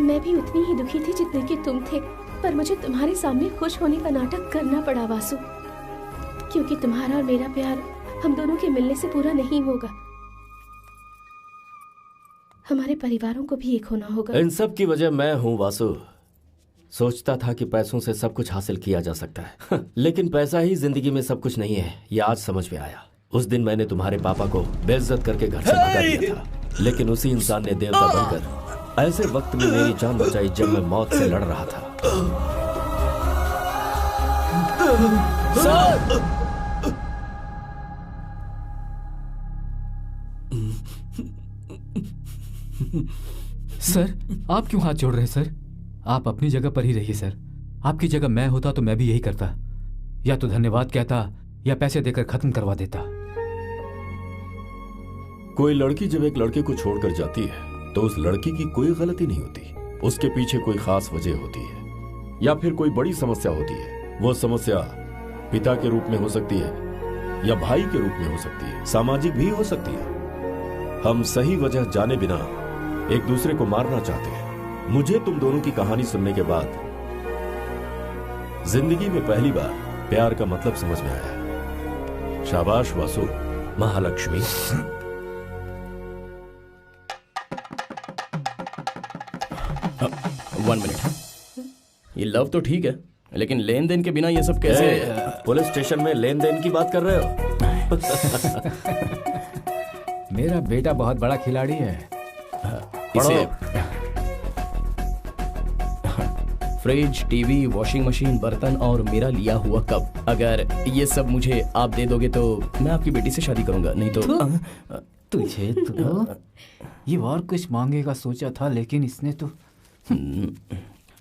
मैं भी उतनी ही दुखी थी जितने कि तुम थे, पर मुझे तुम्हारे सामने खुश होने का नाटक करना पड़ा वासु, क्योंकि तुम्हारा और मेरा प्यार हम दोनों के मिलने से पूरा नहीं होगा। हमारे परिवारों को भी एक होना होगा। इन सब की वजह मैं हूं वासु। सोचता था कि पैसों से सब कुछ हासिल किया जा सकता है, लेकिन पैसा ही जिंदगी में सब कुछ नहीं है, ये आज समझ में आया। उस दिन मैंने तुम्हारे पापा को बेइज्जत करके घर से भगा दिया था, लेकिन उसी इंसान ने देवता बनकर ऐसे वक्त में मेरी जान बचाई जब मैं मौत से लड़ रहा था। सर, आप क्यों हाथ जोड़ रहे हैं सर? आप अपनी जगह पर ही रहिए सर। आपकी जगह मैं होता तो मैं भी यही करता, या तो धन्यवाद कहता या पैसे देकर खत्म करवा देता। कोई लड़की जब एक लड़के को छोड़कर जाती है तो उस लड़की की कोई गलती नहीं होती। उसके पीछे कोई खास वजह होती है या फिर कोई बड़ी समस्या होती है। वो समस्या पिता के रूप में हो सकती है या भाई के रूप में हो सकती है, सामाजिक भी हो सकती है। हम सही वजह जाने बिना एक दूसरे को मारना चाहते हैं। मुझे तुम दोनों की कहानी सुनने के बाद जिंदगी में पहली बार प्यार का मतलब समझ में आया। शाबाश वासु। Mahalakshmi, one minute. ये लव तो ठीक है, लेकिन लेन देन के बिना ये सब कैसे? पुलिस स्टेशन में लेन देन की बात कर रहे हो? मेरा बेटा बहुत बड़ा खिलाड़ी है। इसे फ्रिज, टीवी, वॉशिंग मशीन, बर्तन और मेरा लिया हुआ कप, अगर ये सब मुझे आप दे दोगे तो मैं आपकी बेटी से शादी करूंगा, नहीं तो तुझे तो ये और कुछ मांगेगा सोचा था, लेकिन इसने तो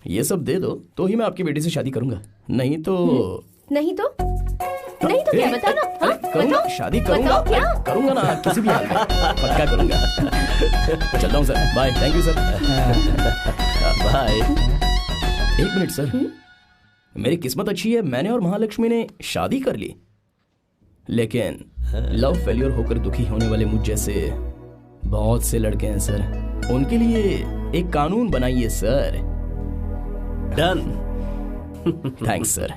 ये सब दे दो तो ही मैं आपकी बेटी से शादी करूंगा, नहीं तो क्या बता ना? करूंगा, शादी करूंगा, करूंगा ना, किसी भी हाल में पक्का करूंगा। चलता हूँ sir, bye. Thank you sir, bye. एक मिनट सर, मेरी किस्मत अच्छी है, मैंने और महालक्ष्मी ने शादी कर ली, लेकिन लव फेलियर होकर दुखी होने वाले मुझ जैसे बहुत से लड़के हैं सर, उनके लिए एक कानून बनाइए सर। डन। Thanks sir.